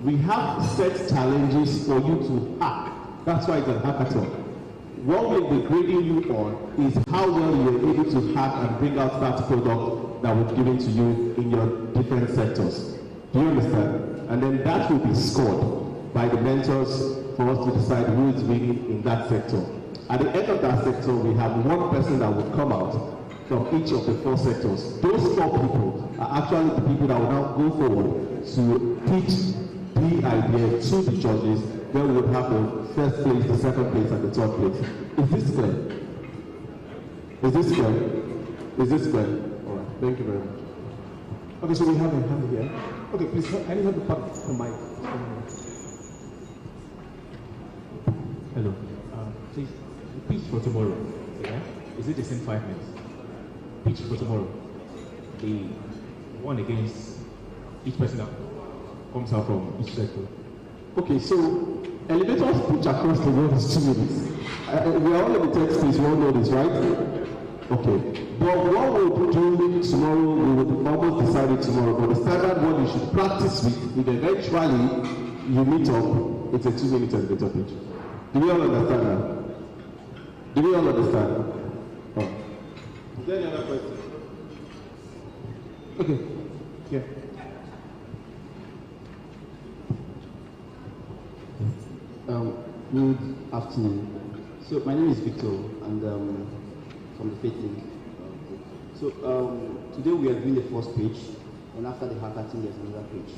we have set challenges for you to hack. That's why it's a hackathon. What we'll be grading you on is how well you're able to hack and bring out that product that we've given to you in your different sectors. Do you understand? And then that will be scored by the mentors for us to decide who is winning in that sector. At the end of that sector, we have one person that will come out from each of the 4 sectors. Those 4 people are actually the people that will now go forward to pitch the idea to the judges. Then we would have the first place, the second place, and the third place. Is this clear? Is this clear? Is this clear? All right, thank you very much. Okay, so we have a hand here. Okay, please, I need to pass the mic. Hello. Please, the pitch for tomorrow. Yeah? Is it the same 5 minutes? Pitch for tomorrow. The one against each person that comes out from each sector. Okay, so elevator pitch across the world is 2 minutes. We are all in the tech space, we all know this, right? Okay. But what we'll do tomorrow, we will almost decide it tomorrow, but the standard one you should practice with, if eventually you meet up, it's a 2-minute elevator pitch. Do we all understand that? Do we all understand? Oh. Is there any other question? Okay. Yeah. Good afternoon. So my name is Victor, and from the Faith Link. So today we are doing the first page, and after the hackathon there's another page.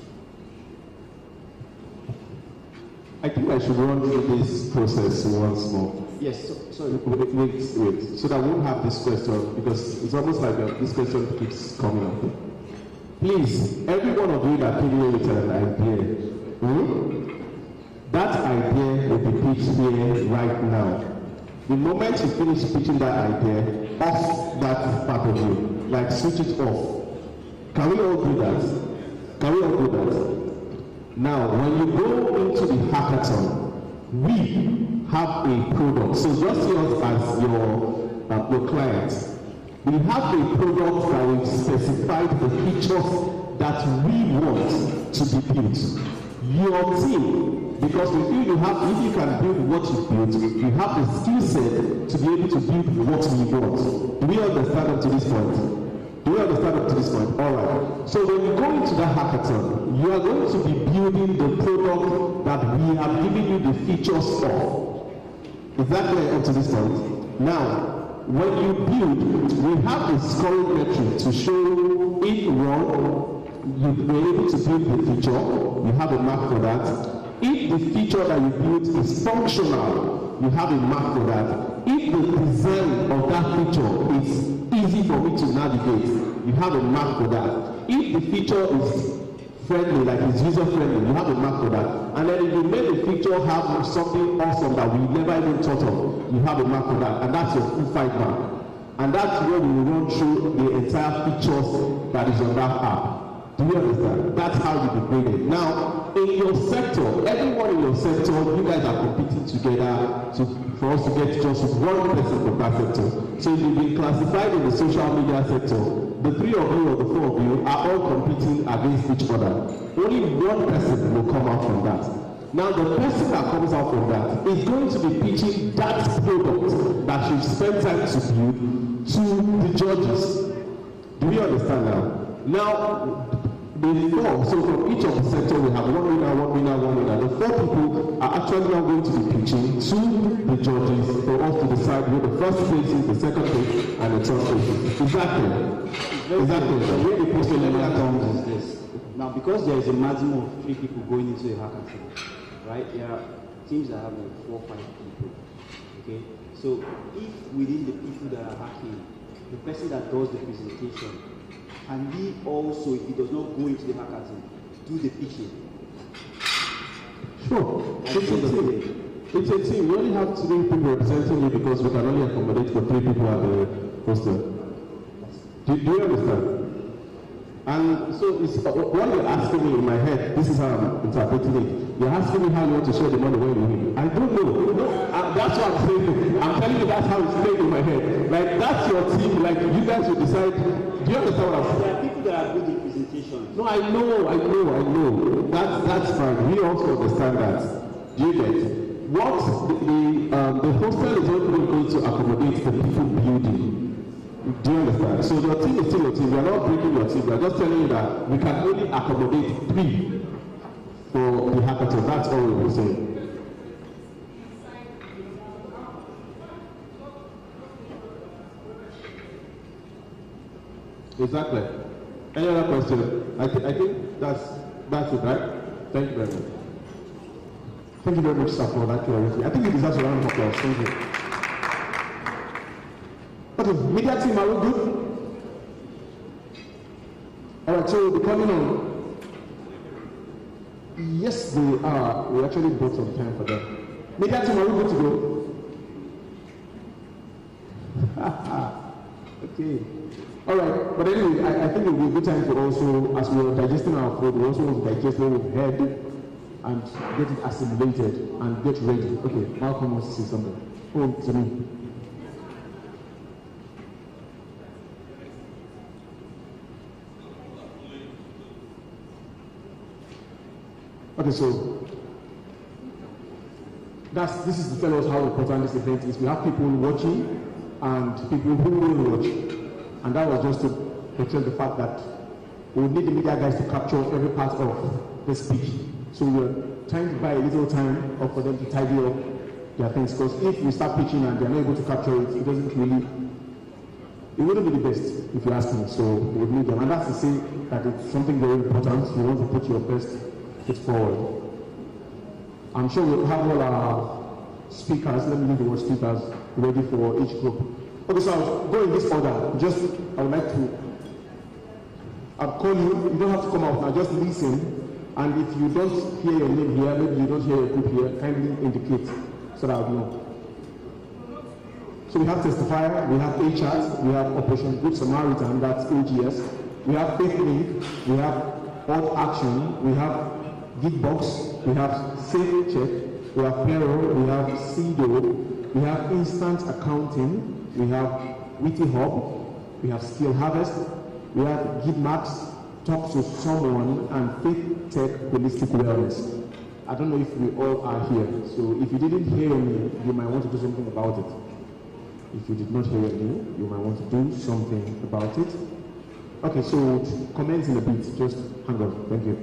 I think I should run through this process once more. Yes, sorry. Wait, so that we won't have this question, because it's almost like this question keeps coming up. Please, every one of you that came here with an idea, that idea will be pitched here right now. The moment you finish pitching that idea, off that part of you, like switch it off. Can we all do that? Can we all do that? Now, when you go into the hackathon, we have a product. So just see us as your client. We have a product that will specify the features that we want to be built. Your team, because we feel you have, if you can build what you built, you have the skill set to be able to build what we want. Do we understand up to this point? Do you understand up to this point? All right. So when you go into the hackathon, you are going to be building the product that we have given you the features of. Is that clear up to this point? Now, when you build, we have a scoring metric to show if one, you were able to build the feature, you have a mark for that. If the feature that you built is functional, you have a mark for that. If the design of that feature is easy for me to navigate, you have a mark for that. If the feature is friendly, like it's user friendly, you have a mark for that. And then if you made the feature have something awesome that we never even thought of, you have a mark for that. And that's your full 5 mark. And that's where we will run through the entire features that is on that app. Do you understand? That's how you be graded. Now, in your sector, everyone in your sector, you guys are competing together for us to get just one person from that sector. So you've been classified in the social media sector. The 3 of you or the 4 of you are all competing against each other. Only one person will come out from that. Now, the person that comes out from that is going to be pitching that product that you've spent time to build to the judges. Do you understand now? Now, before, so from each of the sector, we have one winner. The 4 people are actually now going to be pitching to the judges for us to decide who the first place is, the second place, and the third place is. Exactly. Exactly. The way the postal hackathon is this. Now, because there is a maximum of 3 people going into a hackathon, right? There are teams that have like 4 or 5 people. Okay? So if within the people that are hacking, the person that does the presentation, and he also, if he does not go into the hackathon, do the pitching. Sure. It's a team. We only have 3 people representing you because we can only accommodate for 3 people at the poster. Do you understand? And so it's, what you're asking me in my head, this is how I'm interpreting it. You're asking me how you want to share the money when you win. I don't know. That's what I'm saying. I'm telling you that's how it's playing in my head. Like, that's your team. Like, you guys will decide. Do you understand what I'm saying? There are people that are good in presentation. No, I know. That's fine. We also understand that. Do you get? What the hostel is not even going to accommodate the people building. Do you understand? So your team is still your team. We are not breaking your team. We are just telling you that we can only accommodate 3 for the hackathon. That's all we will say. Exactly. Any other question? I think that's it, right? Thank you very much. Thank you very much, sir, for that clarity. I think it deserves a round of applause. Thank you. Okay, media team, are we good? All right, so we'll be coming on. Yes, they are. We actually bought some time for them. Media team, are we good to go? Okay. All right, but anyway, I think it will be a good time to also, as we are digesting our food, we also want to digest what we've heard and get it assimilated and get ready. Okay, Malcolm wants to say something. Oh, to me. Okay, so this is to tell us how important this event is. We have people watching and people who will watch. And that was just to portray the fact that we would need the media guys to capture every part of the speech. So we're trying to buy a little time for them to tidy up their things. Because if we start pitching and they're not able to capture it, it wouldn't be the best, if you ask me. So we would need them. And that's to say that it's something very important. You want to put your best foot forward. I'm sure we'll have all our speakers, let me use the word speakers, ready for each group. Okay, so I'll go in this order. I would like to call you. You don't have to come out now, just listen. And if you don't hear your name here, maybe you don't hear your group here, kindly indicate so that I'll know. So we have testifier, we have HRs, we have Operation Good Samaritan, that's OGS. We have Faith Link, we have Odd Action, we have Gigbox, we have Safe Check, we have Pero, we have CDO, we have Instant Accounting, we have Witty Hub, we have Skill Harvest, we have GitMax, Talk to Someone, and Faith Tech Holistic Wellness. I don't know if we all are here, so if you didn't hear me, you might want to do something about it. If you did not hear me, you might want to do something about it. Okay, so comments in a bit, just hang on, thank you.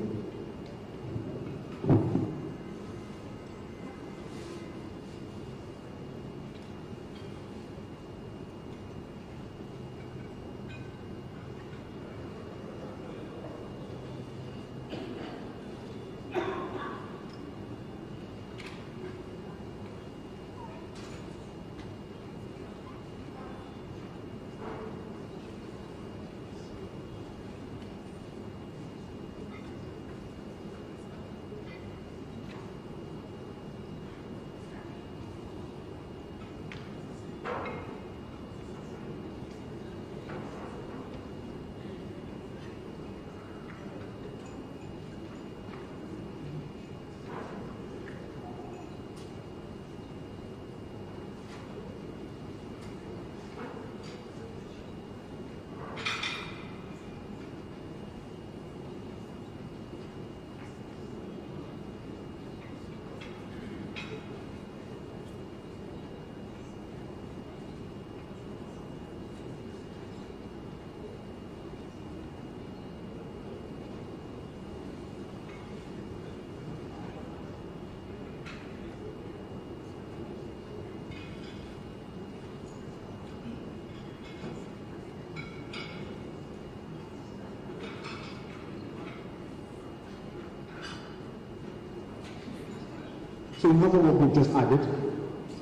So we have what we've just added,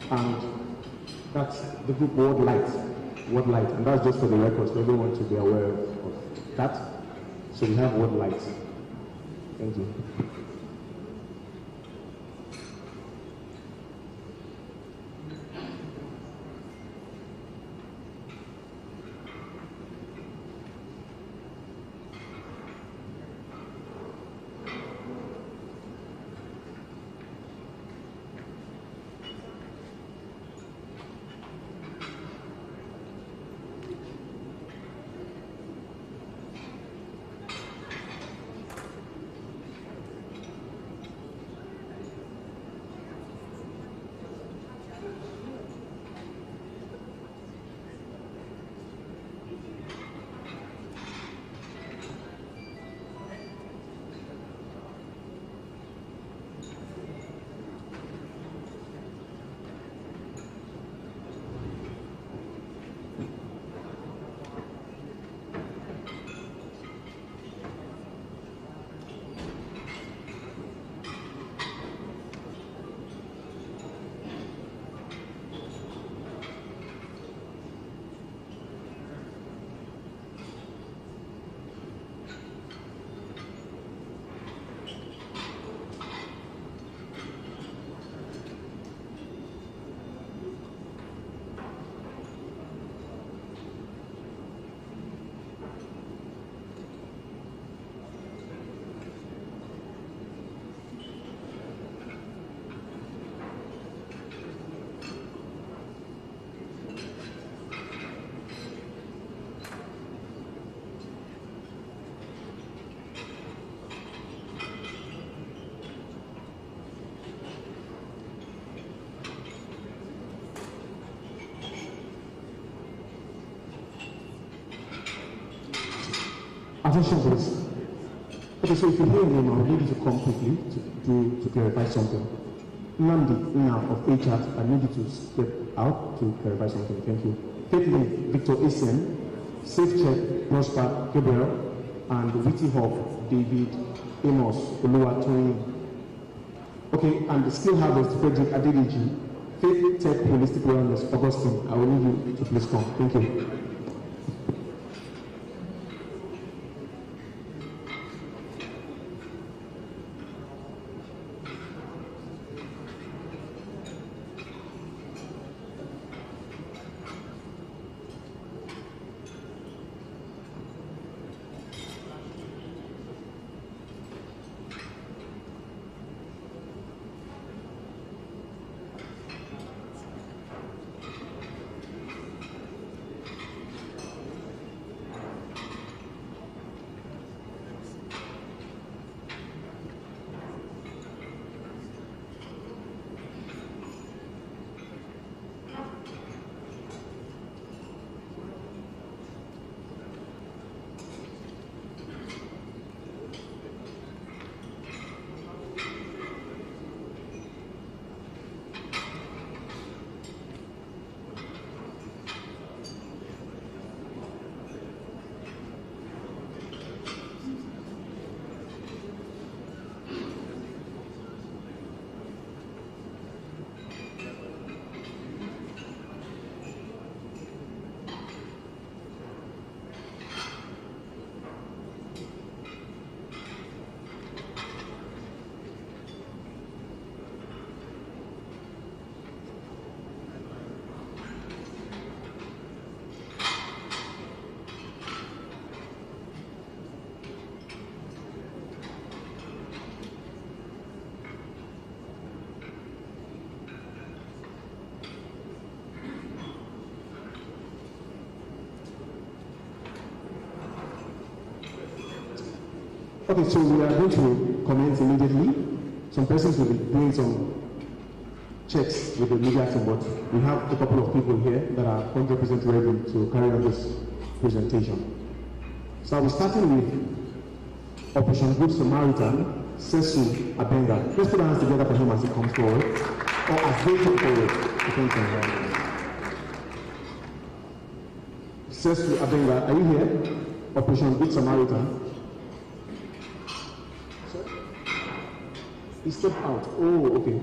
and that's the group Word Light, and that's just for the records, for everyone to be aware of that. So we have Word Light. Thank you. Attention, please. Okay, so if you hear a name, I need you to come quickly to clarify something. Nandi, now of HR, I need you to step out to clarify something. Thank you. Faithley, Victor Asian, Safe Check, Prosper, Gabriel, and Witty Hawk, David, Amos, Olua, Tony. Okay, and the Skill Harvest, Frederick Adeliji, Faith Tech Holistic Wellness, Augustine. I will need you to please come. Thank you. Okay, so we are going to commence immediately. Some persons will be doing some checks with the media team, but we have a couple of people here that are 100% ready to carry on this presentation. So I'll be starting with Operation Good Samaritan, Sesu Abenga. Let's put our hands together for him as he comes forward, or as they come forward. Sesu Abenga, are you here? Operation Good Samaritan. He stepped out. Oh, okay.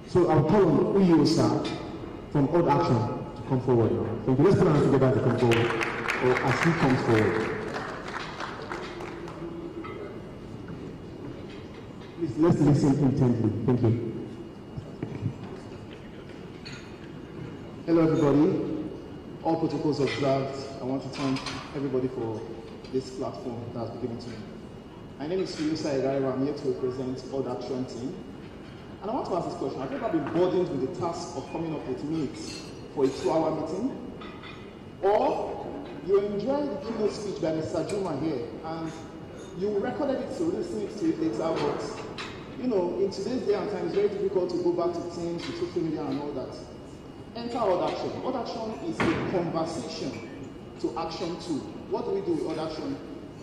So I'll call on Uyosa from Odd Action to come forward now. Thank you. Let's put our hands together to come forward, or as he comes forward. Please, let's listen intently. Thank you. Hello, everybody. All protocols observed. I want to thank everybody for this platform that has been given to me. My name is Uyosa Egaiwa. I'm here to represent Odd Action team. And I want to ask this question. Have you ever been burdened with the task of coming up with minutes for a 2-hour meeting? Or you enjoyed the keynote speech by Mr. Juma here, and you recorded it to listen to it later, but you know, in today's day and time, it's very difficult to go back to Teams, to social media and all that. Enter Odd Action. Odd Action is a conversation to action tool. What do we do with Odd Action?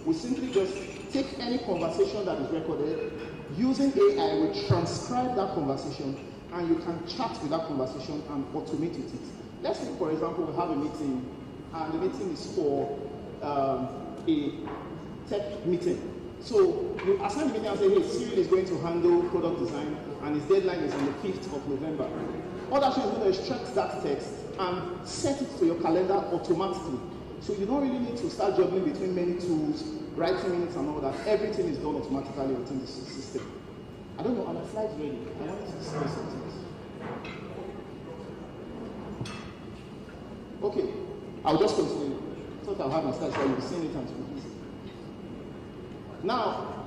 We simply just take any conversation that is recorded, using AI, we transcribe that conversation, and you can chat with that conversation and automate with it. Let's say, for example, we have a meeting, and the meeting is for a tech meeting. So you assign the meeting and say, hey, Cyril is going to handle product design, and his deadline is on the 5th of November. Odd Action is going to extract that text and set it to your calendar automatically. So you don't really need to start juggling between many tools, writing minutes and all that. Everything is done automatically within the system. I don't know, are my slides ready? I wanted to discuss something. Okay, I'll just continue. I thought I'll have my slides so you'll be seeing it and it will be easy. Now,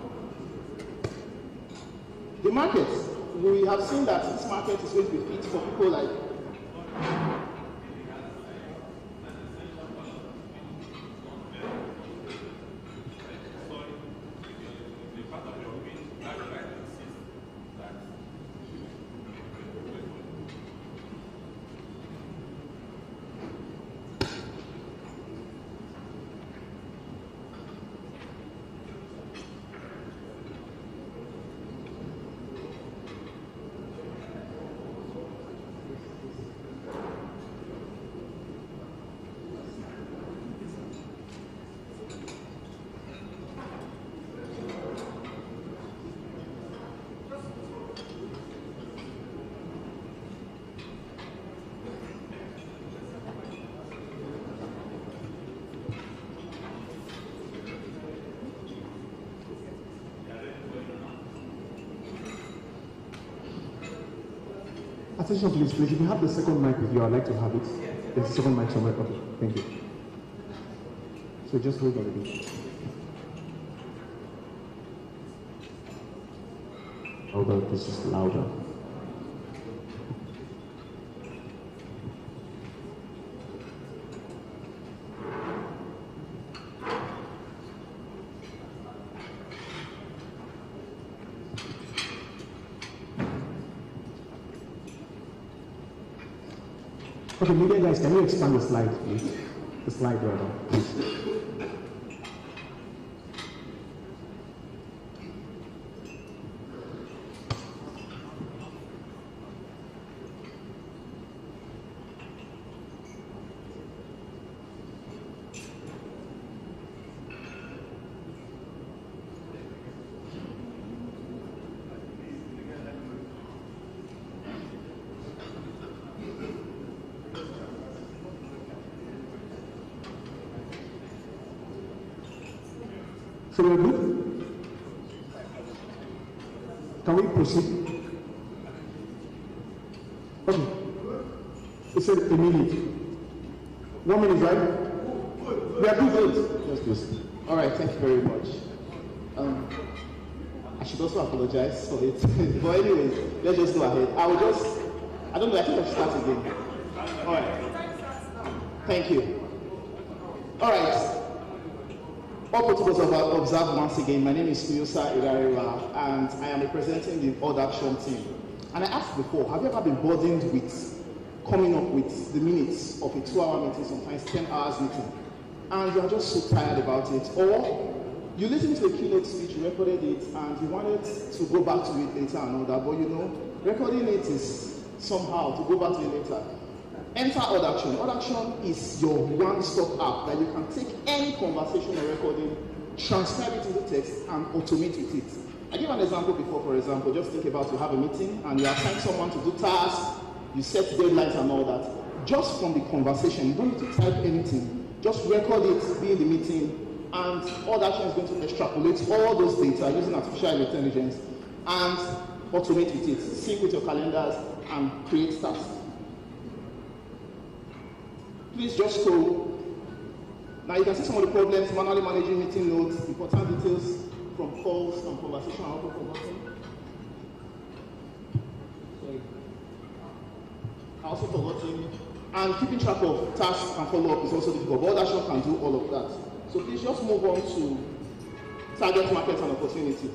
the market, we have seen that this market is going to be fit for people like Attention please, please. If you have the second mic with you, I'd like to have it. There's a second mic somewhere. Okay, thank you. So just hold on a bit. Although this is louder. Okay, media guys, can you expand the slide, please? The slide rather, please. So we're good? Can we proceed? Okay. It said a minute. 1 minute, right? We are good. Yes, please. All right, thank you very much. I should also apologize for it. But anyways, let's just go ahead. I don't know, I think I should start again. All right. Thank you. All right. All protocols are observed once again. My name is FWC-Abuja, and I am representing the Odd Action team. And I asked before, have you ever been burdened with coming up with the minutes of a 2-hour meeting, sometimes 10 hours meeting, and you are just so tired about it? Or you listened to a keynote speech, you recorded it, and you wanted to go back to it later and all that, but you know, recording it is somehow to go back to it later. Enter Odd Action. Odd Action is your one-stop app that you can take any conversation or recording, transcribe it into text, and automate with it. I gave an example before. For example, just think about you have a meeting and you assign someone to do tasks, you set deadlines and all that. Just from the conversation, you don't need to type anything. Just record it, be in the meeting, and Odd Action is going to extrapolate all those data using artificial intelligence and automate with it, sync with your calendars, and create tasks. Please just scroll. Now you can see some of the problems: manually managing meeting notes, important details from calls and conversation are also forgotten. Sorry. I also forgotten. And keeping track of tasks and follow-up is also difficult, but Odd Action can do all of that. So please just move on to target market and opportunity.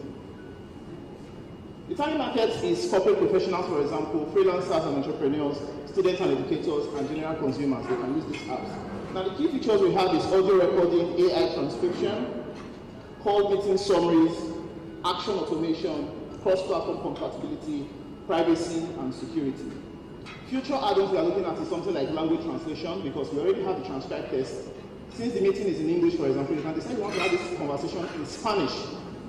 The target market is corporate professionals, for example, freelancers and entrepreneurs, students and educators, and general consumers. They can use these apps. Now, the key features we have is audio recording, AI transcription, call meeting summaries, action automation, cross-platform compatibility, privacy, and security. Future add-ons we are looking at is something like language translation, because we already have the transcribe test. Since the meeting is in English, for example, you can decide you want to have this conversation in Spanish.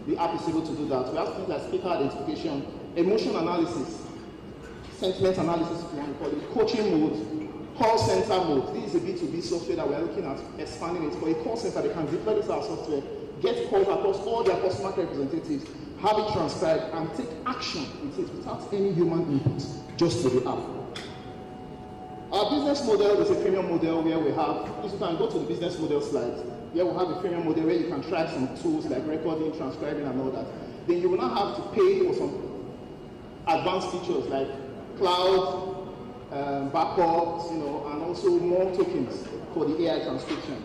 The app is able to do that. We have things like speaker identification, emotion analysis, sentiment analysis, if you want to call it, coaching mode, call center mode. This is a B2B software that we're looking at expanding it. For a call center, they can deploy this our software, get calls across all their customer representatives, have it transcribed, and take action with it without any human input, just to the app. Our business model is a freemium model where we have, if you can go to the business model slide, here we have a freemium model where you can try some tools like recording, transcribing, and all that. Then you will not have to pay for some advanced features like cloud, backups, and also more tokens for the AI transcription.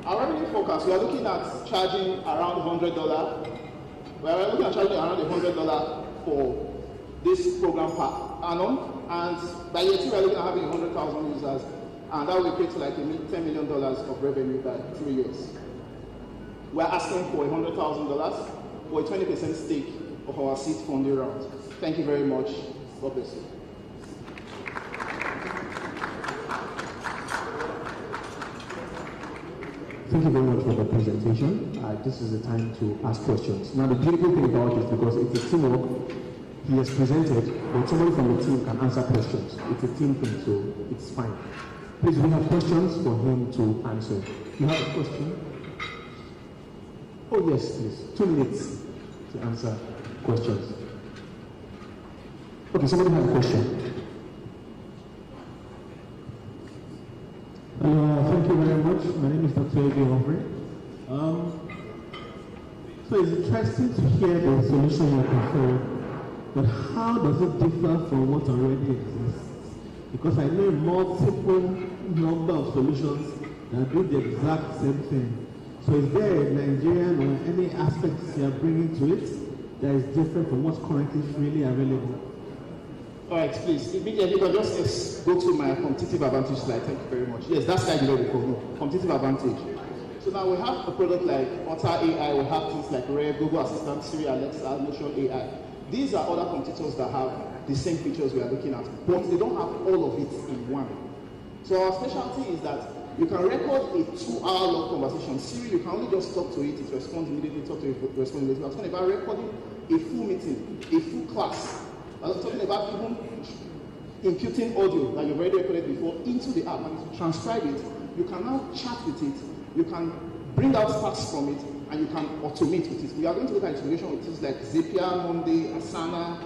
Our revenue forecast, we are looking at charging around $100. We are looking at charging around $100 for this program per annum. And by year 2, we are looking at having 100,000 users. And that will equate to like $10 million of revenue by 3 years. We're asking for $100,000 for a 20% stake of our seed funding round. Thank you very much. God bless you. Thank you very much for the presentation. This is the time to ask questions. Now, the beautiful thing about it, because it's a teamwork, he has presented, but somebody from the team can answer questions. It's a team thing, so it's fine. Please, we have questions for him to answer. You have a question? Oh, yes, please. 2 minutes to answer questions. Okay, somebody has a question. Thank you very much. My name is Dr. Ebi Humphrey. So it's interesting to hear the solution you prefer, but how does it differ from what already exists? Because I know multiple number of solutions that do the exact same thing. So is there a Nigerian or any aspects you are bringing to it that is different from what's currently freely available? All right, please. Immediately, but just go to my competitive advantage slide. Thank you very much. Yes, that's slide you know, competitive advantage. So now we have a product like Otter AI, we have things like Rare, Google Assistant, Siri, Alexa, Notion AI. These are other competitors that have the same features we are looking at, but they don't have all of it in one. So our specialty is that you can record a 2-hour long conversation. Siri, you can only just talk to it, it responds immediately, talk to it, responds immediately. I was talking about recording a full meeting, a full class. I was talking about even imputing audio that you've already recorded before into the app, and if you transcribe it, you can now chat with it, you can bring out stats from it, and you can automate with it. We are going to look at integration with things like Zapier, Monday, Asana,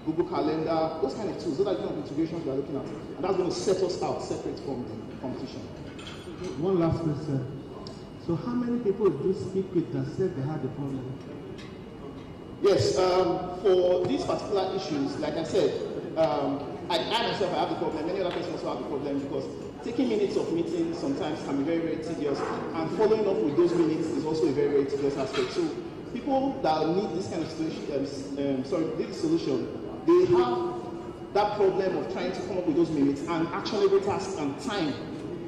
Google Calendar, those kind of tools. Those are the kind of integrations we are looking at, and that's going to set us out separate from the competition. One last question. So how many people do you speak with that said they had the problem? Yes, for these particular issues, like I said, I myself have the problem, many other persons also have the problem, because taking minutes of meetings sometimes can be very, very tedious, and following up with those minutes is also a very, very tedious aspect. So people that need this kind of solution, they have that problem of trying to come up with those minutes and actionable tasks and time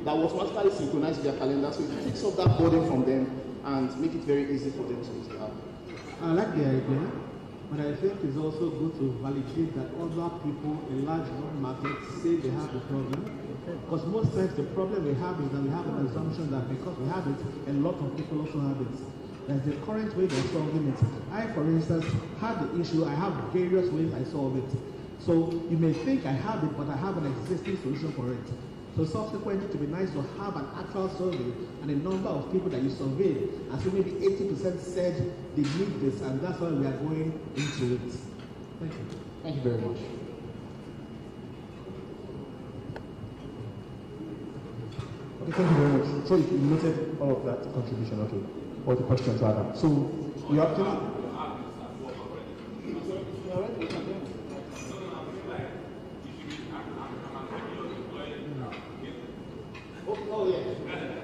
that will automatically synchronize their calendar, so it takes off that burden from them and make it very easy for them to use the app. I like the idea, but I think it's also good to validate that other people in large markets say they have the problem. Because most times the problem we have is that we have an assumption that because we have it, a lot of people also have it. That's the current way they're solving it. I, for instance, had the issue, I have various ways I solve it. So you may think I have it, but I have an existing solution for it. So subsequently, it would be nice to have an actual survey and a number of people that you surveyed, and so maybe 80% said they need this, and that's why we are going into it. Thank you. Thank you very much. Okay, thank you very much. So you noted all of that contribution, okay, or the questions rather. So you actually...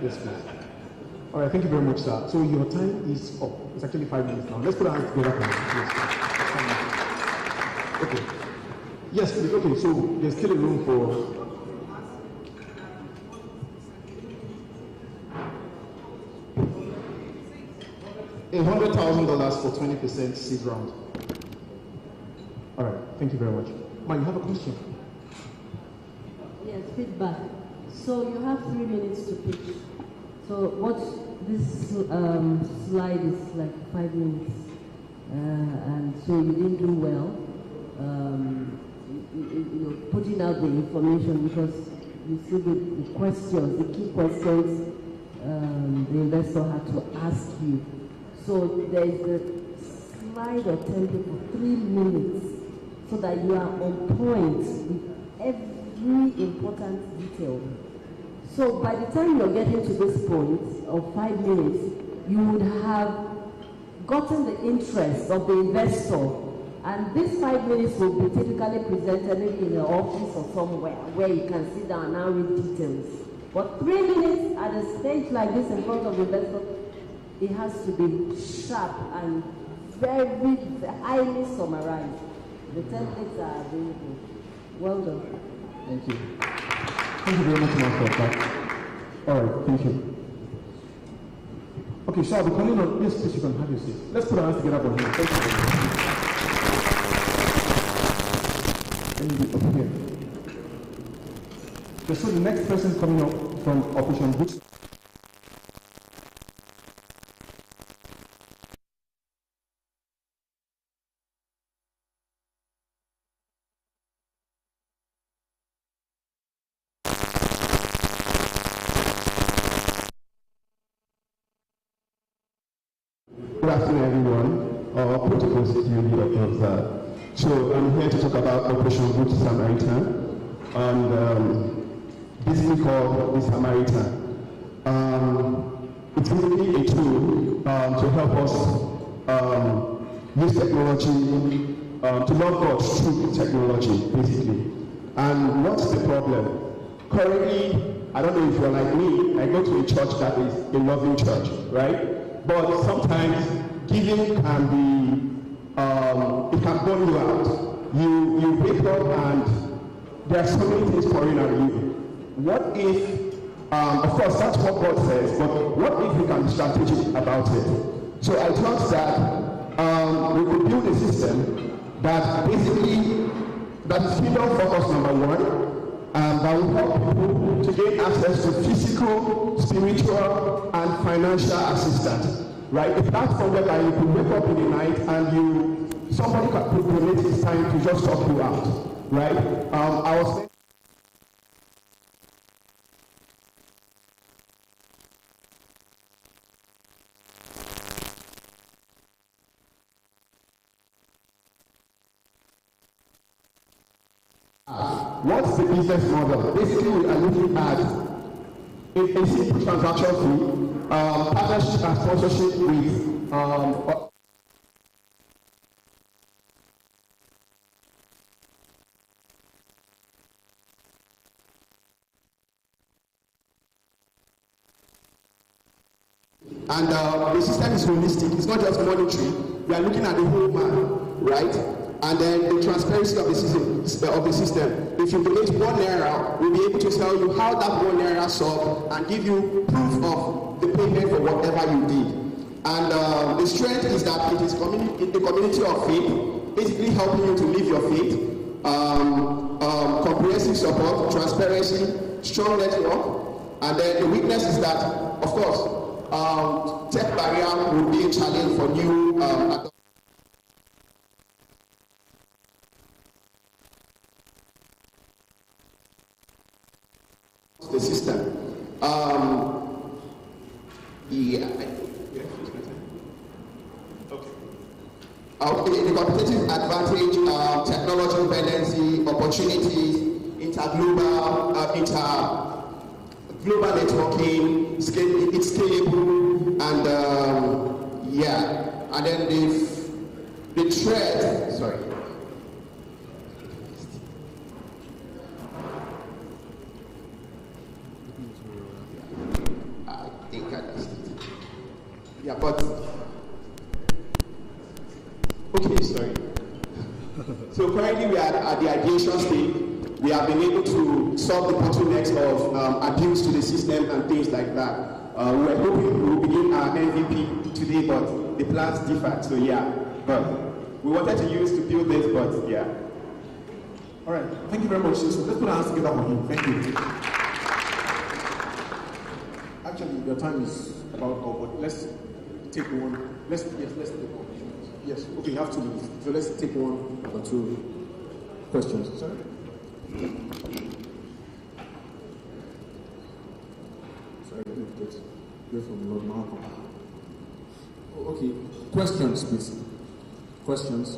Yes, please. All right, thank you very much, sir. So your time is up. It's actually 5 minutes now. Let's put our hands together. Yes. Okay. Yes, please. Okay, so there's still a room for... $100,000 for 20% seed round. All right, thank you very much. Ma, you have a question? Yes, feedback. So you have 3 minutes to pitch. So what this slide is like 5 minutes, and so you didn't do well. You know, putting out the information, because you see the questions, the key questions the investor had to ask you. So there is a slide or template for 3 minutes, so that you are on point with every important detail. So by the time you're getting to this point of 5 minutes, you would have gotten the interest of the investor, and these 5 minutes will be typically presented in the office or somewhere where you can sit down and now read details. But 3 minutes at a stage like this in front of the investor, it has to be sharp and very highly summarized. The templates are available. Well done. Thank you. Thank you very much, Master. All right, thank you. Okay, so I'll be calling on... Yes, please, you can have your seat. Let's put our hands together for him. Thank you very much. Let me be up here. Okay, so the next person coming up from Operation Boots. Good afternoon, everyone. Our protocol security observed. So I'm here to talk about Operation Good Samaritan, and basically called the Samaritan. It's basically a tool to help us use technology to love God through technology, basically. And what's the problem? Currently, I don't know if you're like me, I go to a church that is a loving church, right? But sometimes giving can be, it can burn you out. You wake up and there are so many things pouring at you. What if, of course, that's what God says, but what if we can be strategic about it? So I thought that we could build a system that basically, that is freedom focus number one, that will help people to gain access to physical, spiritual, and financial assistance, right? A platform whereby you could wake up in the night and somebody could donate his time to just help you out, right? I was what's the business model? Basically, we are looking at a simple transaction fee, partnership and sponsorship with and the system is holistic. It's not just monetary. We are looking at the whole man, right? And then the transparency of the system. If you donate £1, we'll be able to tell you how that £1 solved and give you proof of the payment for whatever you did. And the strength is that it is the community of faith, basically helping you to live your faith, comprehensive support, transparency, strong network. And then the weakness is that, of course, tech barrier would be a challenge for new adopters. The system. Okay, the competitive advantage, technology dependency, opportunities, interglobal networking, it's scalable, and and then the threat. Sorry. Yeah, but okay, sorry. So currently we are at the ideation stage. We have been able to solve the bottlenecks of abuse to the system and things like that. We were hoping we will begin our MVP today, but the plans differed. So yeah, but we wanted to use to build this, but yeah. All right, thank you very much. So let's put our hands together for him. Thank you. Actually, your time is about up, but let's take one. Let's take one. Yes, okay, you have 2 minutes. So let's take 1 or 2 questions. Sorry? Sorry, I didn't get from Lord Malcolm. Oh, okay, questions, please. Questions?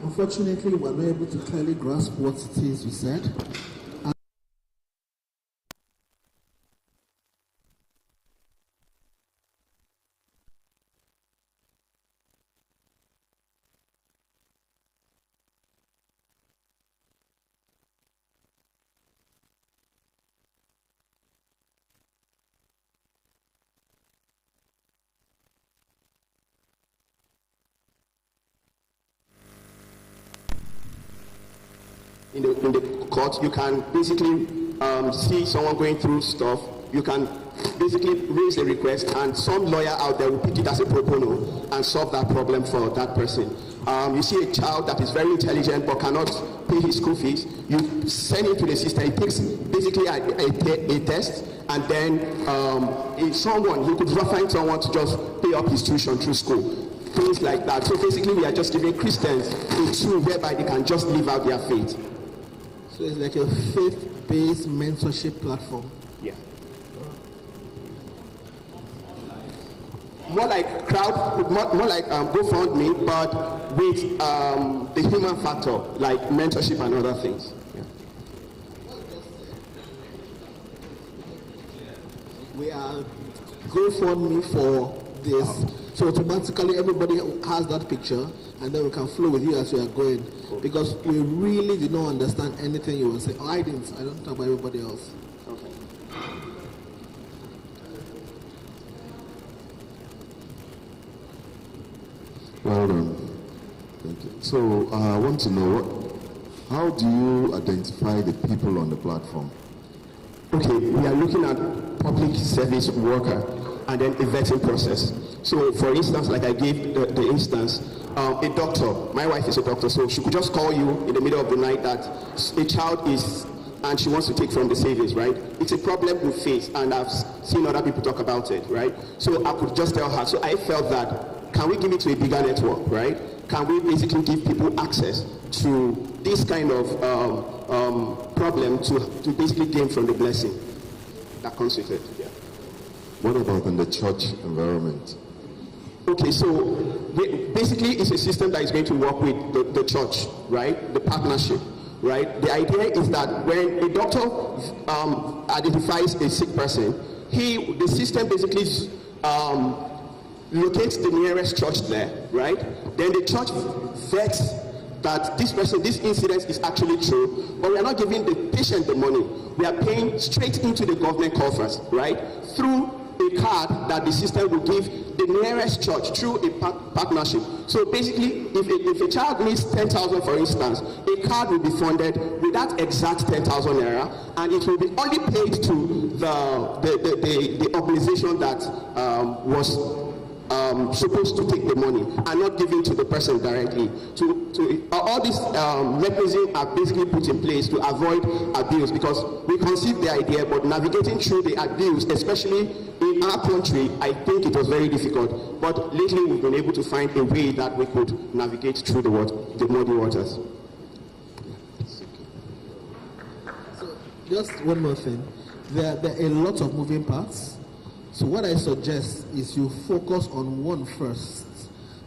Unfortunately, we're not able to clearly grasp what it is you said. In the court, you can basically see someone going through stuff. You can basically raise a request, and some lawyer out there will pick it as a pro bono and solve that problem for that person. You see a child that is very intelligent but cannot pay his school fees. You send him to the system. It takes basically a test, and then he could find someone to just pay up his tuition through school. Things like that. So basically, we are just giving Christians a tool whereby they can just live out their faith. So it's like a faith-based mentorship platform. Yeah. More like GoFundMe, but with the human factor, like mentorship and other things. Yeah. We are GoFundMe for this. So automatically everybody has that picture, and then we can flow with you as we are going. Cool. Because we really did not understand anything you were saying. Oh, I didn't. I don't talk about everybody else. Okay. Well done. Thank you. So I want to know, how do you identify the people on the platform? Okay, we are looking at public service worker and then a vetting process. So for instance, like I gave the instance, a doctor, my wife is a doctor, so she could just call you in the middle of the night that a child is, and she wants to take from the savings, right? It's a problem we face, and I've seen other people talk about it, right? So I could just tell her. So I felt that, can we give it to a bigger network, right? Can we basically give people access to this kind of problem to basically gain from the blessing that comes with it? Yeah. What about in the church environment? Okay, so basically it's a system that is going to work with the church, right? The partnership, right? The idea is that when a doctor identifies a sick person, the system basically locates the nearest church there, right? Then the church vets that this incident is actually true, but we are not giving the patient the money. We are paying straight into the government coffers, right? Through a card that the system will give the nearest church through a partnership. So basically, if a child needs 10,000, for instance, a card will be funded with that exact 10,000 naira, and it will be only paid to the organization that was supposed to take the money and not given to the person directly. All these mechanisms are basically put in place to avoid abuse, because we conceived the idea, but navigating through the abuse, especially in our country, I think it was very difficult. But lately we've been able to find a way that we could navigate through the muddy waters. So just one more thing. There are a lot of moving parts. So what I suggest is you focus on one first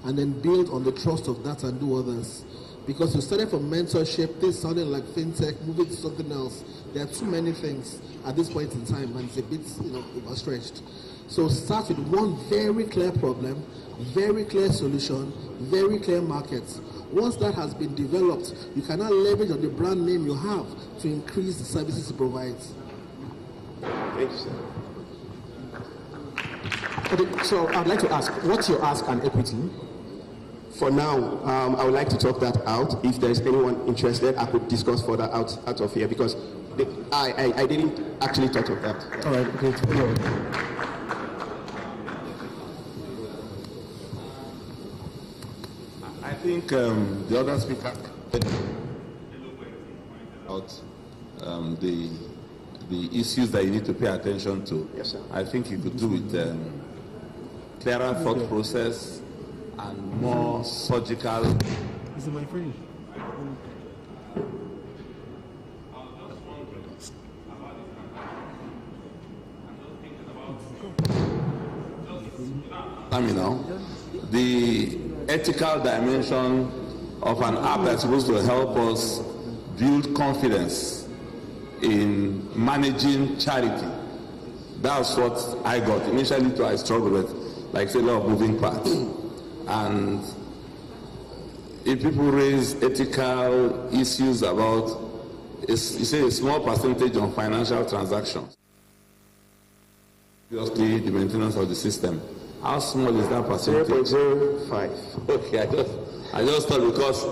and then build on the trust of that and do others. Because you started from mentorship, this sounded like fintech, moving to something else. There are too many things at this point in time, and it's a bit overstretched. So start with one very clear problem, very clear solution, very clear market. Once that has been developed, you can now leverage on the brand name you have to increase the services you provide. Thank you, sir. Okay, so I'd like to ask, what's your ask and equity? For now, I would like to talk that out. If there's anyone interested, I could discuss further out of here, because I didn't actually thought of that. All right, great. I think the other speaker about the issues that you need to pay attention to. Yes, sir. I think you could do with clearer thought process and more surgical. Is it my friend? The ethical dimension of an app that's supposed to help us build confidence in managing charity. That's what I got. Initially, I struggled with, like, say, a lot of moving parts. And if people raise ethical issues about, you say, a small percentage on financial transactions, obviously the maintenance of the system. How small is that percentage? 0.05. Okay, I just thought, because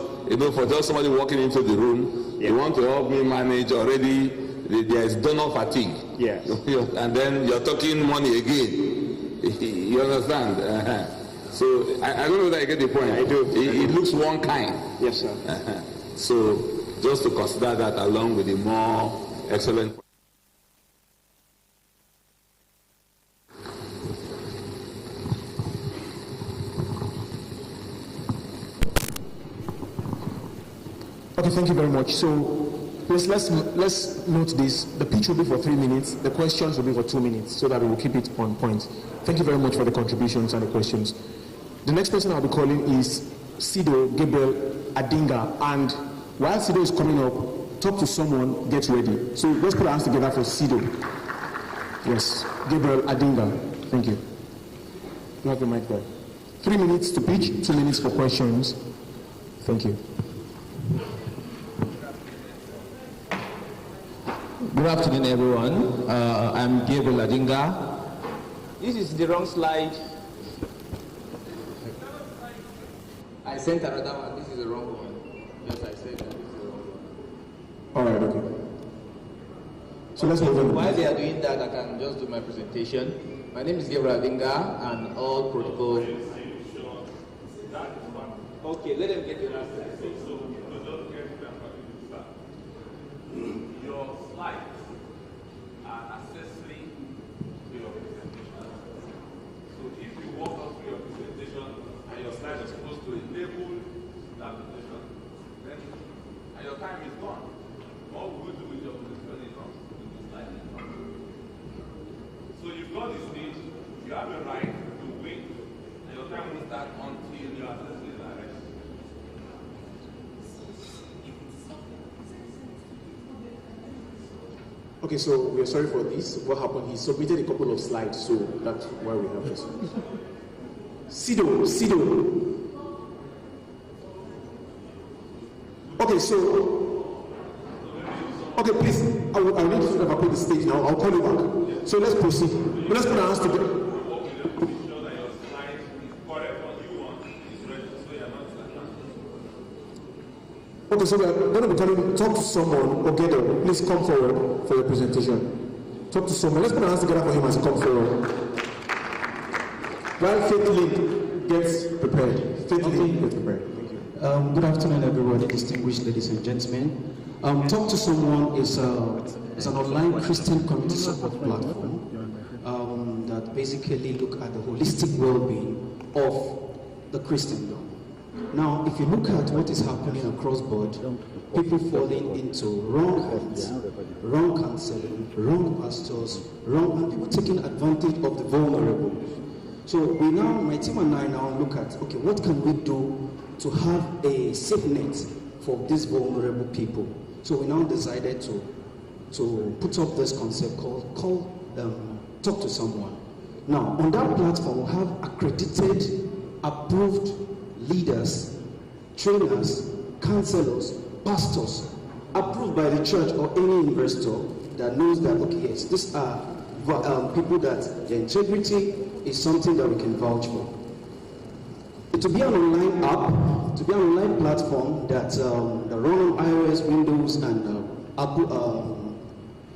for just somebody walking into the room, you want to help me manage already. There is donor fatigue. Yes. And then you're talking money again. You understand? So I don't know that you get the point. I do. It looks one kind. Yes, sir. So just to consider that along with the more excellent. Okay, thank you very much. So Please, let's note this. The pitch will be for 3 minutes. The questions will be for 2 minutes, so that we will keep it on point. Thank you very much for the contributions and the questions. The next person I'll be calling is Sido Gabriel Adinga. And while Sido is coming up, talk to someone, get ready. So let's put our hands together for Sido. Yes, Gabriel Adinga. Thank you. You have the mic there. 3 minutes to pitch, 2 minutes for questions. Thank you. Good afternoon, everyone. I'm Gabriel Adinga. This is the wrong slide. I sent another one. This is the wrong one. Yes, I said that this is the wrong one. All right, okay. So let's move on. While they are doing that, I can just do my presentation. My name is Gabriel Adinga, and all protocol. Okay, let them get the last slide. Your slides are accessory to your presentation. So if you walk us through your presentation and your slides are supposed to enable that presentation, then and your time is gone. What we will do with your presentation is not with the slide. So you've got the stage, you have a right to wait, and your time will start until your accessories are ready. Okay, so we are sorry for this. What happened? He submitted a couple of slides, so that's why we have this. Sido. Okay, so. Okay, please. I need to evacuate the stage now. I'll call you back. So let's proceed. But let's put our hands together. Okay, so we're going to be calling, talk to someone, Ogedo, please come forward for your presentation. Talk to someone. Let's put our hands together for him as he comes forward. While Faith Link gets prepared. Faith Link gets prepared. Thank you. Good afternoon, everybody, distinguished ladies and gentlemen. Talk to Someone is an online Christian community support platform that basically look at the holistic well-being of the Christendom. Now, if you look at what is happening across board, people falling into wrong hands, wrong counseling, wrong pastors, and people taking advantage of the vulnerable. So we now, my team and I now look at, okay, what can we do to have a safe net for these vulnerable people? So we now decided to put up this concept called Talk to Someone. Now, on that platform, we have accredited, approved leaders, trainers, counselors, pastors, approved by the church or any investor that knows that, okay, yes, these are people that their integrity is something that we can vouch for. It will be an online app, to be an online platform that run on iOS, Windows, and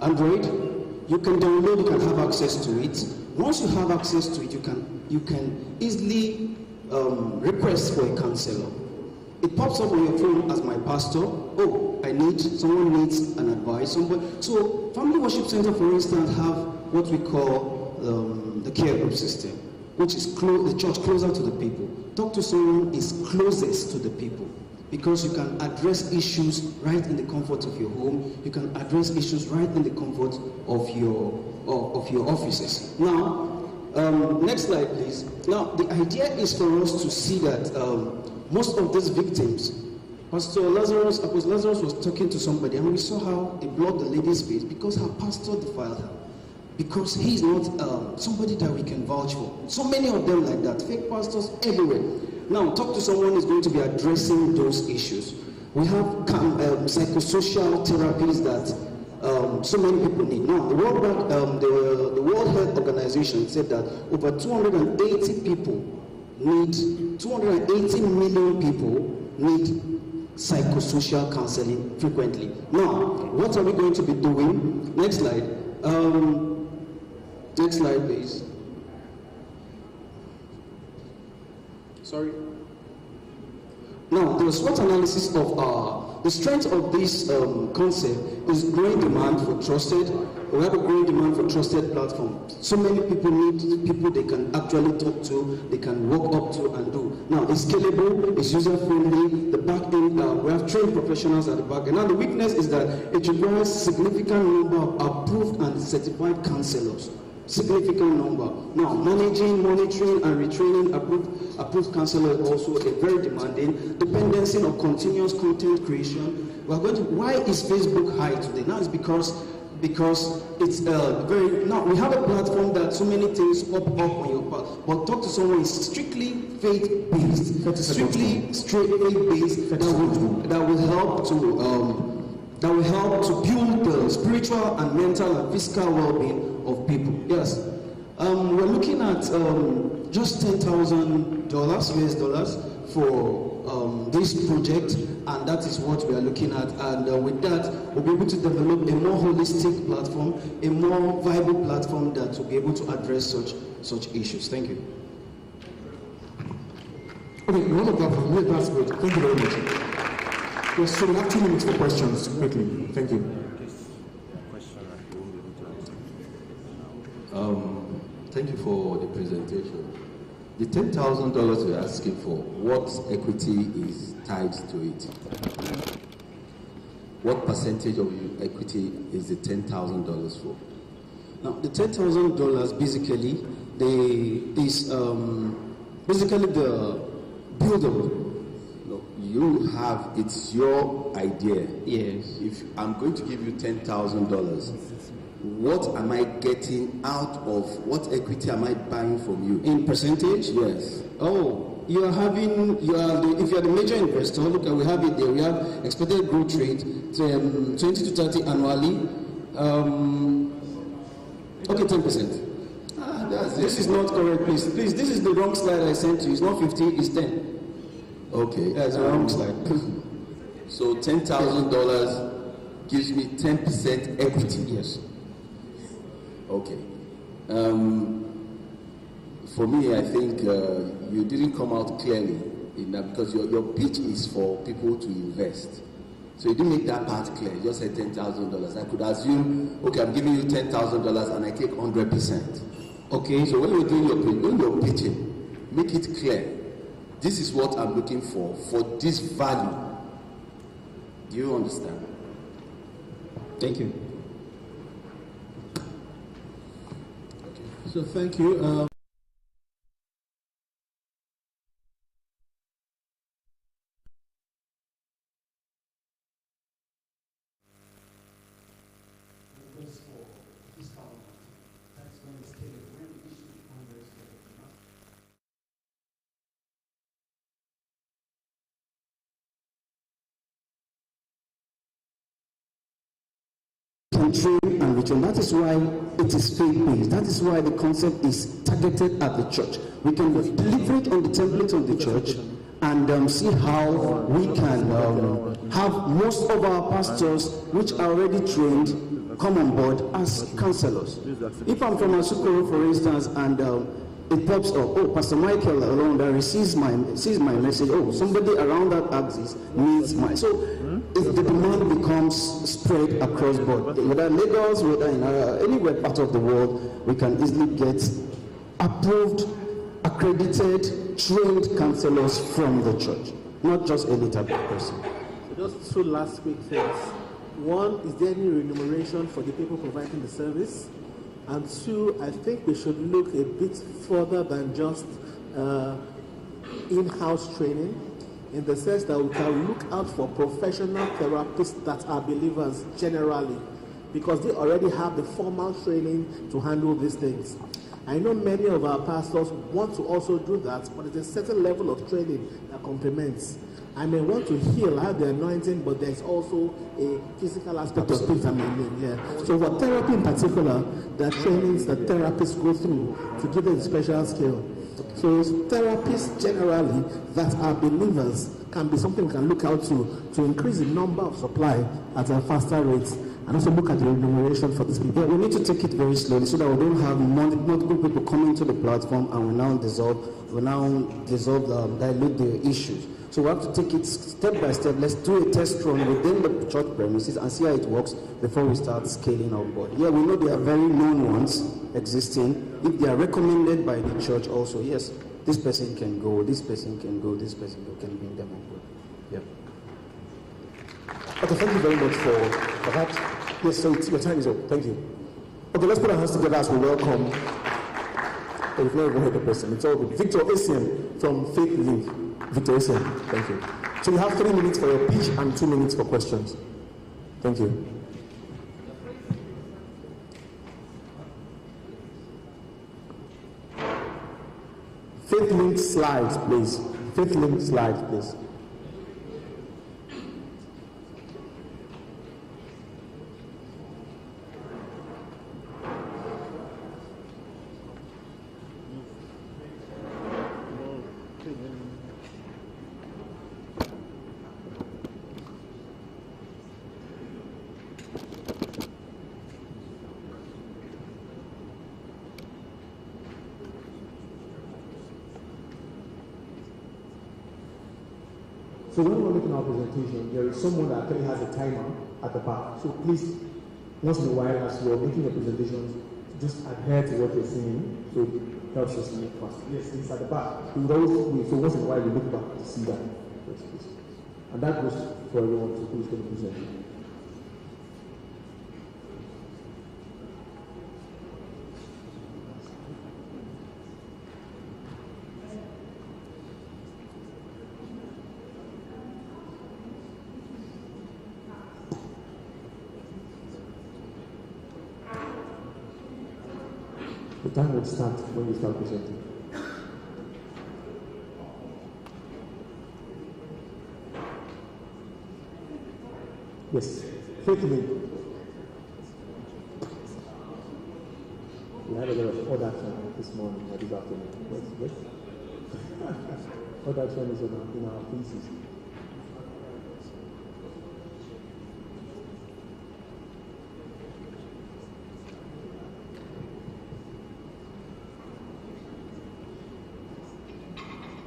Android. You can download, you can have access to it. Once you have access to it, you can easily request for a counselor. It pops up on your phone as my pastor. Oh, someone needs an advice. So Family Worship Center, for instance, have what we call the care group system, which is the church closer to the people. Talk to Someone is closest to the people because you can address issues right in the comfort of your home. You can address issues right in the comfort of your offices. Now, next slide, please. Now, the idea is for us to see that most of these victims, Apostle Lazarus was talking to somebody, and we saw how he blocked the lady's face because her pastor defiled her. Because he's not somebody that we can vouch for. So many of them like that, fake pastors everywhere. Now, Talk to Someone is going to be addressing those issues. We have psychosocial therapies that so many people need. Now, the World Health Organization said that over 280 million people need psychosocial counseling frequently. Now, what are we going to be doing? Next slide. Next slide, please. Sorry. Now, the SWOT analysis of the strength of this concept is growing demand for trusted. We have a growing demand for trusted platform. So many people need people they can actually talk to, they can walk up to and do. Now, it's scalable, it's user-friendly, the back end, we have trained professionals at the back end. Now, the weakness is that it requires significant number of approved and certified counselors. Significant number. Now, managing, monitoring, and retraining approved counselors also a very demanding. Dependency on continuous content creation. We are going to. Why is Facebook high today? Now it's because it's very. Now we have a platform that so many things pop up on your path. But talk to someone is strictly faith-based, strictly straight faith-based that will help to build the spiritual and mental and physical well-being of people. Yes. We're looking at just $10,000 US dollars for this project, and that is what we are looking at. And with that, we'll be able to develop a more holistic platform, a more viable platform that will be able to address such issues. Thank you. Okay, round of applause. Yeah, that's good. Thank you very much. Yes, so we have 2 minutes for questions, quickly. Thank you. Thank you for the presentation. The $10,000 you're asking for, what equity is tied to it? What percentage of your equity is the $10,000 for? Now, the $10,000 basically basically the build-up. You have, it's your idea. Yes. If I'm going to give you $10,000, what am I getting out of, what equity am I buying from you? In percentage? Yes. Oh, if you're the major investor, look, we have it there. We have expected growth rate 20 to 30 annually. Okay, 10%. This is not correct, please. Please, this is the wrong slide I sent you. It's not 50, it's 10. Okay. Yeah, it's the wrong slide. So $10,000 gives me 10% equity. Yes. Okay. For me, I think you didn't come out clearly in that, because your pitch is for people to invest. So you didn't make that part clear. You just said $10,000. I could assume, okay, I'm giving you $10,000 and I take 100%. Okay. So when you're doing when you're pitching, make it clear. This is what I'm looking for this value. Do you understand? Thank you. Okay. So thank you. Train and return. That is why it is faith-based. That is why the concept is targeted at the church. We can deliver it on the template of the church and see how we can have most of our pastors, which are already trained, come on board as counselors. If I'm from Asukoro, for instance, and it pops up, oh, Pastor Michael around that sees my message, oh, somebody around that axis needs my. So if the demand becomes spread across board, whether Lagos, whether in anywhere part of the world, we can easily get approved, accredited, trained counselors from the church, not just any type of person. So just 2 last quick things. 1, is there any remuneration for the people providing the service? And 2, I think we should look a bit further than just in-house training, in the sense that we can look out for professional therapists that are believers generally, because they already have the formal training to handle these things. I know many of our pastors want to also do that, but it's a certain level of training that complements. I may want to heal, have the anointing, but there's also a physical aspect of spirit and name. Yeah. So for therapy in particular, there are trainings that therapists go through to give them a special skill. So therapists generally that are believers can be something we can look out to increase the number of supply at a faster rate, and also look at the remuneration for these people. Yeah, we need to take it very slowly so that we don't have multiple people coming to the platform and we now dilute the issues. So we have to take it step by step. Let's do a test run within the church premises and see how it works before we start scaling our board. Yeah, we know there are very known ones existing. If they are recommended by the church also, yes, this person can go, this person can go, this person can bring them on board. Yeah. Okay, thank you very much for that. Yes, so your time is up. Thank you. Okay, let's put our hands together as we welcome. Oh, we've not even heard the person. It's all good. Victor Essien from Faith Link. Victor Essien, thank you. So you have 3 minutes for your pitch and 2 minutes for questions. Thank you. Faith Link slides, please. Faith Link slides, please. So when we're making our presentation, there is someone that actually has a timer at the back. So please, once in a while, as you're making your presentations, just adhere to what you're saying, so it helps us make fast. Yes, it's at the back. We would always, so once in a while, we look back to see that. And that goes for everyone, so please don't present it. The time will start when you start presenting. Yes, faithfully. We had a lot of odd action this morning or this afternoon. Yes? Odd action is in our pieces.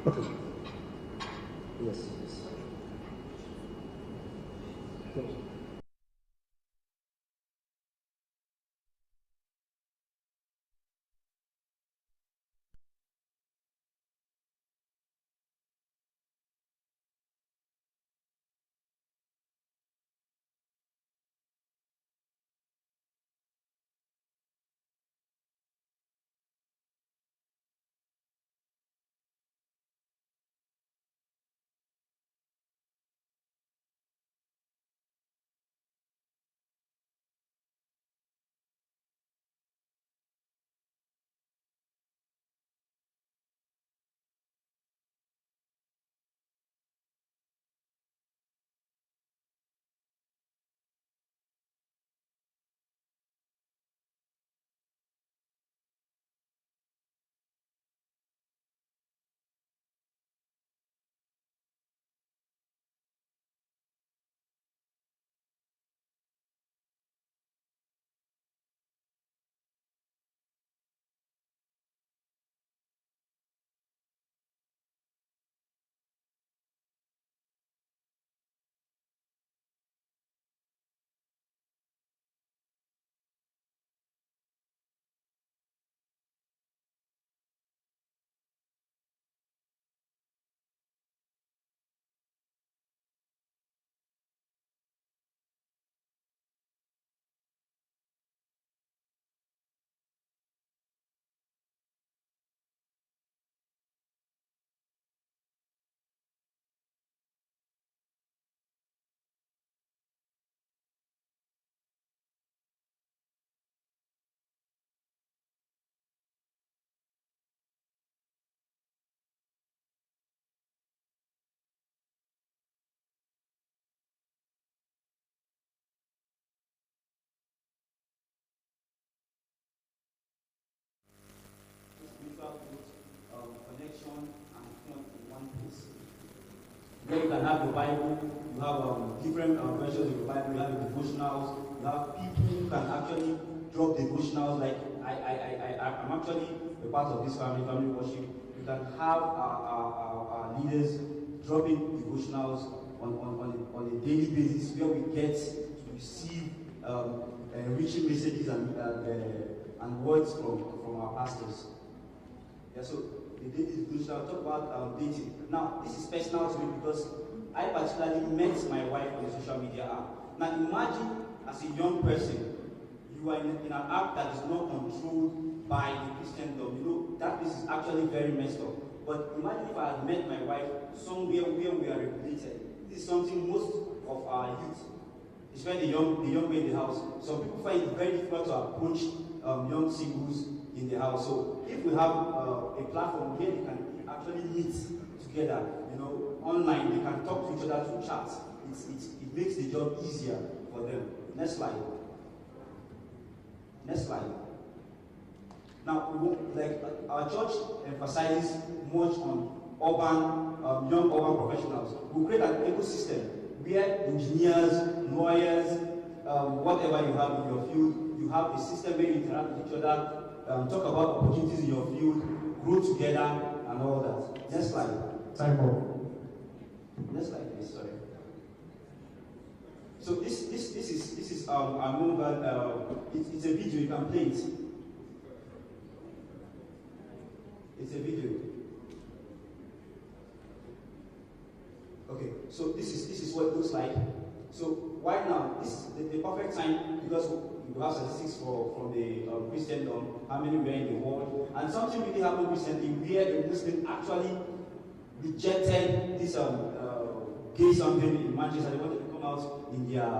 Okay. Yes. Thank you. Connection and point in one place. Then you can have the Bible, you have different versions of the Bible, you have the devotionals, you have people who can actually drop devotionals. Like I'm actually a part of this family worship. You can have our leaders dropping devotionals on a daily basis where we get to receive enriching messages and words from our pastors. Yeah, so I'll talk about dating. Now, this is personal to me because I particularly met my wife on a social media app. Now, imagine as a young person, you are in an app that is not controlled by the Christendom. You know, that this is actually very messed up. But imagine if I had met my wife somewhere where we are regulated. This is something most of our youth, especially the young men in the house, some people find it very difficult to approach young singles in the house. So if we have a platform where they can actually meet together, you know, online, they can talk to each other through chats. It makes the job easier for them. Next slide. Next slide. Now, our church emphasizes much on young urban professionals. We create an ecosystem where engineers, lawyers, whatever you have in your field, you have a system where you interact with each other, talk about opportunities in your field, grow together, and all that. Next slide. Time off. Next slide, please. Sorry. So this is a mobile. It's a video. You can play it. It's a video. Okay. So this is what it looks like. So right now, this is the perfect time because we have statistics from the Christendom, how many were in the world, and something really happened recently where a Muslim actually rejected this gay something in Manchester. They wanted to come out in their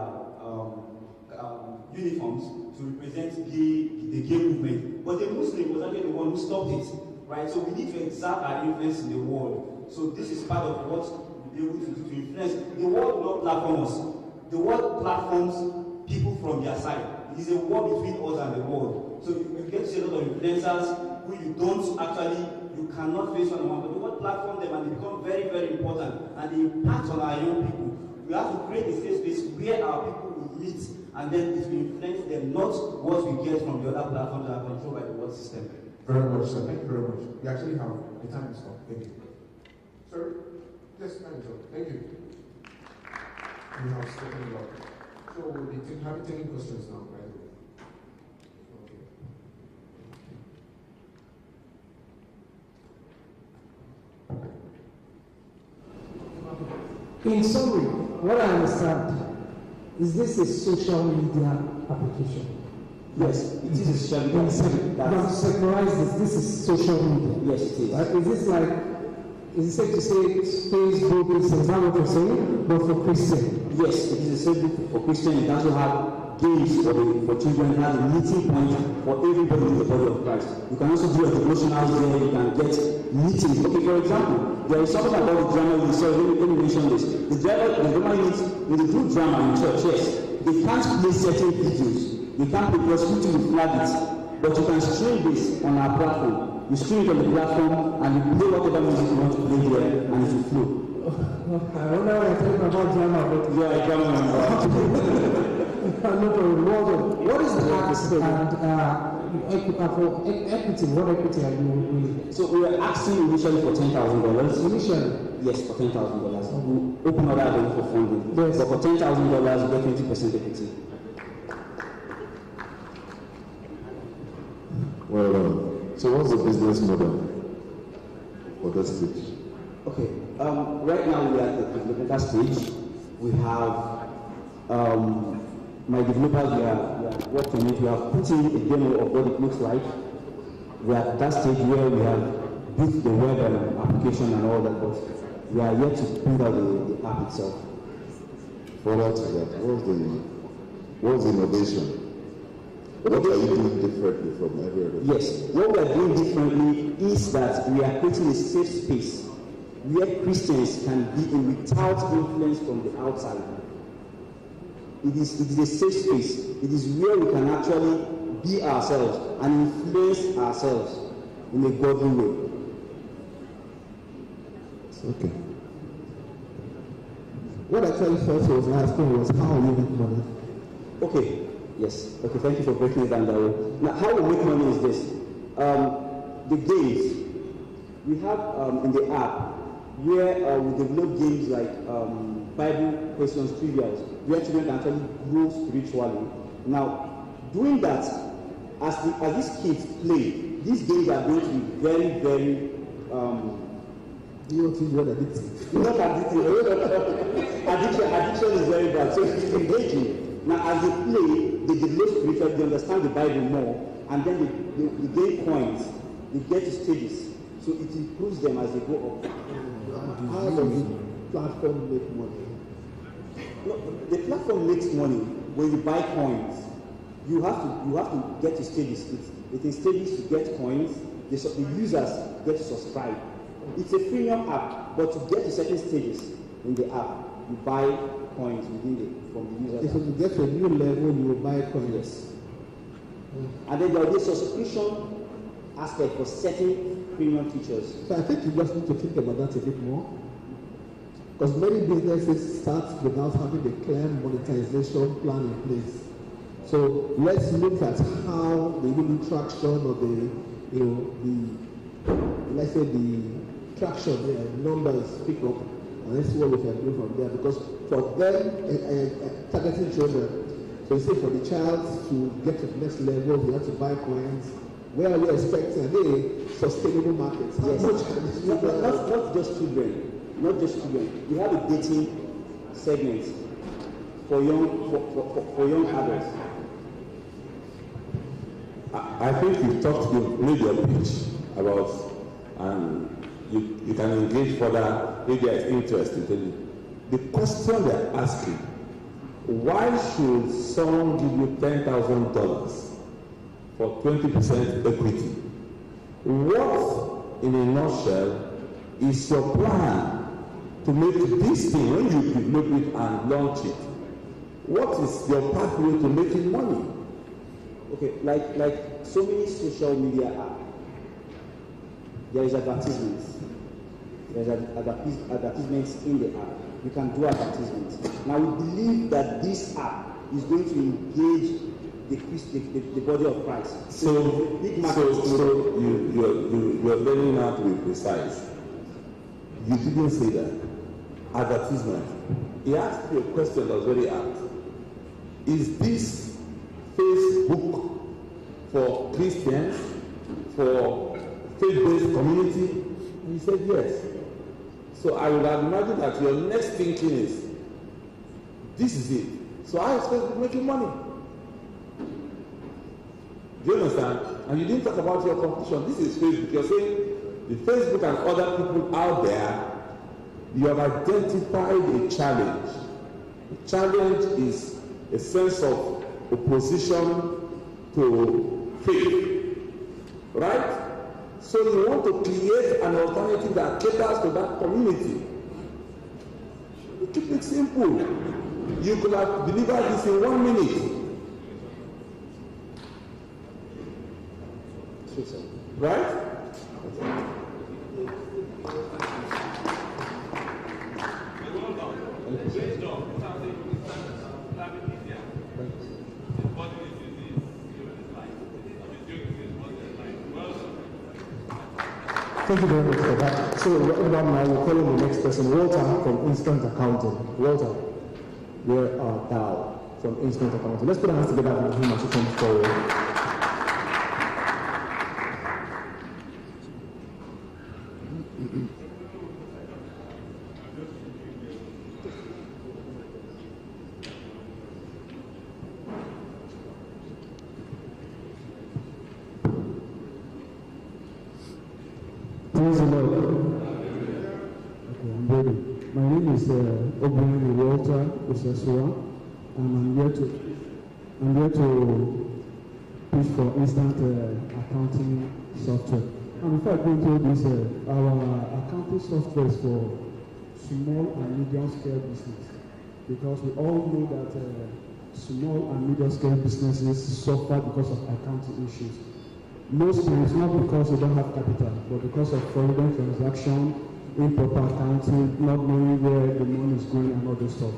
uniforms to represent the gay movement, but the Muslim was actually the one who stopped it. Right? So we need to exert our influence in the world. So this is part of what we'll be able to do to influence. The world will not platform us. The world platforms people from their side. It is a war between us and the world. So you get to see a lot of influencers who you cannot face one-on-one, but the world platform them and they become very, very important and they impact on our young people. We have to create a safe space where our people will meet and then it will influence them, not what we get from the other platforms that are controlled by the world system. Very much, sir. Thank you very much. We actually have the time is up. Thank you. Sir, yes, time is up. Thank you. We have spoken a lot. So we'll be taking questions now, right? Okay. In summary, what I understand is this a social media application? Yes, it is a social media. Now, to summarize this is social media. Yes, it is. Right? Is it safe to say Facebook is that what you're saying, but for Christian? Yes, it is a Facebook for Christian. It also have games for children. It has a meeting point for everybody in the body of Christ. You can also do a devotional there. You can get meetings. Okay, for example, there is something about the drama you saw. Let me mention this. The drama unit, when they do drama in church, yes, they can't play certain videos. They can't be prosecuted with flag it, but you can stream this on our platform. You stream it on the platform and you play whatever music you want to play there and it will flow. I don't know what you're talking about drama, but yeah, what is the ask and for equity? What equity are you willing? So we were asking initially for $10,000. Initially? Yes, for $10,000. We open other avenues for funding. Yes. But for $10,000, we get 20% equity. Well done. So what's the business model for this stage? Okay. Right now we are at the developer stage. We have my developers. We are working on it. We have put in a demo of what it looks like. We are at that stage where we have built the web application and all that, but we are yet to build out the app itself. Further to that, what's the innovation? What are you doing differently from every other? Yes, what we are doing differently is that we are creating a safe space where Christians can be in without influence from the outside. It is a safe space. It is where we can actually be ourselves and influence ourselves in a godly way. Okay. What actually first was asking was how you make money. Okay. Yes. Okay, thank you for breaking it down that way. Now, how we make money is this. The games. We have in the app where we develop games like Bible questions, trivials, where children can actually grow spiritually. Now, doing that, as these kids play, these games are going to be very, very DOT is what addictive. Not addictive. Addiction is very bad. So it's engaging. Now, as they play, they develop spiritually, they understand the Bible more, and then they gain coins, they get to stages. So it improves them as they go up. How does the platform make money? No, the platform makes money when you buy coins. You have to get to stages. It is stages to get coins. The users get to subscribe. It's a freemium app, but to get to certain stages in the app, you buy coins from the users. If you get to a new level, you will buy coins. Yes. And then there will be a subscription aspect for certain premium features. So I think you just need to think about that a bit more. Because many businesses start without having a clear monetization plan in place. So let's look at how the unit traction or let's say the traction numbers pick up, and let's see what we can do from there. Because for them, targeting children, so you say for the child to get to the next level, you have to buy coins. Where are we expecting a sustainable market? Yes. Not just children. Not just children. We have a dating segment for young adults. I think you've made your pitch about, and you can engage further if there is interest in telling. The question they're asking, why should someone give you $10,000 for 20% equity? What, in a nutshell, is your plan to make this thing, when you develop it and launch it? What is your pathway to making money? Okay, like so many social media apps, there is advertisements. There's advertisements in the app. You can do advertisements. Now we believe that this app is going to engage the body of Christ. So you're learning how to be precise. You didn't say that. Advertisement. He asked you a question that was very apt. Is this Facebook for Christians, for faith-based community? And he said yes. So I would have imagined that your next thinking is, this is it. So I expect to be making money. Do you understand? And you didn't talk about your competition. This is Facebook. You're saying the Facebook and other people out there, you have identified a challenge. The challenge is a sense of opposition to faith. Right? So you want to create an alternative that caters to that community. You keep it simple. You could have delivered this in 1 minute. Right? Thank you very much for that. So right now we'll call on the next person, Walter from Instant Accounting. Walter, where are thou from Instant Accounting? Let's put our hands together and him as he comes forward. Praise the Lord. Okay, I'm ready. My name is Obrani Walter Osesua, and I'm here to push for instant accounting software. And before I go into this, our accounting software is for small and medium scale business, because we all know that small and medium scale businesses suffer because of accounting issues. Most times, not because they don't have capital, but because of fraudulent transaction, improper accounting, not knowing where the money is going and all this stuff.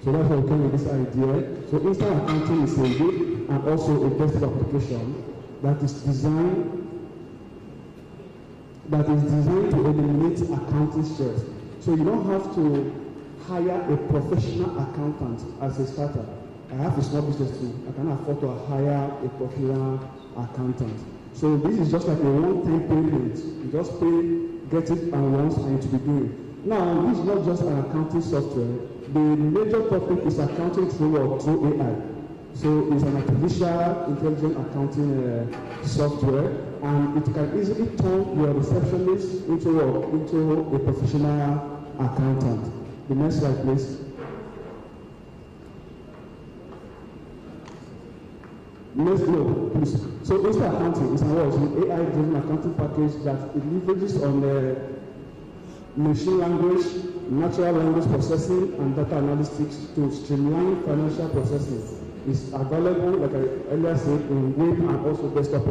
So that's why we came with this idea. So instant accounting is a good and also a desktop application that is designed to eliminate accounting stress. So you don't have to hire a professional accountant as a starter. I have a small business too. I can afford to hire a professional accountant. So this is just like a one-time payment. You just pay get it and wants and to be doing. Now, this is not just an accounting software. The major topic is accounting through AI. So it's an artificial intelligent accounting software, and it can easily turn your receptionist into a professional accountant. The next slide, please. Next slide, please. So Insta Accounting is an AI-driven accounting package that it leverages on machine language, natural language processing, and data analytics to streamline financial processing. It's available, like I earlier said, in web and also desktop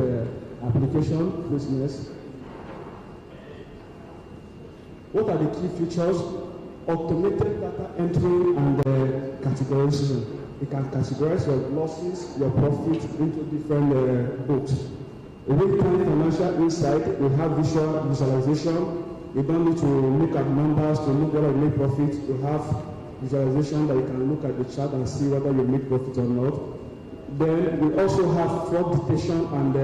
application business. What are the key features? Automated data entry and categorization. You can categorize your losses, your profits into different books. Real-time financial insight, we have visualization. You don't need to look at numbers to look whether you make profit. You have visualization that you can look at the chart and see whether you make profit or not. Then we also have fraud detection and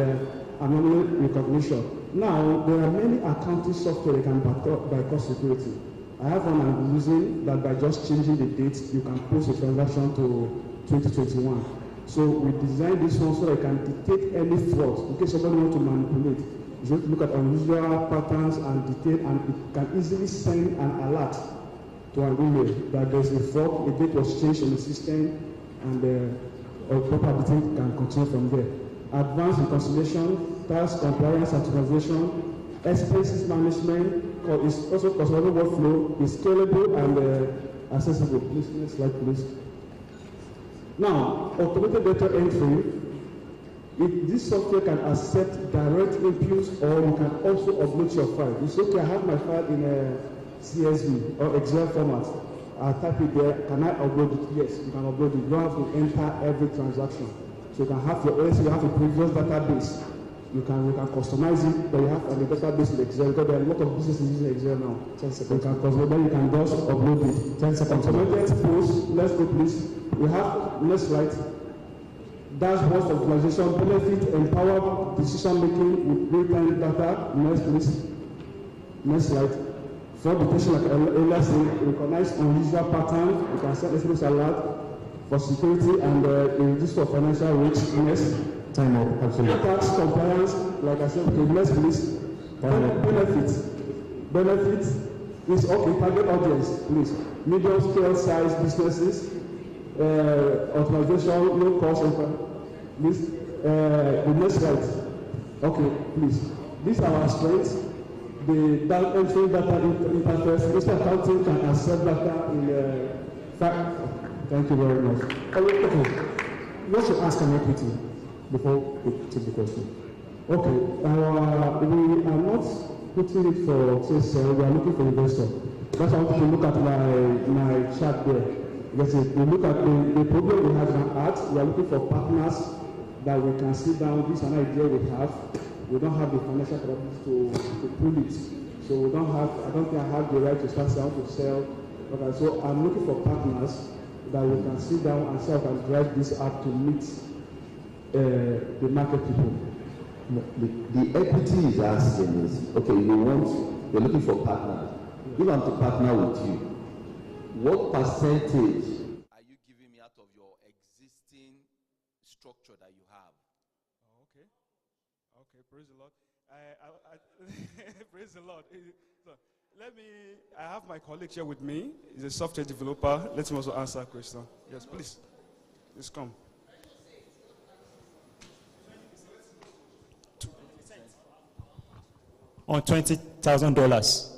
anomaly recognition. Now, there are many accounting software that can bypass security. I have one I'm using that by just changing the date, you can post a transaction to 2021. So we designed this one so that you can detect any fraud in case somebody wants to manipulate. You have to look at unusual patterns and detail, and it can easily send an alert to an email that there's a fraud, a date was changed in the system, and proper detail can continue from there. Advanced reconciliation, tax compliance optimization, expenses management, is also customer workflow, is scalable and accessible. Please, next slide, please. Now, automated data entry. This software can accept direct inputs, or you can also upload your file. It's okay, I have my file in a CSV or Excel format. I'll type it there. Can I upload it? Yes, you can upload it. You don't have to enter every transaction. So you can have your you have a previous database. You can customize it, but you have a database in Excel, because there are a lot of businesses using Excel now. 10 seconds. You can customize, then you can just upload it. 10 seconds. Automated post. Let's go, please. We have next slide. Dashboard optimization, benefit, empower decision making with real-time data. Next, please. Next slide. Fraud detection, like earlier said, recognize unusual patterns. You can set SMS alert for security and reduce for financial risk. Next. Time up, absolutely. Tax compliance, like I said, okay, next, please. Benefits is okay, target audience, please. Medium scale size businesses, optimization, low cost, please. The next slide. Okay, please. These are our strengths. The data entry data interface, Insta Accounting can accept data in fact. Thank you very much. Okay. What should ask an equity before we take the question? Okay. We are not putting it for sale, we are looking for investor. That's why I want to look at my chart there. That's it. We look at the problem we have in art. We are looking for partners that we can sit down. This is an idea we have. We don't have the financial capability to pull it. So we don't have, I don't think I have the right to start to sell. Okay, so I'm looking for partners that we can sit down and say I can drive this up to meet the market people. The equity is asking is, okay, you're looking for partners. If I'm to partner with you, what percentage are you giving me out of your existing structure that you have? Okay. Okay, praise the Lord. Praise the Lord. So, I have my colleague here with me. He's a software developer. Let him also answer a question. Yes, please. Please come. On $20,000.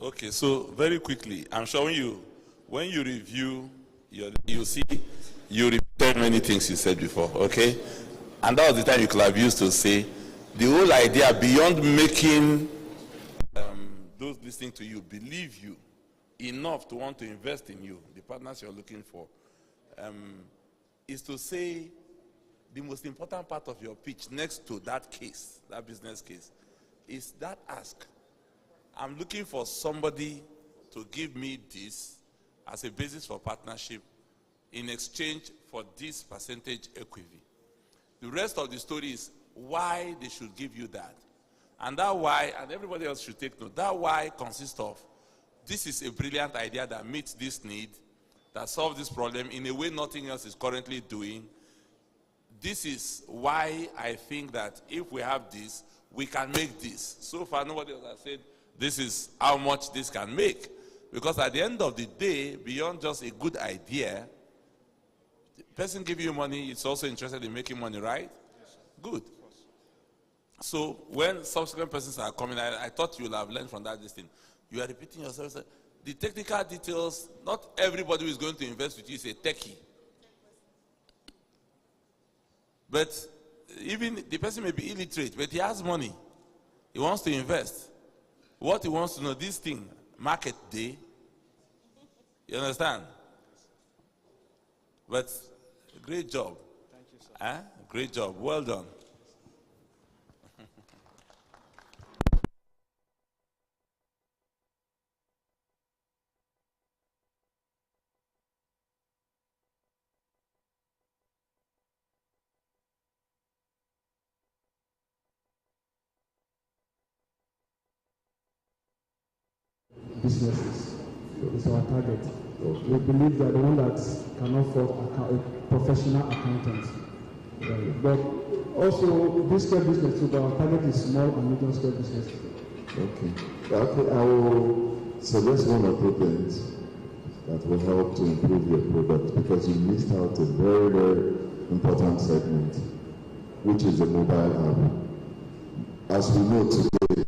Okay, so very quickly, I'm showing you, when you review, you see, you repeated many things you said before, okay? And that was the time you could have used to say, the whole idea beyond making those listening to you believe you enough to want to invest in you, the partners you're looking for, is to say the most important part of your pitch next to that case, that business case, is that ask. I'm looking for somebody to give me this, as a basis for partnership in exchange for this percentage equity. The rest of the story is why they should give you that. And that why, and everybody else should take note, that why consists of, this is a brilliant idea that meets this need, that solves this problem in a way nothing else is currently doing. This is why I think that if we have this, we can make this. So far, nobody else has said this is how much this can make. Because at the end of the day, beyond just a good idea, the person giving you money is also interested in making money, right? Yes, good. So when subsequent persons are coming, I thought you would have learned from that this thing. You are repeating yourself. The technical details, not everybody who is going to invest with you is a techie. But even the person may be illiterate, but he has money. He wants to invest. What he wants to know, this thing, market day. You understand? But great job. Thank you, sir. Great job. Well done. Businesses. It's our target. We believe that the one that can afford a professional accountant. But also, this scale business, so our target is small and medium scale business. Okay. I will suggest one or two things that will help to improve your product, because you missed out a very, very important segment, which is the mobile app. As we know today,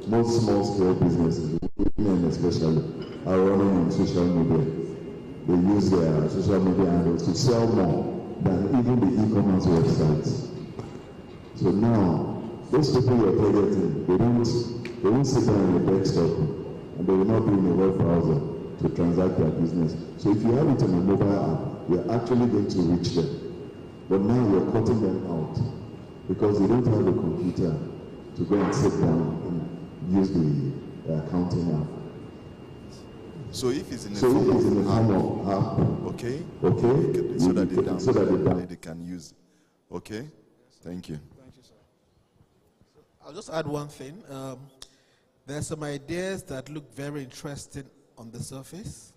most small-scale businesses, women especially, are running on social media. They use their social media handles to sell more than even the e-commerce websites. So now, those people you're targeting, they won't sit down in a desktop, and they will not be in a web browser to transact their business. So if you have it on a mobile app, you're actually going to reach them. But now you're cutting them out because they don't have a computer to go and sit down and use the accounting app. So if it's in the form of app, okay, so that they can use it. Okay, thank you. Thank you, sir. I'll just add one thing. There are some ideas that look very interesting on the surface,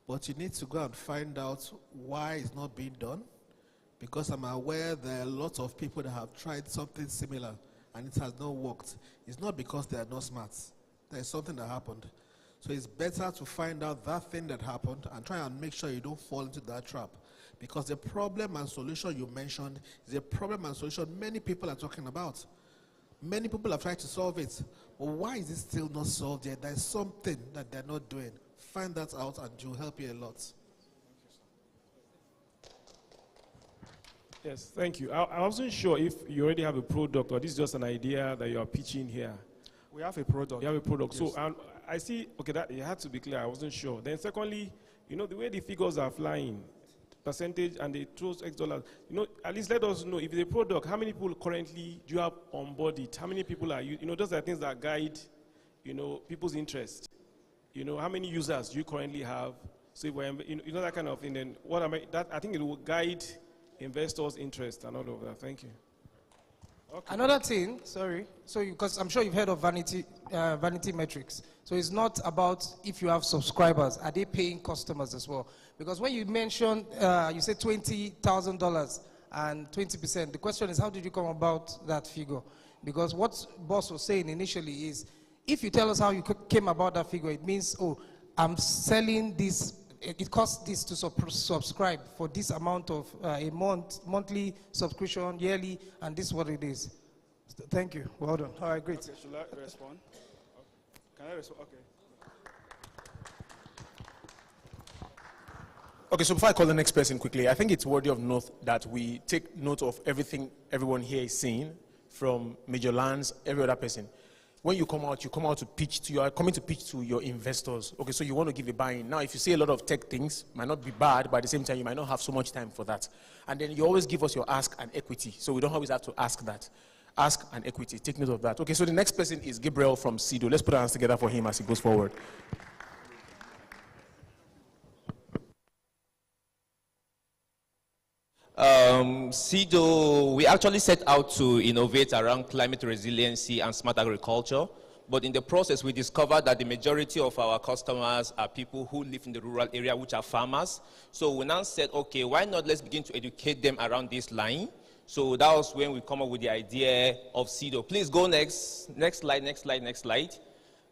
but you need to go and find out why it's not being done, because I'm aware there are lots of people that have tried something similar and it has not worked. It's not because they are not smart. There is something that happened. So it's better to find out that thing that happened and try and make sure you don't fall into that trap. Because the problem and solution you mentioned is a problem and solution many people are talking about. Many people have tried to solve it. But why is it still not solved yet? There's something that they're not doing. Find that out and it will help you a lot. Yes, thank you. I wasn't sure if you already have a product or this is just an idea that you are pitching here. We have a product. You have a product. Yes. So I see, okay, that it had to be clear. I wasn't sure. Then secondly, the way the figures are flying, percentage and they throw X dollars, at least let us know if it's a product, how many people currently do you have on board it? How many people are you? Those are things that guide, people's interest. How many users do you currently have? So if we're, that kind of thing, then I think it will guide investors' interest and all of that. Thank you. Okay. Another thing, because I'm sure you've heard of vanity metrics. So it's not about if you have subscribers, are they paying customers as well? Because when you mentioned, you said $20,000 and 20%, the question is how did you come about that figure? Because what boss was saying initially is, if you tell us how you came about that figure, it means, I'm selling this, it costs this to subscribe for this amount of a monthly subscription, yearly, and this is what it is. Thank you. Well done. All right, great. Okay, should I respond? Can I respond? Okay. Okay, so before I call the next person quickly, I think it's worthy of note that we take note of everything everyone here is saying, from Major Lance, every other person. When you come out to pitch you are coming to pitch to your investors. Okay, so you want to give a buy-in. Now, if you say a lot of tech things, might not be bad, but at the same time, you might not have so much time for that. And then you always give us your ask and equity. So we don't always have to ask that. Ask and equity. Take note of that. Okay, so the next person is Gabriel from CEDO. Let's put our hands together for him as he goes forward. CEDO, we actually set out to innovate around climate resiliency and smart agriculture. But in the process, we discovered that the majority of our customers are people who live in the rural area, which are farmers. So we now said, okay, why not let's begin to educate them around this line? So that was when we come up with the idea of CEDO. Please go next. Next slide, next slide, next slide.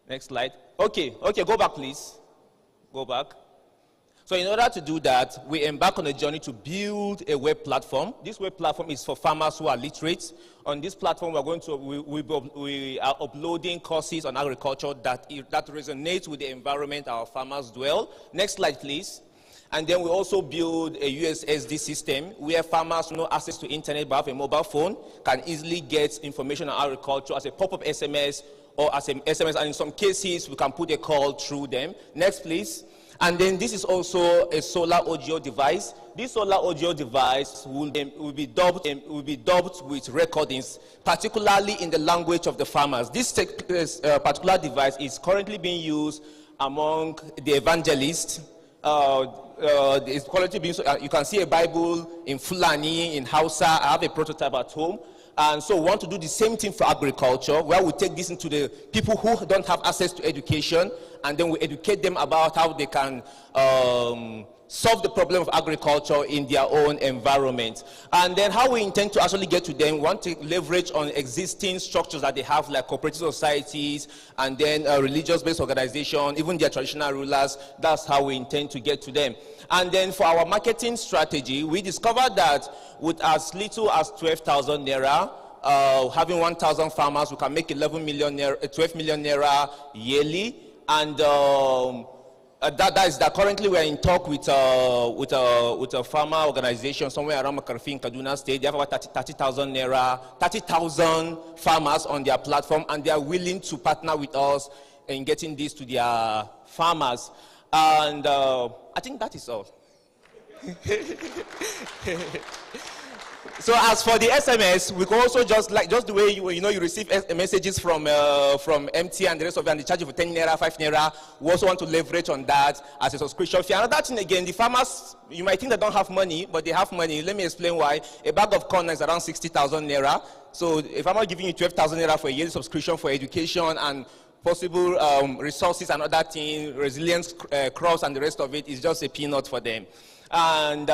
Next slide. Okay, go back, please. Go back. So in order to do that, we embark on a journey to build a web platform. This web platform is for farmers who are literate. On this platform, we are uploading courses on agriculture that resonate with the environment our farmers dwell. Next slide, please. And then we also build a USSD system where farmers who no access to internet but have a mobile phone can easily get information on agriculture as a pop-up SMS or as an SMS. And in some cases, we can put a call through them. Next, please. And then this is also a solar audio device. This solar audio device will be dubbed with recordings, particularly in the language of the farmers. This particular device is currently being used among the evangelists. It's currently being used, you can see a Bible in Fulani, in Hausa. I have a prototype at home. And so we want to do the same thing for agriculture, where we take this into the people who don't have access to education, and then we educate them about how they can solve the problem of agriculture in their own environment. And then how we intend to actually get to them, we want to leverage on existing structures that they have, like cooperative societies, and then religious-based organizations, even their traditional rulers. That's how we intend to get to them. And then for our marketing strategy, we discovered that with as little as 12,000 naira, having 1,000 farmers, we can make 12 million naira yearly. And that is that currently we are in talk with a farmer organization somewhere around Makarfi in Kaduna State. They have about 30,000 farmers on their platform, and they are willing to partner with us in getting this to their farmers. And I think that is all. So as for the SMS, we can also just the way you receive messages from MT and the rest of it, and they charge you for 10 naira, 5 naira. We also want to leverage on that as a subscription fee. Another thing again, the farmers, you might think they don't have money, but they have money. Let me explain why. A bag of corn is around 60,000 naira. So if I'm not giving you 12,000 naira for a yearly subscription for education and possible resources and other things, resilience crops and the rest of it, is just a peanut for them. And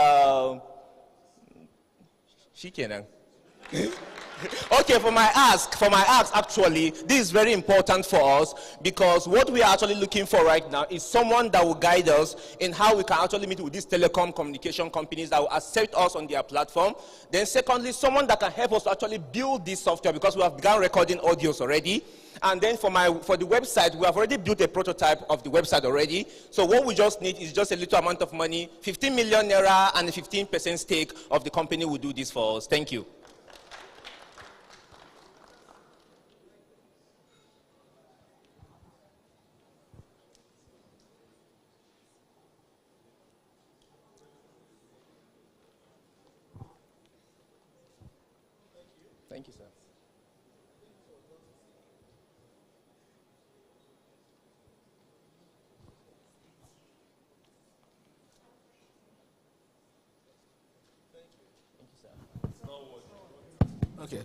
okay, for my ask, actually, this is very important for us, because what we are actually looking for right now is someone that will guide us in how we can actually meet with these telecom communication companies that will accept us on their platform. Then secondly, someone that can help us to actually build this software, because we have begun recording audios already. And then for the website, we have already built a prototype of the website already. So what we just need is just a little amount of money, 15 million naira, and a 15% stake of the company will do this for us. Thank you. Thank you, sir. Okay,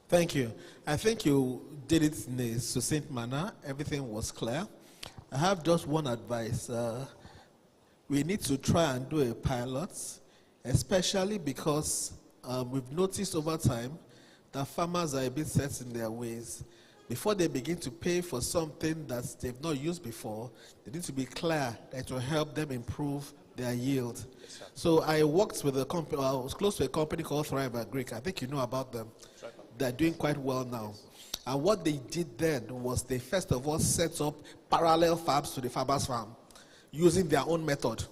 thank you. I think you did it in a succinct manner. Everything was clear. I have just one advice. We need to try and do a pilot, especially because we've noticed over time that farmers are a bit set in their ways. Before they begin to pay for something that they've not used before, they need to be clear that it will help them improve their yield. Yes, so I worked with a company, I was close to a company called Thrive Agric. I think you know about them. They're doing quite well now. And what they did then was they first of all set up parallel farms to the farmer's farm using their own method.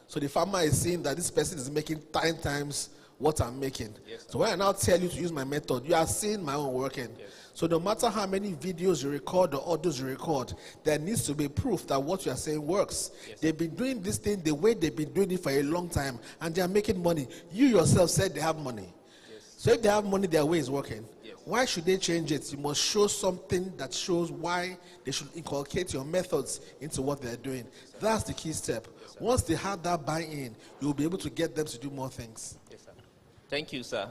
So the farmer is seeing that this person is making 10 times what I'm making. Yes, so when I now tell you to use my method, you are seeing my own working. Yes. So no matter how many videos you record or audios you record, there needs to be proof that what you are saying works. Yes. They've been doing this thing the way they've been doing it for a long time, and they are making money. You yourself said they have money. Yes. So if they have money, their way is working. Yes. Why should they change it? You must show something that shows why they should inculcate your methods into what they're doing. Yes, that's the key step. Yes, once they have that buy-in, you'll be able to get them to do more things. Yes, sir. Thank you, sir.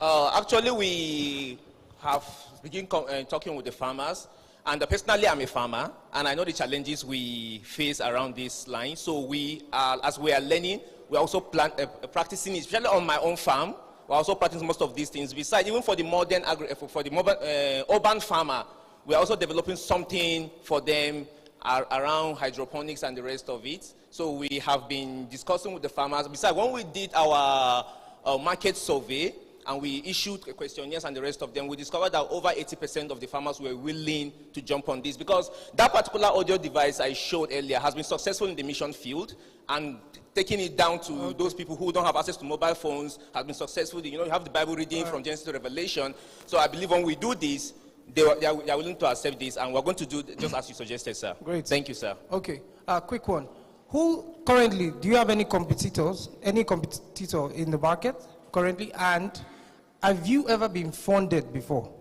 Actually, we have begun talking with the farmers, and personally, I'm a farmer, and I know the challenges we face around this line. So we are, as we are learning, we're also practicing, especially on my own farm. We're also practicing most of these things. Besides, even for the modern urban farmer, we're also developing something for them around hydroponics and the rest of it. So we have been discussing with the farmers. Besides, when we did our market survey and we issued questionnaires and the rest of them, we discovered that over 80% of the farmers were willing to jump on this, because that particular audio device I showed earlier has been successful in the mission field, and taking it down to those people who don't have access to mobile phones has been successful. You know, you have the Bible reading from Genesis to Revelation. So I believe when we do this, they are willing to accept this, and we're going to do just as you suggested, sir. Great. Thank you, sir. Okay, quick one. Who currently, do you have any competitors, any competitor in the market currently, and have you ever been funded before?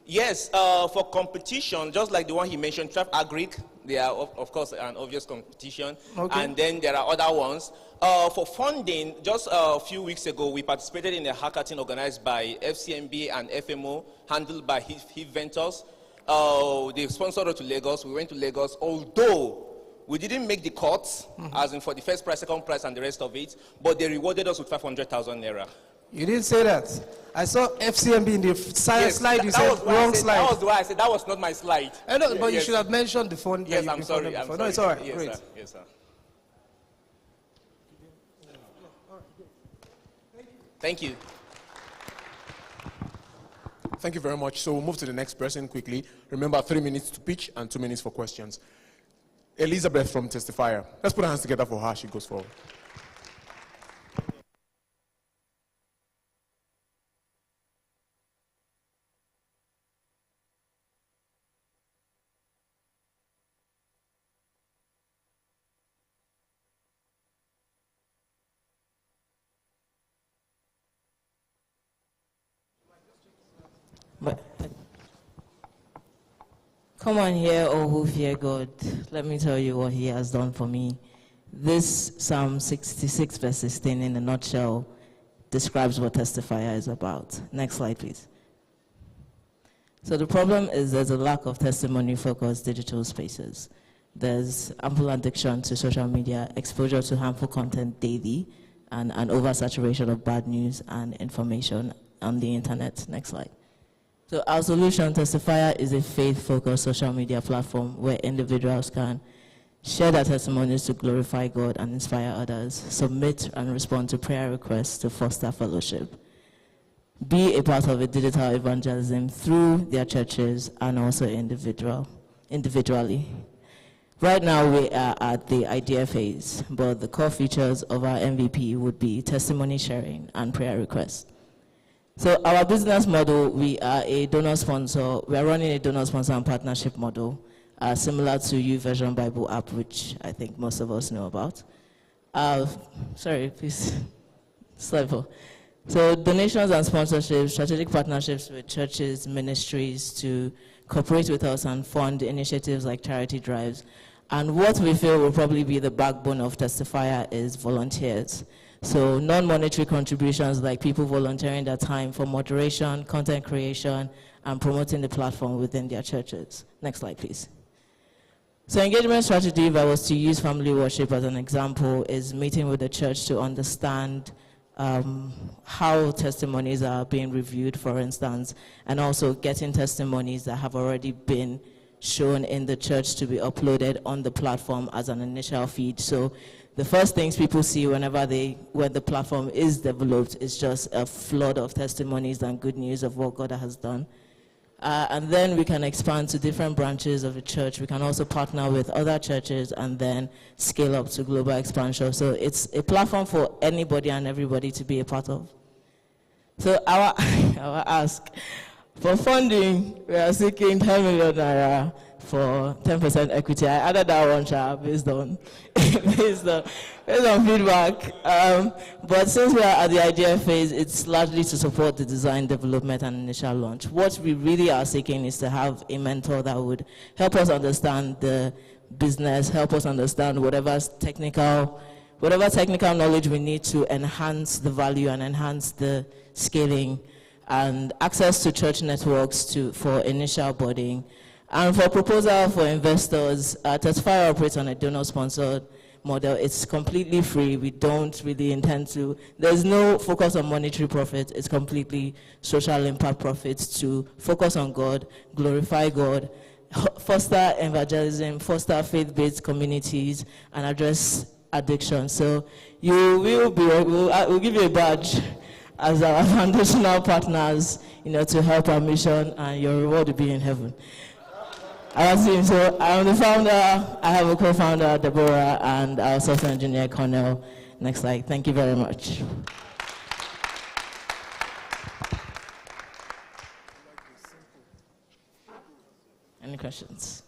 Yes, for competition, just like the one he mentioned, Trap Agric, they are of course an obvious competition. Okay. And then there are other ones. For funding, just a few weeks ago, we participated in a hackathon organized by FCMB and FMO, handled by HIF Ventures. They sponsored us to Lagos. We went to Lagos, although we didn't make the cuts, as in for the first prize, second prize, and the rest of it, but they rewarded us with 500,000 naira. You didn't say that. I saw FCMB in the slide. You said wrong slide. That was why I said that was not my slide. I know, but you should have mentioned the fund. Yes, I'm sorry. No, it's all right. Yes, great. Sir. Yes, sir. Thank you. Thank you very much. So we'll move to the next person quickly. Remember, 3 minutes to pitch and 2 minutes for questions. Elizabeth from Testifier. Let's put our hands together for her. She goes forward. Come on here, all who fear God. Let me tell you what he has done for me. This Psalm 66 verse 16 in a nutshell describes what Testifier is about. Next slide, please. So the problem is there's a lack of testimony-focused digital spaces. There's ample addiction to social media, exposure to harmful content daily, and an oversaturation of bad news and information on the internet. Next slide. So our solution, Testifier, is a faith-focused social media platform where individuals can share their testimonies to glorify God and inspire others, submit and respond to prayer requests to foster fellowship, be a part of a digital evangelism through their churches and also individually. Right now we are at the idea phase, but the core features of our MVP would be testimony sharing and prayer requests. So our business model, we are a donor sponsor. We are running a donor sponsor and partnership model, similar to YouVersion Bible app, which I think most of us know about. Sorry, please. Slide. So donations and sponsorships, strategic partnerships with churches, ministries to cooperate with us and fund initiatives like charity drives. And what we feel will probably be the backbone of Testifier is volunteers. So non-monetary contributions like people volunteering their time for moderation, content creation, and promoting the platform within their churches. Next slide, please. So engagement strategy, if I was to use family worship as an example, is meeting with the church to understand how testimonies are being reviewed, for instance, and also getting testimonies that have already been shown in the church to be uploaded on the platform as an initial feed. So the first things people see when the platform is developed is just a flood of testimonies and good news of what God has done. And then we can expand to different branches of the church. We can also partner with other churches and then scale up to global expansion. So it's a platform for anybody and everybody to be a part of. So our ask for funding, we are seeking 10 million naira for 10% equity. I added that one based on feedback. But since we are at the idea phase, it's largely to support the design, development, and initial launch. What we really are seeking is to have a mentor that would help us understand the business, help us understand whatever technical whatever technical knowledge we need to enhance the value and enhance the scaling, and access to church networks for initial boarding. And for proposal for investors, Testifier operates on a donor-sponsored model. It's completely free. We don't really intend to, there's no focus on monetary profit. It's completely social impact profits to focus on God, glorify God, foster evangelism, foster faith-based communities, and address addiction. So you will be, we'll give you a badge as our foundational partners, to help our mission, and your reward will be in heaven. So I'm the founder, I have a co-founder, Deborah, and our software engineer, Cornell. Next slide. Thank you very much. Any questions?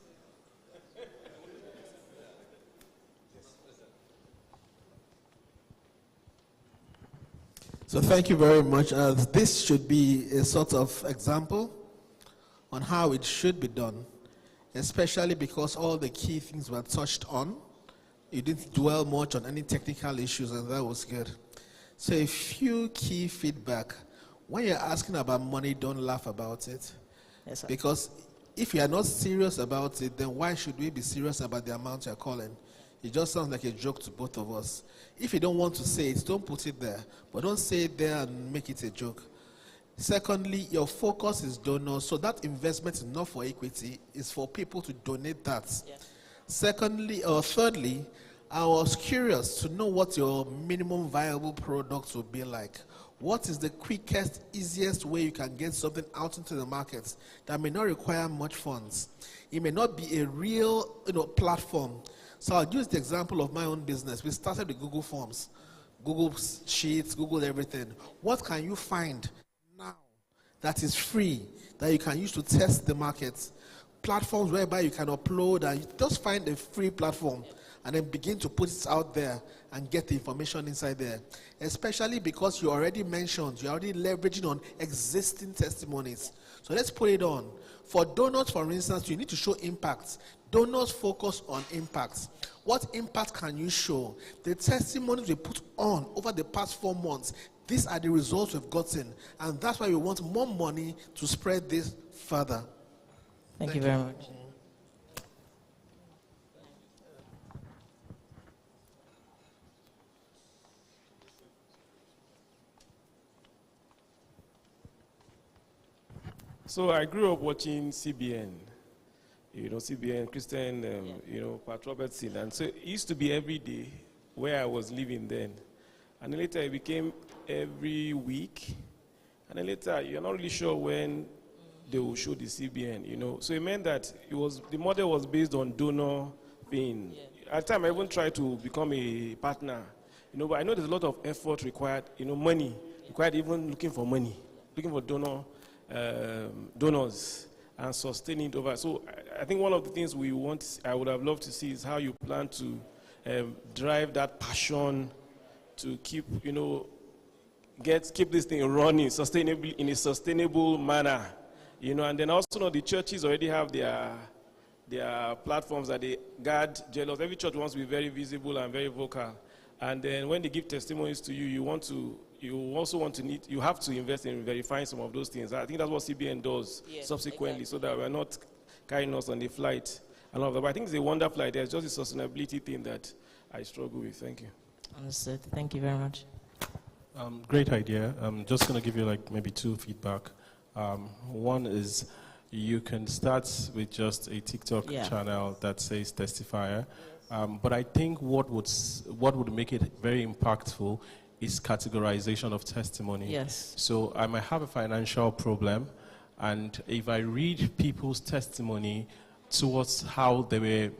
So thank you very much. This should be a sort of example on how it should be done, especially because all the key things were touched on. You didn't dwell much on any technical issues, and that was good. So a few key feedback. When you're asking about money, don't laugh about it. Yes, sir. Because if you are not serious about it, then why should we be serious about the amount you're calling? It just sounds like a joke to both of us. If you don't want to say it, don't put it there. But don't say it there and make it a joke. Secondly, your focus is donors, so that investment is not for equity, it's for people to donate that. Yes. Thirdly, I was curious to know what your minimum viable product would be like. What is the quickest, easiest way you can get something out into the market that may not require much funds? It may not be a real platform. So I'll use the example of my own business. We started with Google Forms, Google Sheets, Google everything. What can you find now that is free, that you can use to test the market? Platforms whereby you can upload, and you just find a free platform and then begin to put it out there and get the information inside there. Especially because you already mentioned, you're already leveraging on existing testimonies. So let's put it on. For donors, for instance, you need to show impact. Donors focus on impact. What impact can you show? The testimonies we put on over the past 4 months, these are the results we've gotten. And that's why we want more money to spread this further. Thank you very much. So I grew up watching CBN. CBN, Christian, Pat Robertson. And so it used to be every day where I was living then. And then later it became every week. And then later, you're not really sure when they will show the CBN, So it meant that the model was based on donor thing. Yeah. At the time, I even tried to become a partner, but I know there's a lot of effort required, money, required even looking for money, looking for donors, and sustaining it over. So I think one of the things I would have loved to see is how you plan to drive that passion to keep, keep this thing running sustainably in a sustainable manner, and then also the churches already have their platforms that they guard jealous. Every church wants to be very visible and very vocal, and then when they give testimonies to you, you have to invest in verifying some of those things. I think that's what CBN does subsequently, exactly. So that we're not carrying us on the flight and all of that. But I think it's a wonderful idea. It's just a sustainability thing that I struggle with. Thank you. Understood. Thank you very much. Great idea. I'm just going to give you maybe 2 feedback. One is you can start with just a TikTok channel that says Testifier. But I think what would make it very impactful is categorization of testimony. Yes. So I might have a financial problem, and if I read people's testimony towards how they were,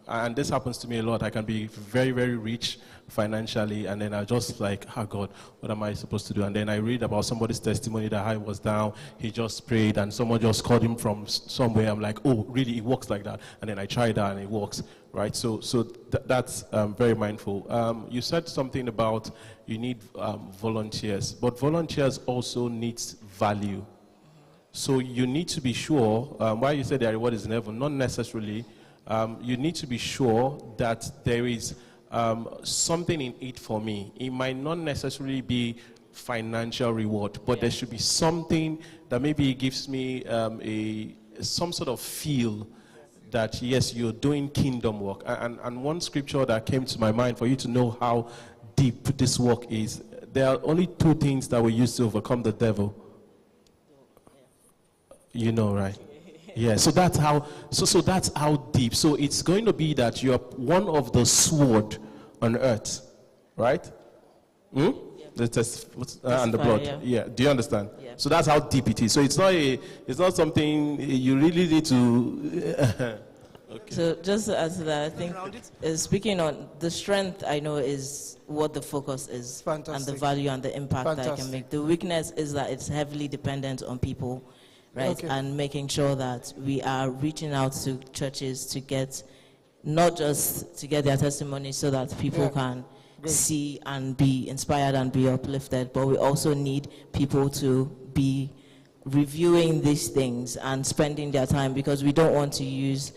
and this happens to me a lot, I can be very, very rich financially, and then I just oh God, what am I supposed to do? And then I read about somebody's testimony that I was down, he just prayed, and someone just called him from somewhere. I'm like, oh, really, it works like that? And then I try that, and it works, right? So that's very mindful. You said something about you need volunteers, but volunteers also needs value. So you need to be sure, why you said their reward is in heaven, not necessarily, you need to be sure that there is something in it for me. It might not necessarily be financial reward, but there should be something that maybe gives me some sort of feel that, yes, you're doing kingdom work. And one scripture that came to my mind for you to know how deep this work is, there are only two things that we use to overcome the devil. You know, right? Yeah, so that's how that's how deep. So it's going to be that you're one of the sword on earth, right? Hmm? The test and the blood. Yeah. Do you understand? Yeah. So that's how deep it is. So it's not something you really need to. Okay. So just to add to that, I think speaking on the strength, I know is what the focus is. Fantastic. And the value and the impact that I can make. The weakness is that it's heavily dependent on people, right? Okay. And making sure that we are reaching out to churches to get, not just to get their testimony so that people can see and be inspired and be uplifted, but we also need people to be reviewing these things and spending their time, because we don't want to use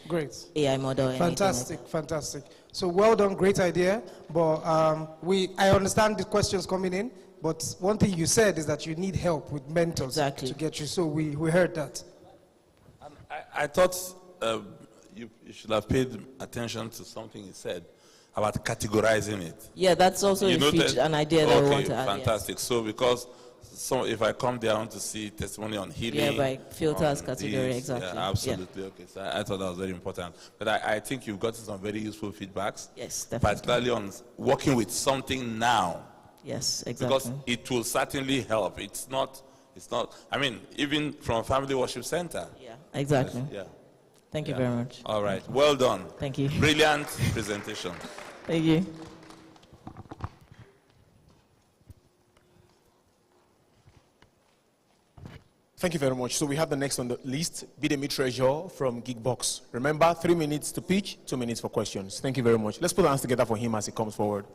AI model. Fantastic. So well done, great idea. But I understand the questions coming in, but one thing you said is that you need help with mentors to get you. So we heard that. I thought you should have paid attention to something you said about categorizing it. Yeah, that's also an idea that we want to add. Fantastic. So because if I come there, I want to see testimony on healing. Yeah, by filters category, exactly. Yeah, absolutely. Yeah. Okay, so I thought that was very important. But I think you've gotten some very useful feedbacks. Yes, definitely. Particularly on working with something now. Yes, exactly. Because it will certainly help. It's not, I mean, even from Family Worship Center. Yeah, exactly. Yeah. Thank you very much. All right, well done. Thank you. Brilliant presentation. Thank you. Thank you very much. So we have the next on the list, Bidemi Treasure from Geekbox. Remember, 3 minutes to pitch, 2 minutes for questions. Thank you very much. Let's put our hands together for him as he comes forward.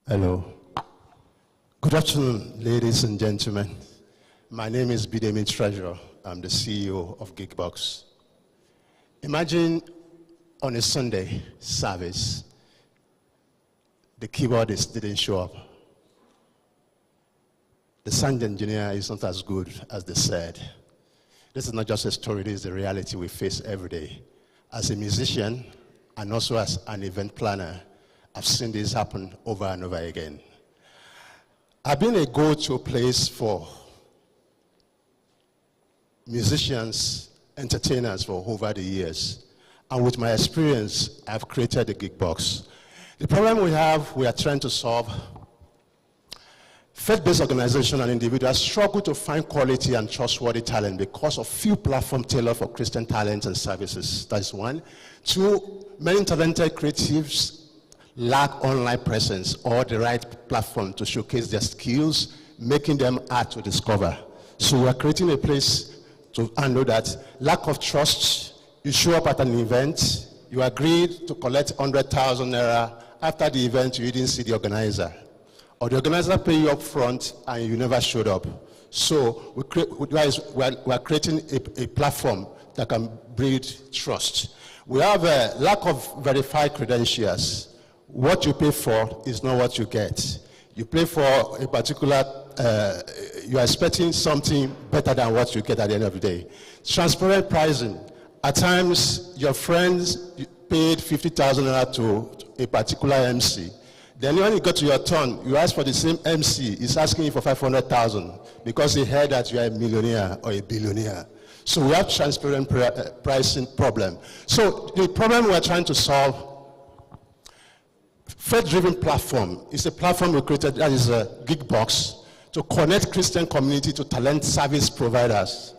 Hello. Good afternoon, ladies and gentlemen. My name is Bidemi Treasure. I'm the CEO of Geekbox. Imagine on a Sunday service, the keyboardist didn't show up. The sound engineer is not as good as they said. This is not just a story, this is the reality we face every day. As a musician and also as an event planner, I've seen this happen over and over again. I've been a go-to place for musicians, entertainers for over the years. And with my experience, I've created the Geekbox. The problem we are trying to solve. Faith-based organizations and individuals struggle to find quality and trustworthy talent because of few platforms tailored for Christian talents and services. That's one. Two, many talented creatives lack online presence or the right platform to showcase their skills, making them hard to discover. So we're creating a place to handle that. Lack of trust, you show up at an event, you agreed to collect 100,000 naira, after the event you didn't see the organizer. Or the organizer paid you up front and you never showed up. So we're creating a platform that can breed trust. We have a lack of verified credentials. What you pay for is not what you get. You pay for a particular, you're expecting something better than what you get at the end of the day. Transparent pricing. At times, your friends paid 50,000 naira to a particular MC. Then when you go to your turn, you ask for the same MC, he's asking you for 500,000 because he heard that you are a millionaire or a billionaire. So we have transparent pricing problem. So the problem we're trying to solve, faith-driven platform is a platform we created that is a Geekbox to connect Christian community to talent service providers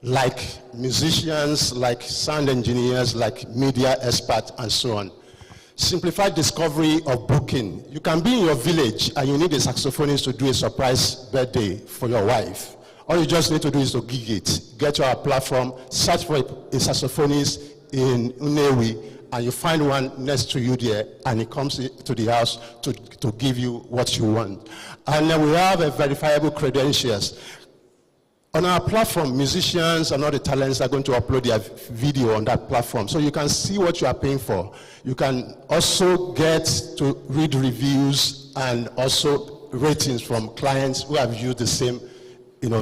like musicians, like sound engineers, like media experts, and so on. Simplified discovery of booking. You can be in your village and you need a saxophonist to do a surprise birthday for your wife. All you just need to do is to gig it. Get to our platform, search for a saxophonist in Unewi, and you find one next to you there, and it comes to the house to give you what you want. And then we have verifiable credentials. On our platform, musicians and all the talents are going to upload their video on that platform, so you can see what you are paying for. You can also get to read reviews and also ratings from clients who have used the same,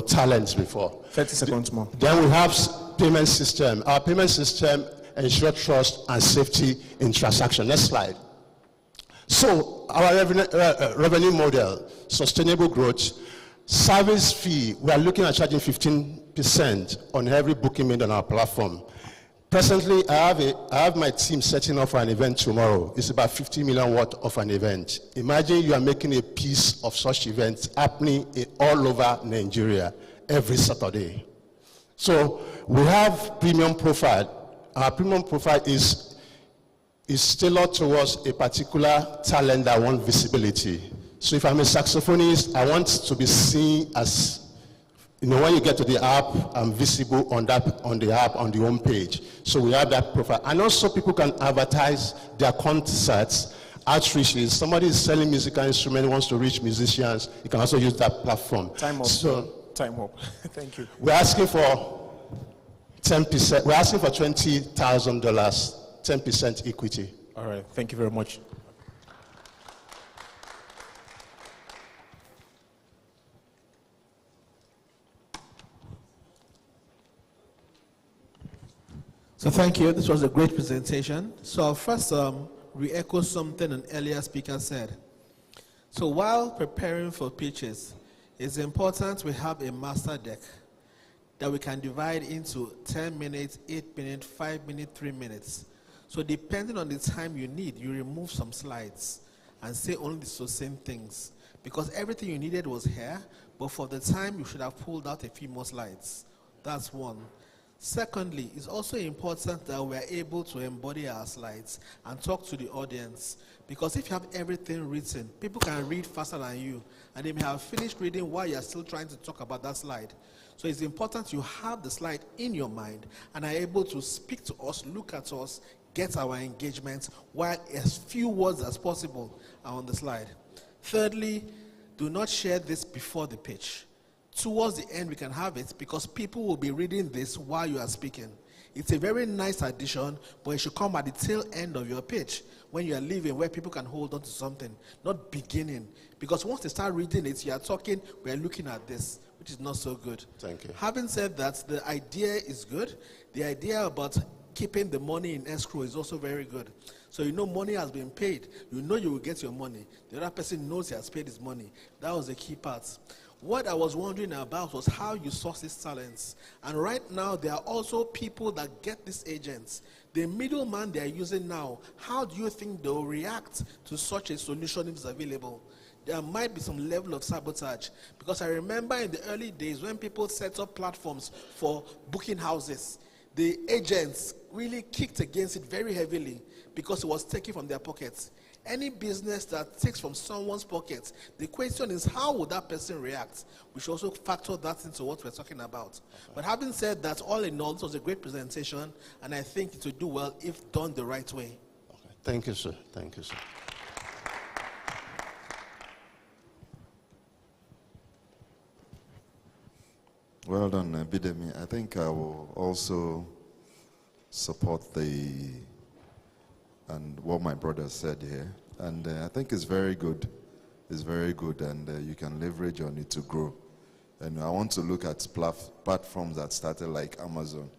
talents before. 30 seconds more. Then we have payment system. Our payment system ensures trust and safety in transaction. Next slide. So our revenue model, sustainable growth, service fee, we are looking at charging 15% on every booking made on our platform. Presently, I have my team setting up for an event tomorrow. It's about 50 million worth of an event. Imagine you are making a piece of such events happening all over Nigeria every Saturday. So we have premium profile. Our premium profile is tailored towards a particular talent that wants visibility. So if I'm a saxophonist, I want to be seen as, when you get to the app, I'm visible on the app, on the home page. So we have that profile. And also people can advertise their concerts, outreaches. Somebody is selling musical instruments, wants to reach musicians, you can also use that platform. Time up. So, time up. Thank you. We're asking for 10%, we're asking for $20,000, 10% equity. All right, thank you very much. So thank you. This was a great presentation. So I'll first re-echo something an earlier speaker said. So while preparing for pitches, it's important we have a master deck that we can divide into 10 minutes, 8 minutes, 5 minutes, 3 minutes. So depending on the time you need, you remove some slides and say only the same things. Because everything you needed was here, but for the time you should have pulled out a few more slides. That's one. Secondly, it's also important that we are able to embody our slides and talk to the audience. Because if you have everything written, people can read faster than you, and they may have finished reading while you're still trying to talk about that slide. So it's important you have the slide in your mind and are able to speak to us, look at us, get our engagement, while as few words as possible are on the slide. Thirdly, do not share this before the pitch. Towards the end, we can have it because people will be reading this while you are speaking. It's a very nice addition, but it should come at the tail end of your pitch when you are leaving, where people can hold on to something, not beginning. Because once they start reading it, you are talking, we are looking at this, which is not so good. Thank you. Having said that, the idea is good. The idea about keeping the money in escrow is also very good. So you know money has been paid. You know you will get your money. The other person knows he has paid his money. That was the key part. What I was wondering about was how you source these talents. And right now, there are also people that get these agents. The middleman they are using now, how do you think they'll react to such a solution if it's available? There might be some level of sabotage. Because I remember in the early days when people set up platforms for booking houses, the agents really kicked against it very heavily because it was taken from their pockets. Any business that takes from someone's pocket, the question is how would that person react? We should also factor that into what we're talking about. But having said that, all in all, this was a great presentation, and I think it will do well if done the right way. Okay. Thank you, sir. Thank you, sir. Well done, Bidemi. I think I will also support and what my brother said here. And I think it's very good. It's very good, and you can leverage on it to grow. And I want to look at platforms that started like Amazon.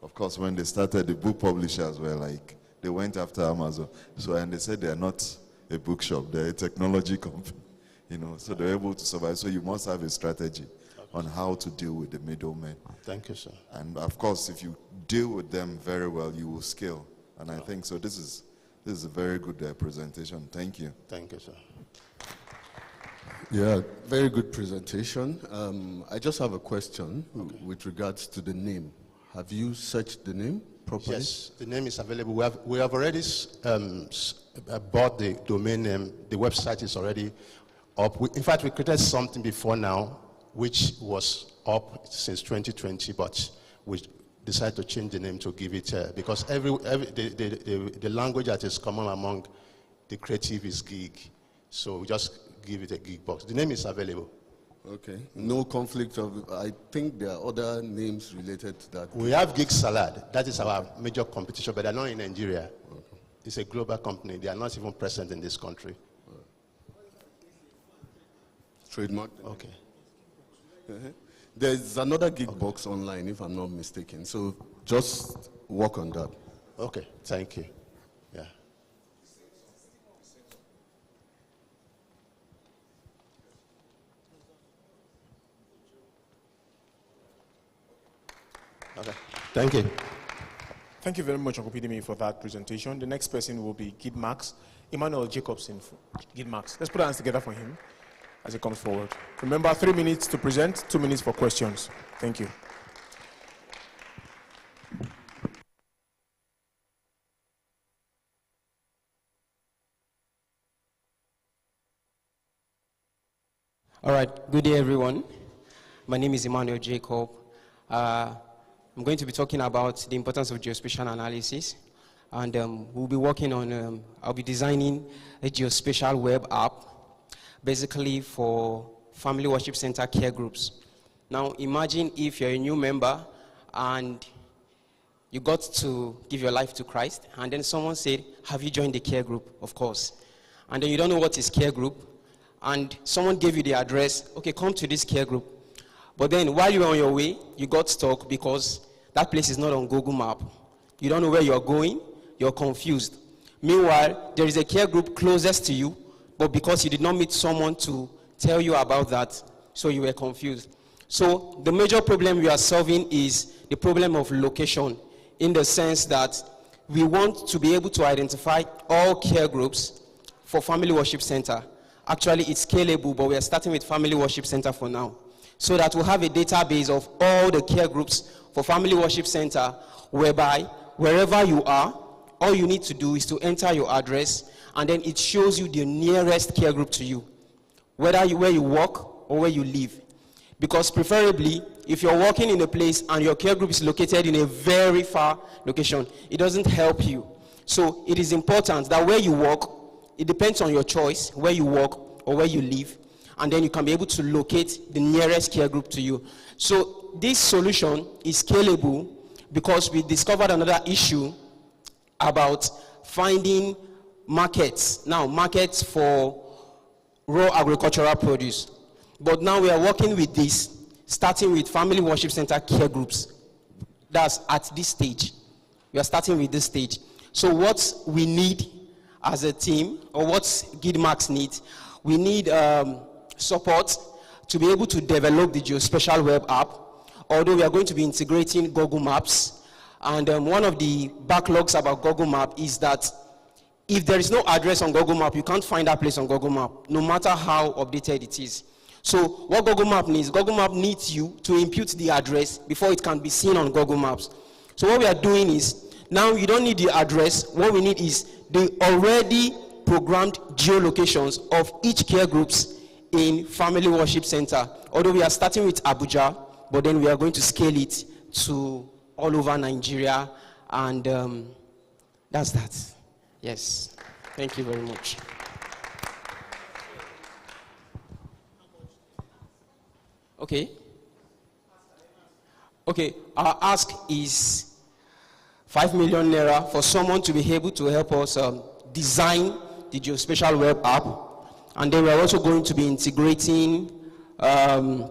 Of course, when they started, the book publishers were like, they went after Amazon. So, and they said they're not a bookshop, they're a technology company. So they're able to survive. So you must have a strategy on how to deal with the middlemen. Thank you, sir. And of course, if you deal with them very well, you will scale. And I think so. This is a very good presentation. Thank you. Thank you, sir. Yeah, very good presentation. I just have a question with regards to the name. Have you searched the name properly? Yes, the name is available. We have already bought the domain name. The website is already up. In fact, we created something before now, which was up since 2020, but decided to change the name to give it, because the language that is common among the creative is gig. So we just give it a gig box. The name is available. Okay. No conflict of, I think there are other names related to that. We have Gig Salad. That is our major competition, but they're not in Nigeria. Okay. It's a global company. They are not even present in this country. Trademark? Okay. There's another gig box online, if I'm not mistaken. So just work on that. Okay, thank you. Yeah. Okay, thank you. Thank you very much, Uncle Pidimi, for that presentation. The next person will be Gid Max, Emmanuel Jacobson. Gid Max. Let's put our hands together for him as he comes forward. Remember, 3 minutes to present, 2 minutes for questions. Thank you. All right, good day, everyone. My name is Emmanuel Jacob. I'm going to be talking about the importance of geospatial analysis, and we'll be working on, I'll be designing a geospatial web app, basically for family worship center care groups. Now, imagine if you're a new member and you got to give your life to Christ, and then someone said, have you joined the care group? Of course. And then you don't know what is care group, and someone gave you the address, okay, come to this care group. But then while you were on your way, you got stuck because that place is not on Google Map. You don't know where you're going, you're confused. Meanwhile, there is a care group closest to you, but because you did not meet someone to tell you about that, so you were confused. So the major problem we are solving is the problem of location, in the sense that we want to be able to identify all care groups for family worship center. Actually, it's scalable, but we are starting with family worship center for now, so that we'll have a database of all the care groups for family worship center, whereby wherever you are, all you need to do is to enter your address, and then it shows you the nearest care group to you, where you work or where you live. Because preferably, if you're working in a place and your care group is located in a very far location, it doesn't help you. So it is important that where you work, it depends on your choice, where you work or where you live, and then you can be able to locate the nearest care group to you. So this solution is scalable because we discovered another issue about finding markets. Now, markets for raw agricultural produce. But now we are working with this, starting with family worship center care groups. That's at this stage. We are starting with this stage. So what we need as a team, or what GidMax needs, we need support to be able to develop the geospatial web app, although we are going to be integrating Google Maps. And one of the backlogs about Google Map is that if there is no address on Google Map, you can't find that place on Google Map, no matter how updated it is. So what Google Map needs you to impute the address before it can be seen on Google Maps. So what we are doing is, now you don't need the address, what we need is the already programmed geolocations of each care groups in family worship center. Although we are starting with Abuja, but then we are going to scale it to all over Nigeria, and that's that. Yes, thank you very much. Okay. Okay, our ask is 5 million naira for someone to be able to help us design the geospatial web app. And then we're also going to be integrating, we're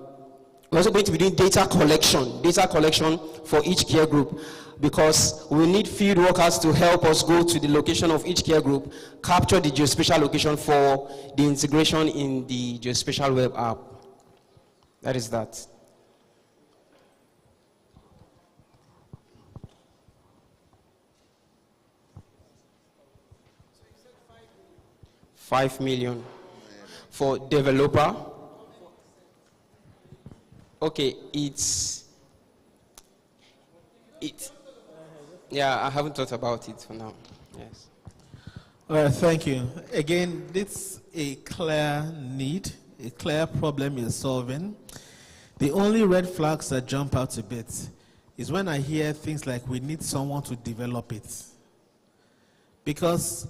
also going to be doing data collection for each care group, because we need field workers to help us go to the location of each care group, capture the geospatial location for the integration in the geospatial web app. That is that. $5 million for developer. Okay, yeah, I haven't thought about it for now. Yes. Thank you. Again, this is a clear need, a clear problem you're solving. The only red flags that jump out a bit is when I hear things like we need someone to develop it. Because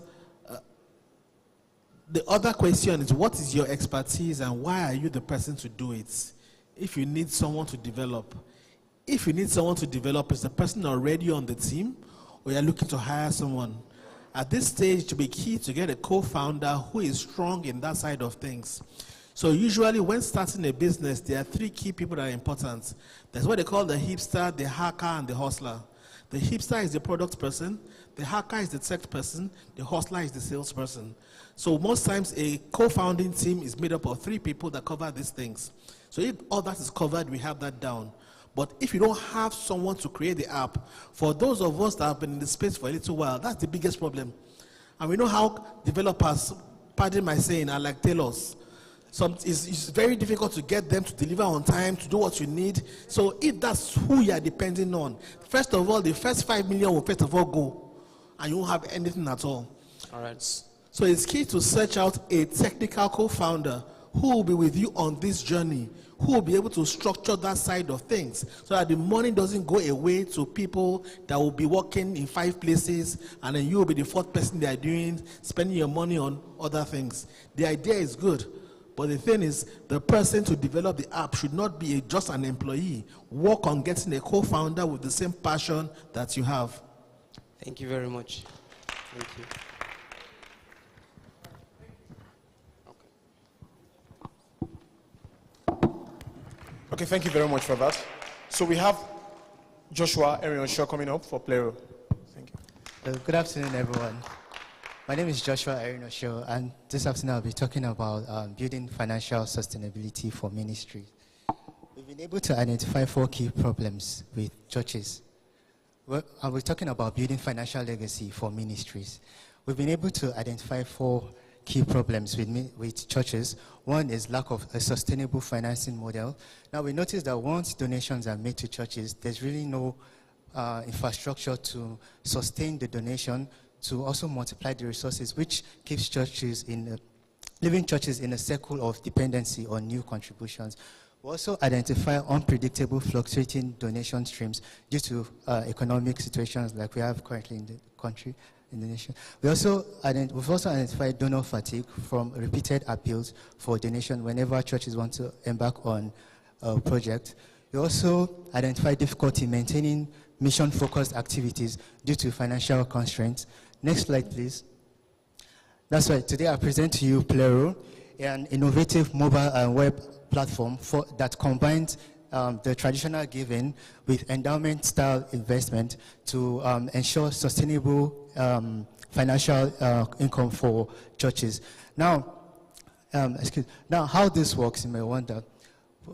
the other question is, what is your expertise and why are you the person to do it? If you need someone to develop. If you need someone to develop, is the person already on the team or you're looking to hire someone? At this stage, it will be key to get a co-founder who is strong in that side of things. So usually when starting a business, there are 3 key people that are important. That's what they call the hipster, the hacker, and the hustler. The hipster is the product person, the hacker is the tech person, the hustler is the salesperson. So most times a co-founding team is made up of 3 people that cover these things. So if all that is covered, we have that down. But if you don't have someone to create the app, for those of us that have been in the space for a little while, that's the biggest problem. And we know how developers, pardon my saying, are like tailors. It's very difficult to get them to deliver on time, to do what you need. So if that's who you are depending on, first of all, the first 5 million will first of all go, and you won't have anything at all. All right. So it's key to search out a technical co-founder who will be with you on this journey, who will be able to structure that side of things so that the money doesn't go away to people that will be working in 5 places and then you will be the 4th person they are doing, spending your money on other things. The idea is good, but the thing is, the person to develop the app should not be just an employee. Work on getting a co-founder with the same passion that you have. Thank you very much. Thank you. Okay, thank you very much for that. So we have Joshua Erionshaw coming up for Plero. Thank you. Good afternoon, everyone. My name is Joshua Erionshaw, and this afternoon I'll be talking about building financial sustainability for ministries. We've been able to identify 4 key problems with churches. We're talking about building financial legacy for ministries. We've been able to identify 4 key problems with churches. One is lack of a sustainable financing model. Now we notice that once donations are made to churches, there's really no infrastructure to sustain the donation, to also multiply the resources, which keeps leaving churches in a circle of dependency on new contributions. We also identify unpredictable fluctuating donation streams due to economic situations like we have currently in the country. In the nation. We've also identified donor fatigue from repeated appeals for donation whenever churches want to embark on a project. We also identify difficulty maintaining mission-focused activities due to financial constraints. Next slide, please. That's right. Today I present to you Plero, an innovative mobile and web platform that combines the traditional giving with endowment-style investment to ensure sustainable financial income for churches. Now, how this works, you may wonder.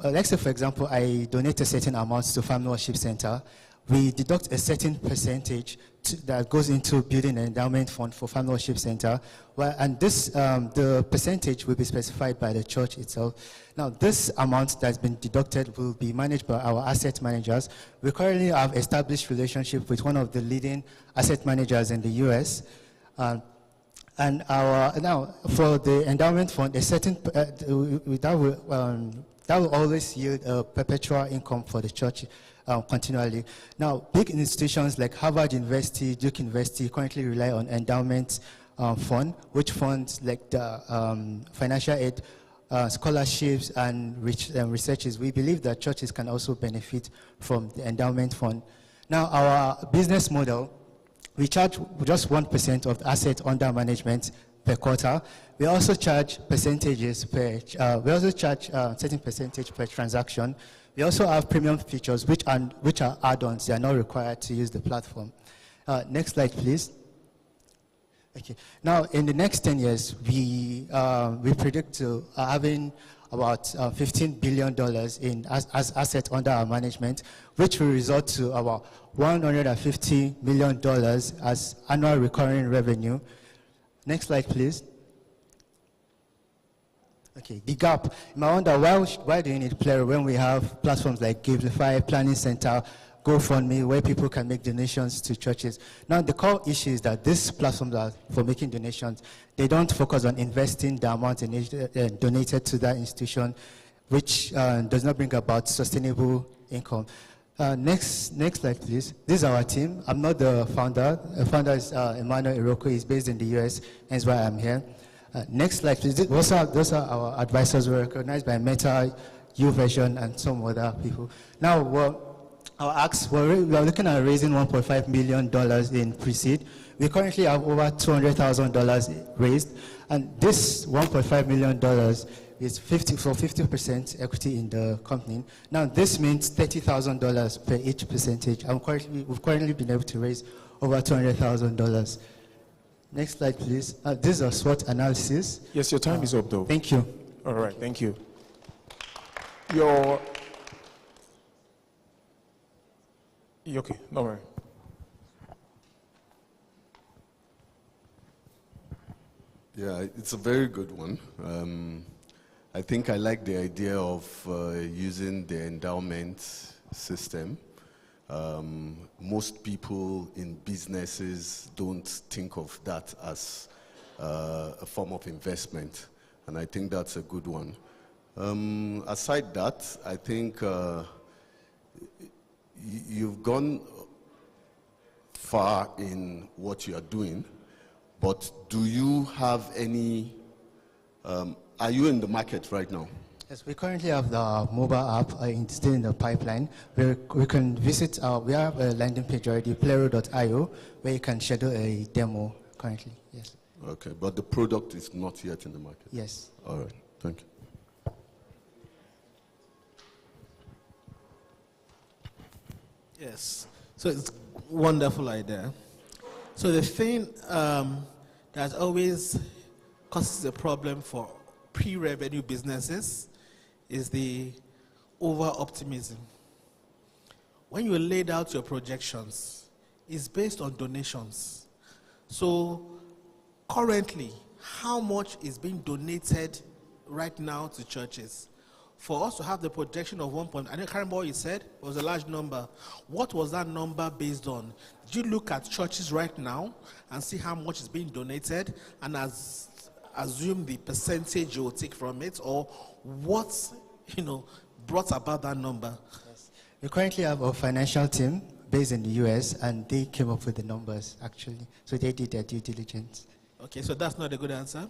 Let's say, for example, I donate a certain amount to Family Worship Center. We deduct a certain percentage that goes into building an endowment fund for Family Worship Center, and this, the percentage will be specified by the church itself. Now, this amount that's been deducted will be managed by our asset managers. We currently have established relationship with one of the leading asset managers in the US, and now for the endowment fund, a certain that will always yield a perpetual income for the church. Continually. Now, big institutions like Harvard University, Duke University currently rely on endowment fund, which funds like the financial aid, scholarships, and researches. We believe that churches can also benefit from the endowment fund. Now, our business model, we charge just 1% of the assets under management per quarter. We also charge percentages per. We also charge certain percentage per transaction. We also have premium features, which are add-ons. They are not required to use the platform. Next slide, please. Okay. Now, in the next 10 years, we predict to having about $15 billion in as assets under our management, which will result to about $150 million as annual recurring revenue. Next slide, please. Okay, the gap. You might wonder, why do you need Plero when we have platforms like Givelify, Planning Center, GoFundMe, where people can make donations to churches? Now, the core issue is that these platforms are for making donations. They don't focus on investing the amount donated to that institution, which does not bring about sustainable income. Next slide, please. This is our team. I'm not the founder. The founder is Emmanuel Iroko. He's based in the US, hence why I'm here. Next slide, please. Those are our advisors. We're recognized by Meta, YouVersion, and some other people. Now, our acts, we are looking at raising $1.5 million in pre-seed. We currently have over $200,000 raised, and this $1.5 million is 50% equity in the company. Now, this means $30,000 per each percentage. We've currently been able to raise over $200,000. Next slide, please. This is a SWOT analysis. Yes, your time is up, though. Thank you. All right, thank you. You okay? No worry. Yeah, it's a very good one. I think I like the idea of using the endowment system. Most people in businesses don't think of that as a form of investment, and I think that's a good one. Aside that, I think you've gone far in what you are doing, but do you have any, are you in the market right now? Yes, we currently have the mobile app still in the pipeline. Where we can visit, we have a landing page already, plero.io, where you can schedule a demo currently, yes. Okay, but the product is not yet in the market? Yes. All right, thank you. Yes, so it's a wonderful idea. So the thing that always causes a problem for pre-revenue businesses is the over-optimism. When you laid out your projections, it's based on donations. So currently, how much is being donated right now to churches? For us to have the projection of 1 point, I can't remember what you said, it was a large number. What was that number based on? Did you look at churches right now and see how much is being donated and assume the percentage you will take from it, or what, brought about that number? Yes. We currently have a financial team based in the US, and they came up with the numbers, actually. So they did their due diligence. Okay, so that's not a good answer.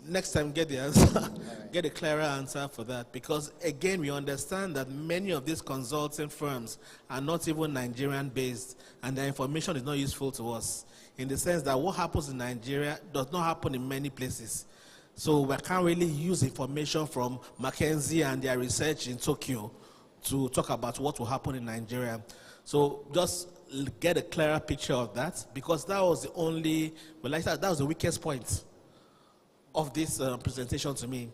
Next time, get the answer, get a clearer answer for that. Because again, we understand that many of these consulting firms are not even Nigerian based, and their information is not useful to us. In the sense that what happens in Nigeria does not happen in many places. So we can't really use information from McKinsey and their research in Tokyo to talk about what will happen in Nigeria. So just get a clearer picture of that, because that was the only, that was the weakest point of this presentation to me,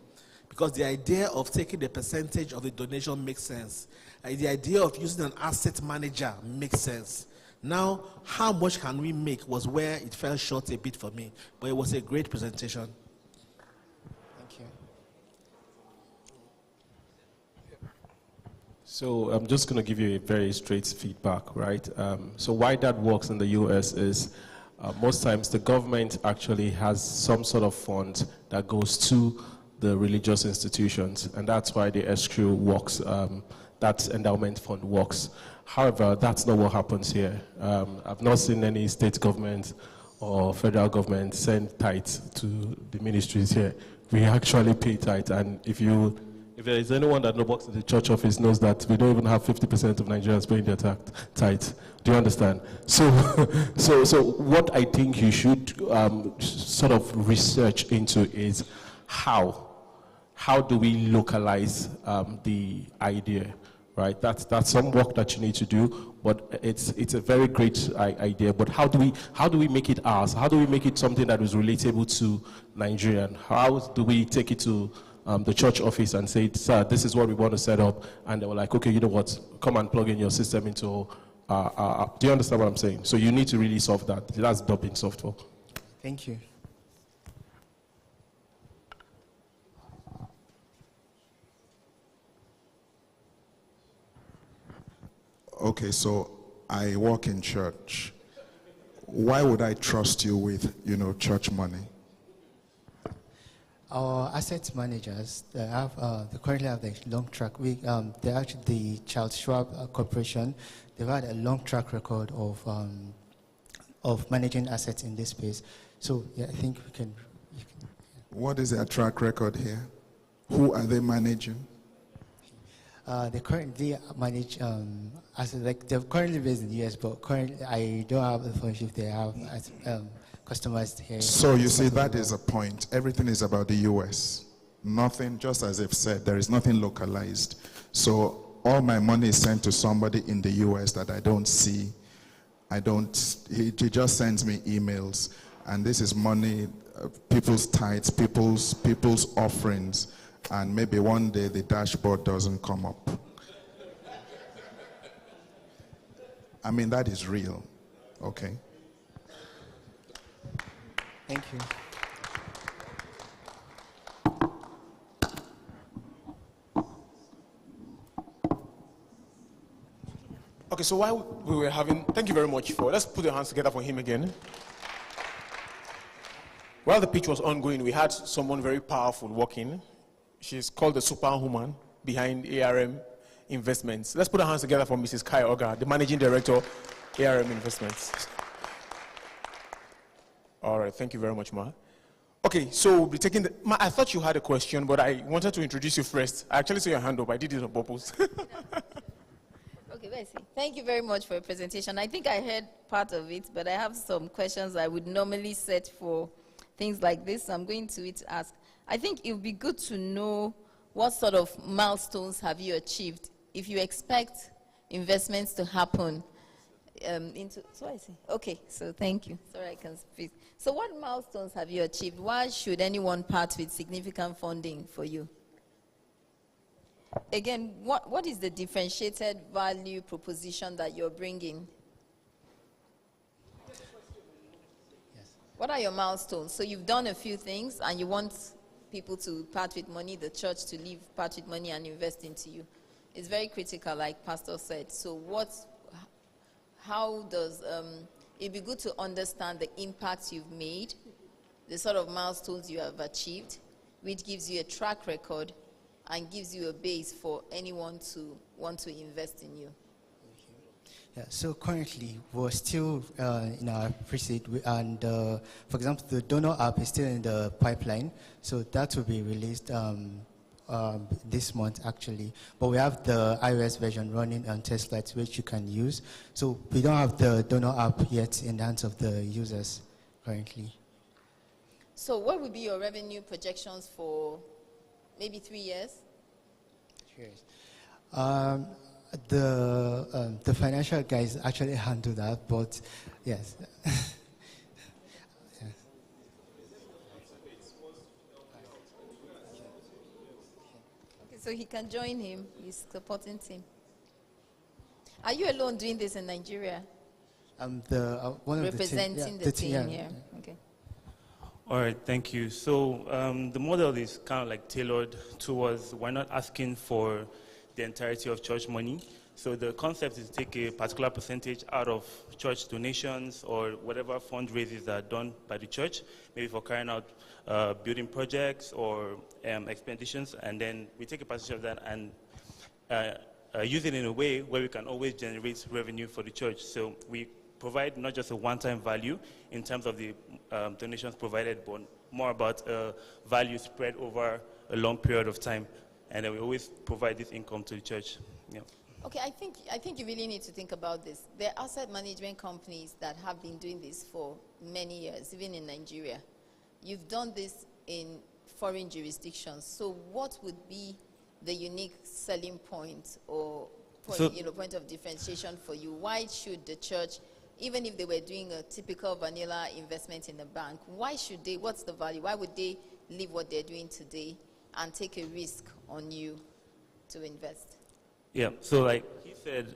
because the idea of taking the percentage of the donation makes sense. The idea of using an asset manager makes sense. Now, how much can we make was where it fell short a bit for me, but it was a great presentation. Thank you. So I'm just going to give you a very straight feedback, right? So why that works in the US is most times the government actually has some sort of fund that goes to the religious institutions, and that's why the escrow works, that endowment fund works. However, that's not what happens here. I've not seen any state government or federal government send tithes to the ministries here. We actually pay tithe, and if there is anyone that works in the church office knows that we don't even have 50% of Nigerians paying their tithe. Do you understand? So what I think you should sort of research into is how do we localize the idea, right? That's some work that you need to do, but it's a very great idea. But how do we make it ours? How do we make it something that is relatable to Nigerian? How do we take it to the church office and say, sir, this is what we want to set up? And they were like, okay, you know what? Come and plug in your system into. Do you understand what I'm saying? So you need to really solve that. That's dubbing software. Thank you. Okay, so I work in church. Why would I trust you with, church money? Our asset managers, they currently have the long track. They're actually the Charles Schwab Corporation. They've had a long track record of managing assets in this space. So yeah, I think we can. What is their track record here? Who are they managing? They currently manage they're currently based in the US, but currently I don't have information if they have customers here. So you see, that is a point. Everything is about the US. Nothing, just as I've said, there is nothing localized. So all my money is sent to somebody in the US that I don't see. He just sends me emails. And this is money, people's tithes, people's offerings. And maybe one day the dashboard doesn't come up. I mean, that is real, okay? Thank you. Okay, so while we were having, thank you very much let's put your hands together for him again. While the pitch was ongoing, we had someone very powerful walking. She's called the superwoman behind ARM Investments. Let's put our hands together for Mrs. Kai Oga, the managing director, ARM Investments. All right, thank you very much, Ma. Okay, so we'll be taking Ma, I thought you had a question, but I wanted to introduce you first. I actually saw your hand up. I did it on purpose. Okay, let's see. Thank you very much for your presentation. I think I heard part of it, but I have some questions I would normally set for things like this. So I'm going to ask. I think it would be good to know what sort of milestones have you achieved if you expect investments to happen so I see. Okay, so thank you. Sorry, I can speak. So what milestones have you achieved? Why should anyone part with significant funding for you? Again, what is the differentiated value proposition that you're bringing? Yes. What are your milestones? So you've done a few things and you want people to part with money, the church to part with money and invest into you. It's very critical, like Pastor said. So how does, it'd be good to understand the impacts you've made, the sort of milestones you have achieved, which gives you a track record and gives you a base for anyone to want to invest in you. Yeah, so currently we're still in our pre-seed, and for example, the donor app is still in the pipeline, so that will be released this month actually. But we have the iOS version running on test flights which you can use. So we don't have the donor app yet in the hands of the users currently. So what would be your revenue projections for maybe 3 years? 3 years. The financial guys actually handle that, but yes. So he can join him. He's supporting team. Are you alone doing this in Nigeria? I'm the one of representing the team here. Okay. All right, thank you. So the model is kind of like tailored towards, we're not asking for the entirety of church money. So the concept is to take a particular percentage out of church donations or whatever fundraisers are done by the church, maybe for carrying out building projects or expeditions, and then we take a percentage of that and use it in a way where we can always generate revenue for the church. So we provide not just a one-time value in terms of the donations provided, but more about value spread over a long period of time. And then we always provide this income to the church. Yeah. Okay, I think you really need to think about this. There are asset management companies that have been doing this for many years, even in Nigeria. You've done this in foreign jurisdictions. So what would be the unique selling point or point of differentiation for you? Why should the church, even if they were doing a typical vanilla investment in a bank, why should they, what's the value? Why would they leave what they're doing today and take a risk on you to invest? Yeah, so like he said,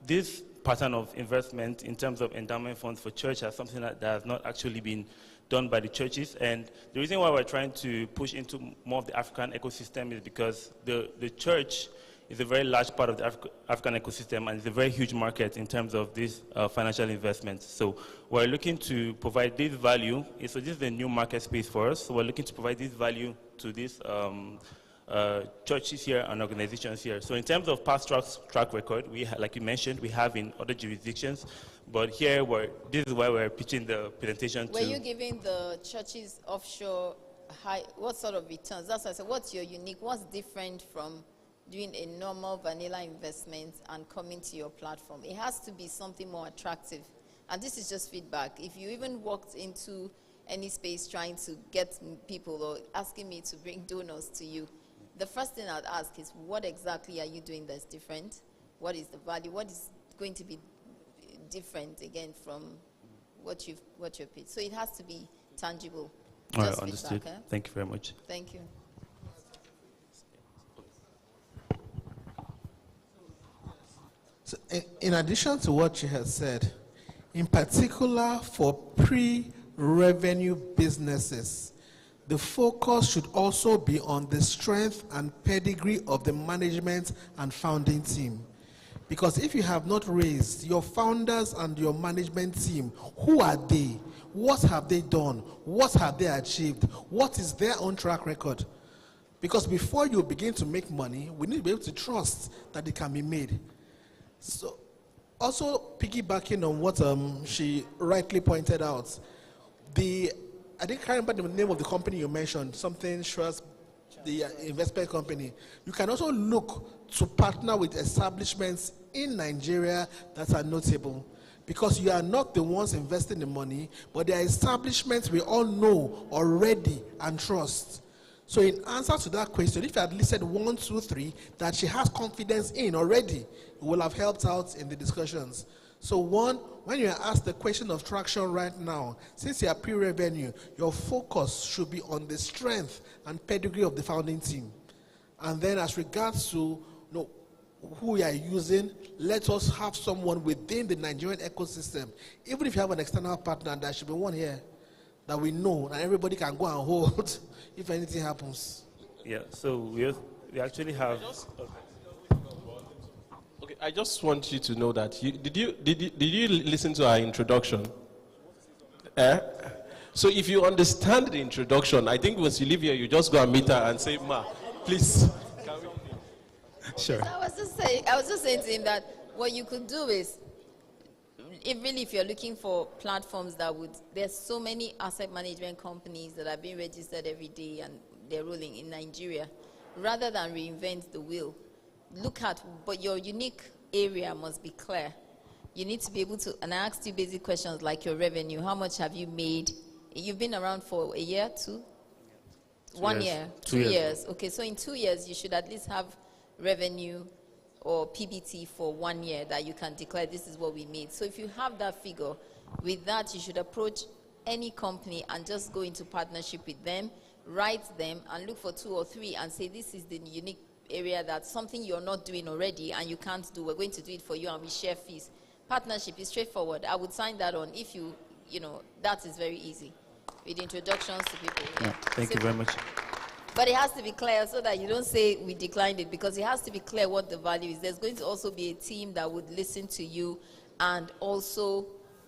this pattern of investment in terms of endowment funds for church is something that has not actually been done by the churches. And the reason why we're trying to push into more of the African ecosystem is because the church is a very large part of the African ecosystem, and it's a very huge market in terms of these financial investments. So we're looking to provide this value. So this is a new market space for us. So we're looking to provide this value to these churches here and organizations here. So in terms of past track record, like you mentioned, we have in other jurisdictions, but here this is why we're pitching the presentation. Were you giving the churches offshore what sort of returns? That's why I said, what's your unique, what's different from doing a normal vanilla investment and coming to your platform? It has to be something more attractive. And this is just feedback. If you even walked into any space trying to get people or asking me to bring donors to you, the first thing I'd ask is, what exactly are you doing that's different? What is the value? What is going to be different, again, from what you've pitched? So it has to be tangible. All right, understood. Thank you very much. Thank you. So in addition to what you have said, in particular for pre-revenue businesses, the focus should also be on the strength and pedigree of the management and founding team. Because if you have not raised your founders and your management team, who are they? What have they done? What have they achieved? What is their own track record? Because before you begin to make money, we need to be able to trust that it can be made. So, also piggybacking on what she rightly pointed out, I can't remember the name of the company you mentioned, something Schwartz, the investment company. You can also look to partner with establishments in Nigeria that are notable, because you are not the ones investing the money, but there are establishments we all know already and trust. So in answer to that question, if you had listed 1, 2, 3 that she has confidence in already, it will have helped out in the discussions. So one, when you are asked the question of traction right now, since you are pre-revenue, your focus should be on the strength and pedigree of the founding team. And then as regards to who we are using, let us have someone within the Nigerian ecosystem. Even if you have an external partner, there should be one here that we know and everybody can go and hold if anything happens. Yeah, so we actually have... Okay, I just want you to know that did you listen to our introduction? So if you understand the introduction, I think once you leave here, you just go and meet her and say, "Ma, please." Sure. I was just saying to him that what you could do is, if you're looking for platforms there's so many asset management companies that are being registered every day and they're rolling in Nigeria. Rather than reinvent the wheel, but your unique area must be clear. You need to be able to, and I asked you basic questions like your revenue. How much have you made? You've been around for a year, 2? 1 year? 2 years. Okay, so in 2 years, you should at least have revenue or PBT for 1 year that you can declare this is what we made. So if you have that figure, with that, you should approach any company and just go into partnership with them, write them, and look for 2 or 3 and say, this is the unique area that's something you're not doing already and you can't do. We're going to do it for you and we share fees. Partnership is straightforward. I would sign that on if that is very easy. With introductions to people. Yeah. Thank you very much. But it has to be clear so that you don't say we declined it, because it has to be clear what the value is. There's going to also be a team that would listen to you, and also,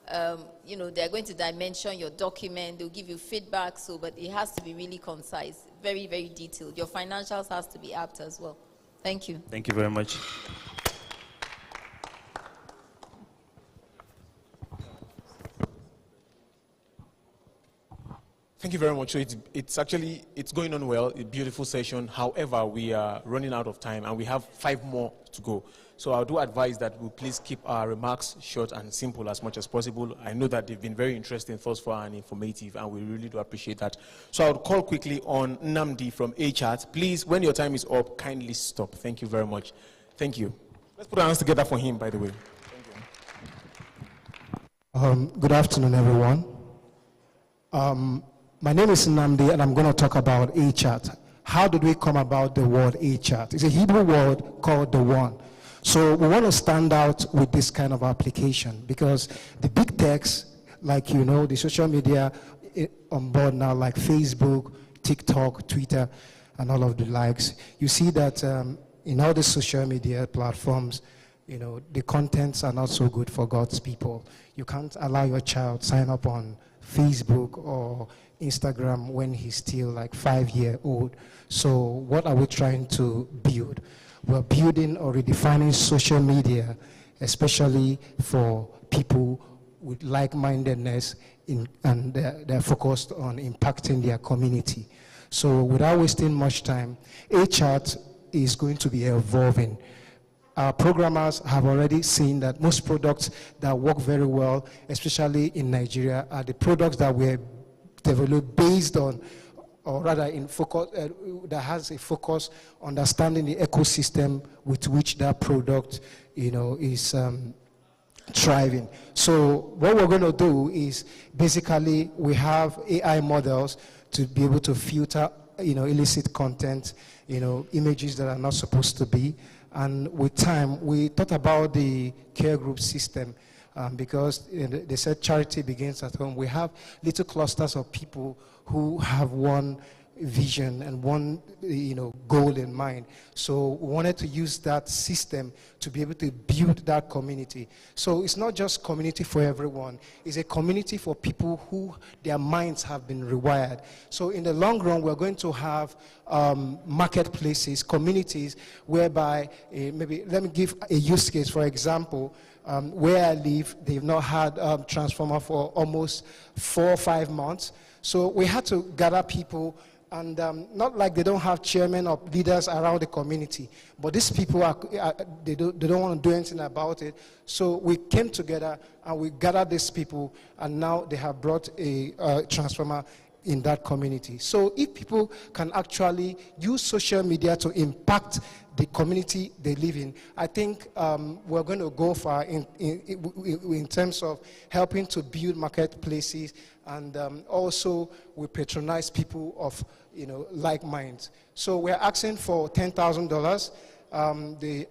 they're going to dimension your document. They'll give you feedback. But it has to be really concise, very, very detailed. Your financials has to be apt as well. Thank you. Thank you very much. Thank you very much. So it's going on well, a beautiful session. However, we are running out of time and we have 5 more to go. So I do advise that we please keep our remarks short and simple as much as possible. I know that they've been very interesting, thoughtful, and informative, and we really do appreciate that. So I would call quickly on Nnamdi from HChat. Please, when your time is up, kindly stop. Thank you very much. Thank you. Let's put our hands together for him, by the way. Good afternoon, everyone. My name is Nnamdi, and I'm going to talk about HChat. How did we come about the word HChat? It's a Hebrew word called the one. So we want to stand out with this kind of application, because the big techs, like the social media on board now, like Facebook, TikTok, Twitter, and all of the likes, you see that in all the social media platforms, you know, the contents are not so good for God's people. You can't allow your child sign up on Facebook or Instagram when he's still like 5-year-old. So what are we trying to build? We're building or redefining social media, especially for people with like-mindedness and they're focused on impacting their community. So without wasting much time, HChat is going to be evolving. Our programmers have already seen that most products that work very well, especially in Nigeria, are the products that were developed based on, or rather in focus, that has a focus understanding the ecosystem with which that product, you know, is thriving. So what we're going to do is basically we have AI models to be able to filter, you know, illicit content, you know, images that are not supposed to be. And with time, we thought about the care group system because they said charity begins at home. We have little clusters of people who have one vision and one, you know, goal in mind. So we wanted to use that system to be able to build that community. So it's not just community for everyone. It's a community for people who their minds have been rewired. So in the long run, we're going to have marketplaces, communities, whereby maybe, let me give a use case. For example, where I live, they've not had transformer for almost 4 or 5 months. So we had to gather people, and not like they don't have chairmen or leaders around the community, but these people they don't want to do anything about it. So we came together and we gathered these people, and now they have brought a transformer in that community. So if people can actually use social media to impact the community they live in, I think we're going to go far in terms of helping to build marketplaces, and also we patronize people of, you know, like minds. So we're asking for $10,000. The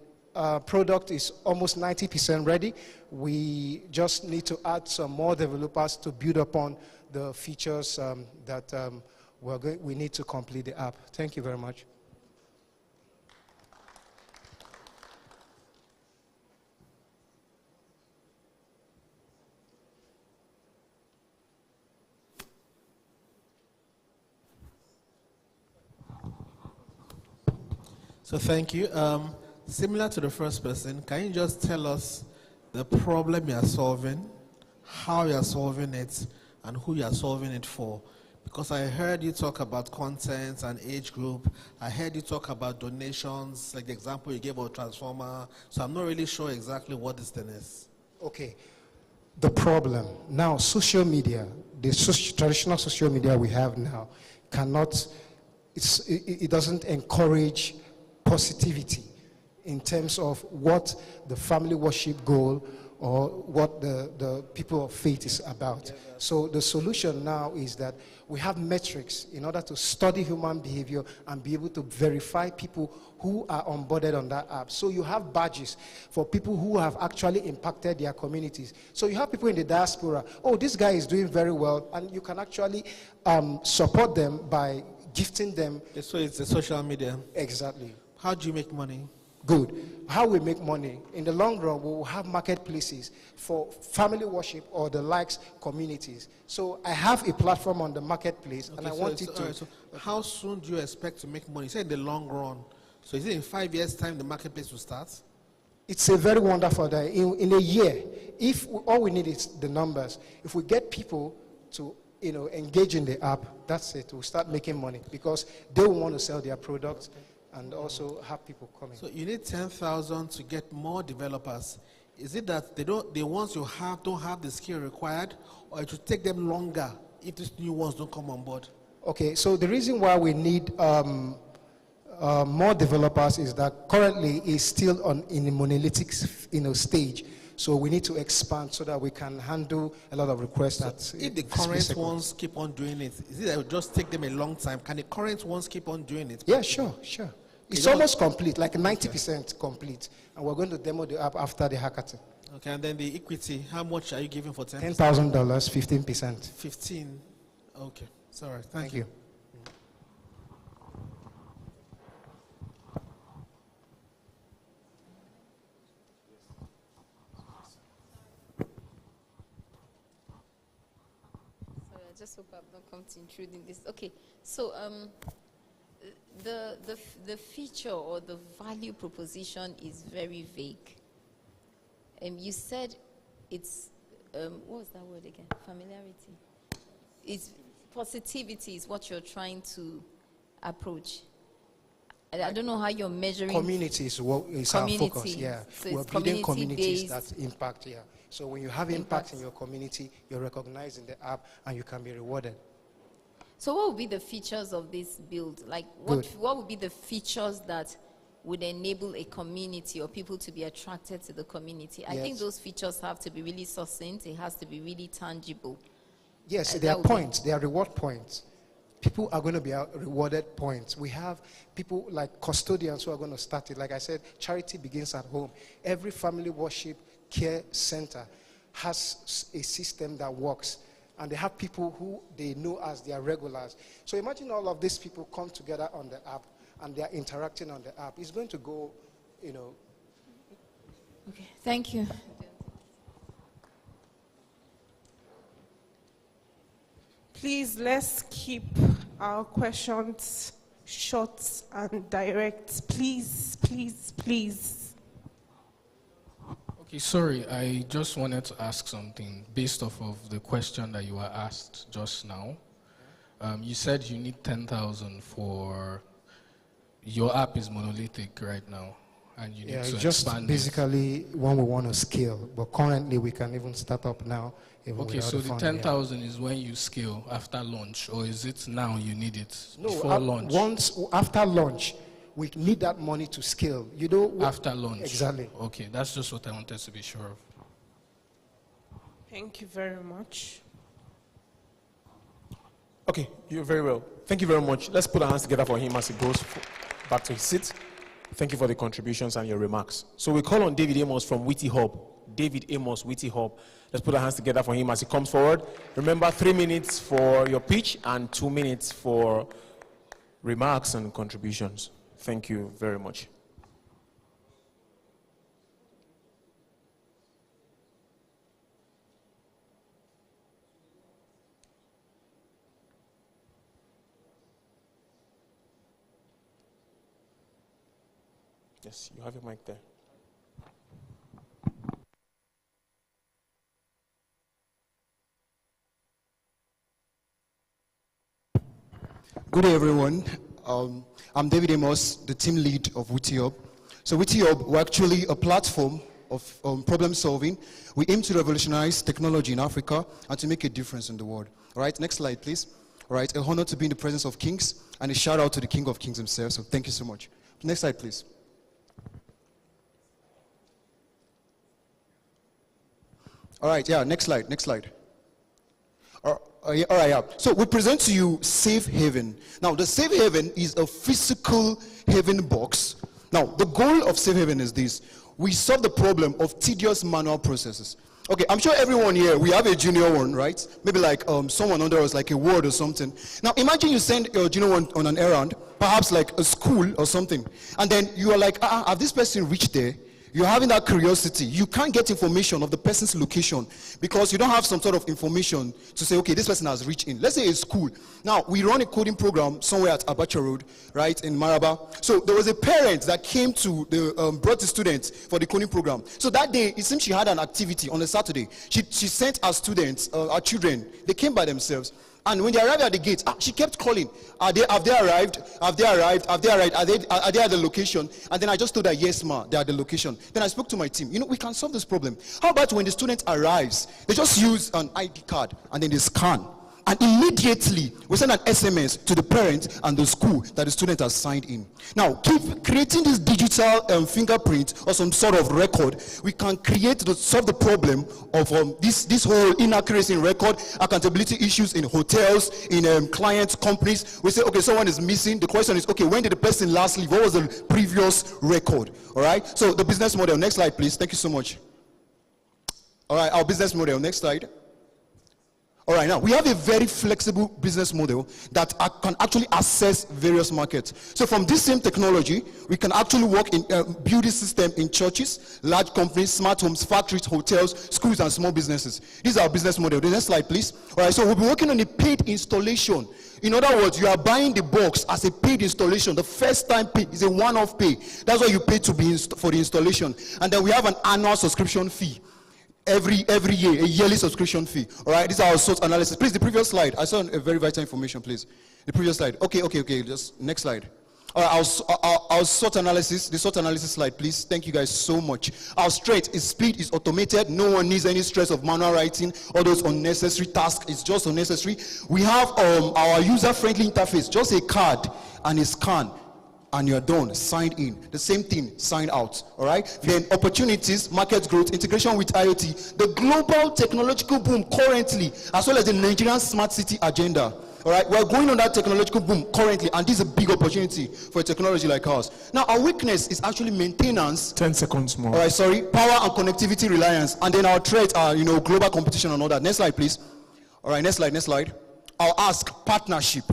product is almost 90% ready. We just need to add some more developers to build upon the features that we need to complete the app. Thank you very much. So thank you. Similar to the first person, can you just tell us the problem you are solving, how you are solving it, and who you are solving it for? Because I heard you talk about content and age group. I heard you talk about donations, like the example you gave of Transformer. So I'm not really sure exactly what this thing is. Okay. The problem, now social media, the traditional social media we have now cannot, it doesn't encourage positivity in terms of what the family worship goal or what the people of faith is about. So the solution now is that we have metrics in order to study human behavior and be able to verify people who are onboarded on that app. So you have badges for people who have actually impacted their communities. So you have people in the diaspora, oh, this guy is doing very well, and you can actually support them by gifting them. So it's the social media. Exactly. How do you make money? Good. How we make money? In the long run, we will have marketplaces for family worship or the likes communities. So I have a platform on the marketplace, and I want it to. Right, so how soon do you expect to make money? You said in the long run. So is it in 5 years' time the marketplace will start? It's a very wonderful day. In a year, if all we need is the numbers, if we get people to, you know, engage in the app, that's it. We'll start making money because they will want to sell their products and also have people coming. So you need 10,000 to get more developers. Is it that the ones you have don't have the skill required, or it will take them longer if these new ones don't come on board? Okay, so the reason why we need more developers is that currently it's still in the monolithic, you know, stage. So we need to expand so that we can handle a lot of requests. So if the current ones keep on doing it, is it that it will just take them a long time? Can the current ones keep on doing it? Yeah, sure. It's almost complete, like 90% complete. And we're going to demo the app after the hackathon. Okay, and then the equity, how much are you giving for 10%? $10,000, 15%. 15. Okay, it's all right. Thank you. just hope I've not come to intrude in this. Okay, so the feature or the value proposition is very vague. You said it's, what was that word again? Familiarity. It's positivity is what you're trying to approach. I don't know how you're measuring. Community is what is our focus, yeah. So We're it's building communities community-based. that impact, yeah. So when you have impact in your community, you're recognized in the app and you can be rewarded. So what would be the features of this build? Like, what would be the features that would enable a community or people to be attracted to the community? I think those features have to be really succinct. It has to be really tangible. Yes, there are points. There are reward points. People are going to be rewarded points. We have people like custodians who are going to start it. Like I said, charity begins at home. Every family worship care center has a system that works. And they have people who they know as their regulars. So imagine all of these people come together on the app and they're interacting on the app. It's going to go, you know. Okay, thank you. Please, let's keep our questions short and direct. Please, please, please. Okay, sorry, I just wanted to ask something based off of the question that you were asked just now. You said you need 10,000 for, your app is monolithic right now, and you need to just expand basically when we want to scale. But currently we can even start up now. Okay, so the 10,000 is when you scale after launch, or is it now you need it before launch? After launch, we need that money to scale. You know, after launch. Exactly. Okay, that's just what I wanted to be sure of. Thank you very much. Okay, you're very well. Thank you very much. Let's put our hands together for him as he goes back to his seat. Thank you for the contributions and your remarks. So we call on David Amos from Witty Hub. David Amos, Witty Hub. Let's put our hands together for him as he comes forward. Remember, 3 minutes for your pitch and 2 minutes for remarks and contributions. Thank you very much. Yes, you have your mic there. Good day, everyone. I'm David Amos, the team lead of Witty Hub. So Witty Hub, we're actually a platform of problem solving. We aim to revolutionize technology in Africa and to make a difference in the world. All right, next slide, please. All right, a honor to be in the presence of kings and a shout out to the King of Kings himself. So thank you so much. Next slide, please. All right, yeah, next slide, next slide. All right, yeah. So we present to you Safe Haven. Now, the Safe Haven is a physical haven box. Now, the goal of Safe Haven is this. We solve the problem of tedious manual processes. Okay, I'm sure everyone here, we have a junior one, right? Maybe like someone under us, like a ward or something. Now, imagine you send your junior one on an errand, perhaps like a school or something, and then you are like, have this person reached there? You're having that curiosity. You can't get information of the person's location because you don't have some sort of information to say, okay, this person has reached in. Let's say a school. Now, we run a coding program somewhere at Abacha Road, right, in Maraba. So there was a parent that came to, brought the students for the coding program. So that day, it seems she had an activity on a Saturday. She sent her students, her children, they came by themselves. And when they arrived at the gate, she kept calling. Have they arrived? Have they arrived? Have they arrived? Are they at the location? And then I just told her, yes, ma, they are at the location. Then I spoke to my team. You know, we can solve this problem. How about when the student arrives, they just use an ID card and then they scan. And immediately, we send an SMS to the parent and the school that the student has signed in. Now, keep creating this digital fingerprint or some sort of record. We can solve the problem of this whole inaccuracy in record, accountability issues in hotels, in client companies. We say, okay, someone is missing. The question is, okay, when did the person last leave? What was the previous record? All right? So the business model. Next slide, please. Thank you so much. All right, our business model. Next slide. All right, now we have a very flexible business model that can actually access various markets. So from this same technology, we can actually work in build this system in churches, large companies, smart homes, factories, hotels, schools, and small businesses. This is our business model. The next slide, please. All right, so we'll be working on a paid installation. In other words, you are buying the box as a paid installation. The first time pay is a one-off pay. That's what you pay to be for the installation. And then we have an annual subscription fee. Every year, a yearly subscription fee. All right, this is our SWOT analysis. Please, the previous slide. I saw a very vital information, please. The previous slide. Okay. Just next slide. All right, our SWOT analysis, the SWOT analysis slide, please. Thank you guys so much. Our strength is speed, is automated. No one needs any stress of manual writing. All those unnecessary tasks, it's just unnecessary. We have our user-friendly interface, just a card and a scan. And you're done, signed in. The same thing, sign out, all right? Then opportunities, market growth, integration with IoT, the global technological boom currently, as well as the Nigerian smart city agenda, all right? We're going on that technological boom currently, and this is a big opportunity for a technology like ours. Now, our weakness is actually maintenance. 10 seconds more. All right, sorry. Power and connectivity reliance, and then our threat are, global competition and all that. Next slide, please. All right, next slide. I'll ask partnership,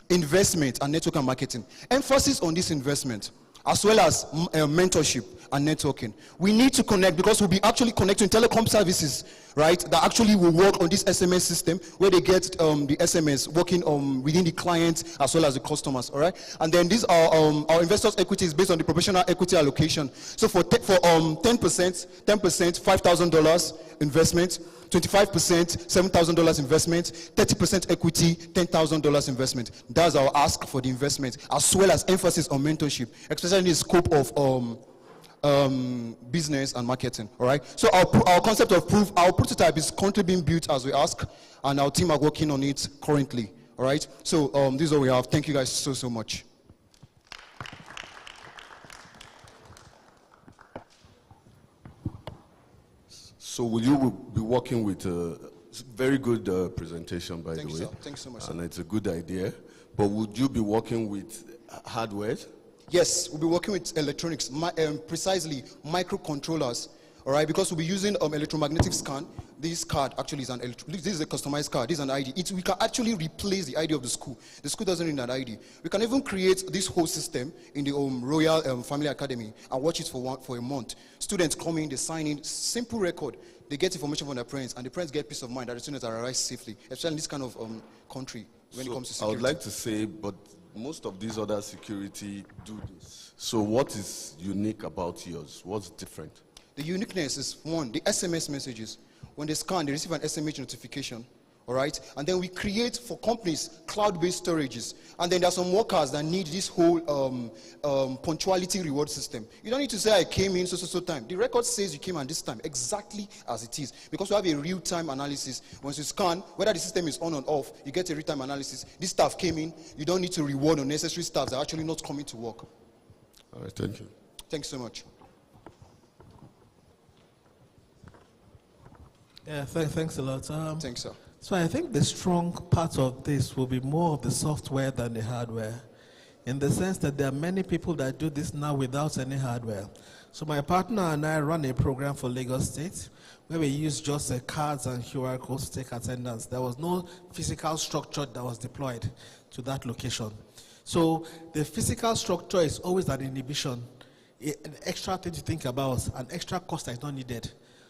investment, and network and marketing. Emphasis on this investment, as well as mentorship and networking. We need to connect because we'll be actually connecting telecom services, right, that actually will work on this SMS system where they get the SMS working within the client as well as the customers, all right? And then these are our investors' equity is based on the proportional equity allocation. So for 10%, $5,000 investment, 25%, $7,000 investment, 30% equity, $10,000 investment. That's our ask for the investment, as well as emphasis on mentorship, especially in the scope of business and marketing. All right. So our concept of proof, our prototype is currently being built as we ask, and our team are working on it currently. All right. So this is what we have. Thank you guys so much. So will you be working with a very good presentation, by the way? So. Thanks so much. And it's a good idea. But would you be working with hardware? Yes, we'll be working with electronics, precisely microcontrollers. All right, because we'll be using electromagnetic scan. This card actually is this is a customized card. This is an ID. We can actually replace the ID of the school. The school doesn't need an ID. We can even create this whole system in the Royal Family Academy and watch it for a month. Students come in, they sign in, simple record. They get information from their parents, and the parents get peace of mind that the students are arrived safely, especially in this kind of country when it comes to security. I would like to say, but most of these other security do this. So what is unique about yours? What's different? The uniqueness is, one, the SMS messages. When they scan, they receive an SMS notification, all right? And then we create, for companies, cloud-based storages. And then there are some workers that need this whole punctuality reward system. You don't need to say, I came in so time. The record says you came at this time, exactly as it is. Because we have a real-time analysis. Once you scan, whether the system is on or off, you get a real-time analysis. This staff came in. You don't need to reward unnecessary staff that are actually not coming to work. All right, thank you. Thanks so much. Yeah, thanks a lot. Thanks, sir. So I think the strong part of this will be more of the software than the hardware, in the sense that there are many people that do this now without any hardware. So my partner and I run a program for Lagos State where we use just cards and QR codes to take attendance. There was no physical structure that was deployed to that location. So the physical structure is always an inhibition, an extra thing to think about, an extra cost that is not needed.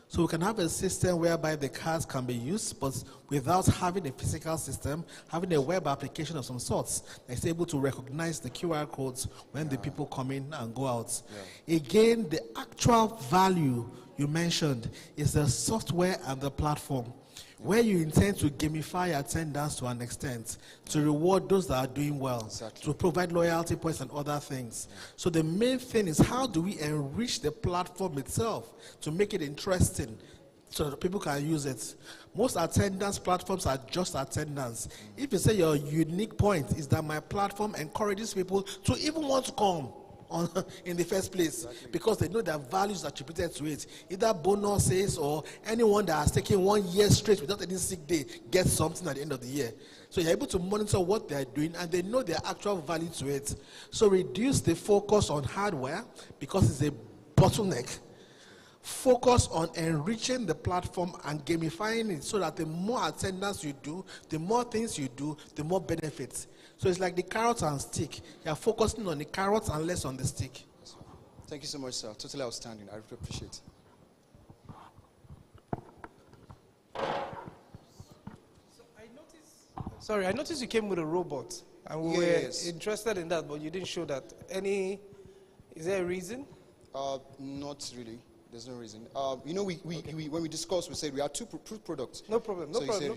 So we can have a system whereby the cards can be used, but without having a physical system, having a web application of some sorts that is able to recognize the QR codes when the people come in and go out. Yeah. Again, the actual value you mentioned is the software and the platform, where you intend to gamify attendance to an extent, to reward those that are doing well, to provide loyalty points and other things. So the main thing is, how do we enrich the platform itself to make it interesting so that people can use it? Most attendance platforms are just attendance. If you say your unique point is that my platform encourages people to even want to come in the first place, because they know their values attributed to it. Either bonuses or anyone that has taken 1 year straight without any sick day gets something at the end of the year. So you're able to monitor what they're doing, and they know their actual value to it. So reduce the focus on hardware because it's a bottleneck focus on enriching the platform and gamifying it so that the more attendance you do, the more things you do, the more benefits. So it's like the carrot and stick. You're focusing on the carrot and less on the stick. Thank you so much, sir. Totally outstanding. I really appreciate it. Sorry, I noticed you came with a robot, and we were interested in that, but you didn't show that. Is there a reason? Not really. There's no reason. You know, when we discussed, we said we had two products. No problem. No problem.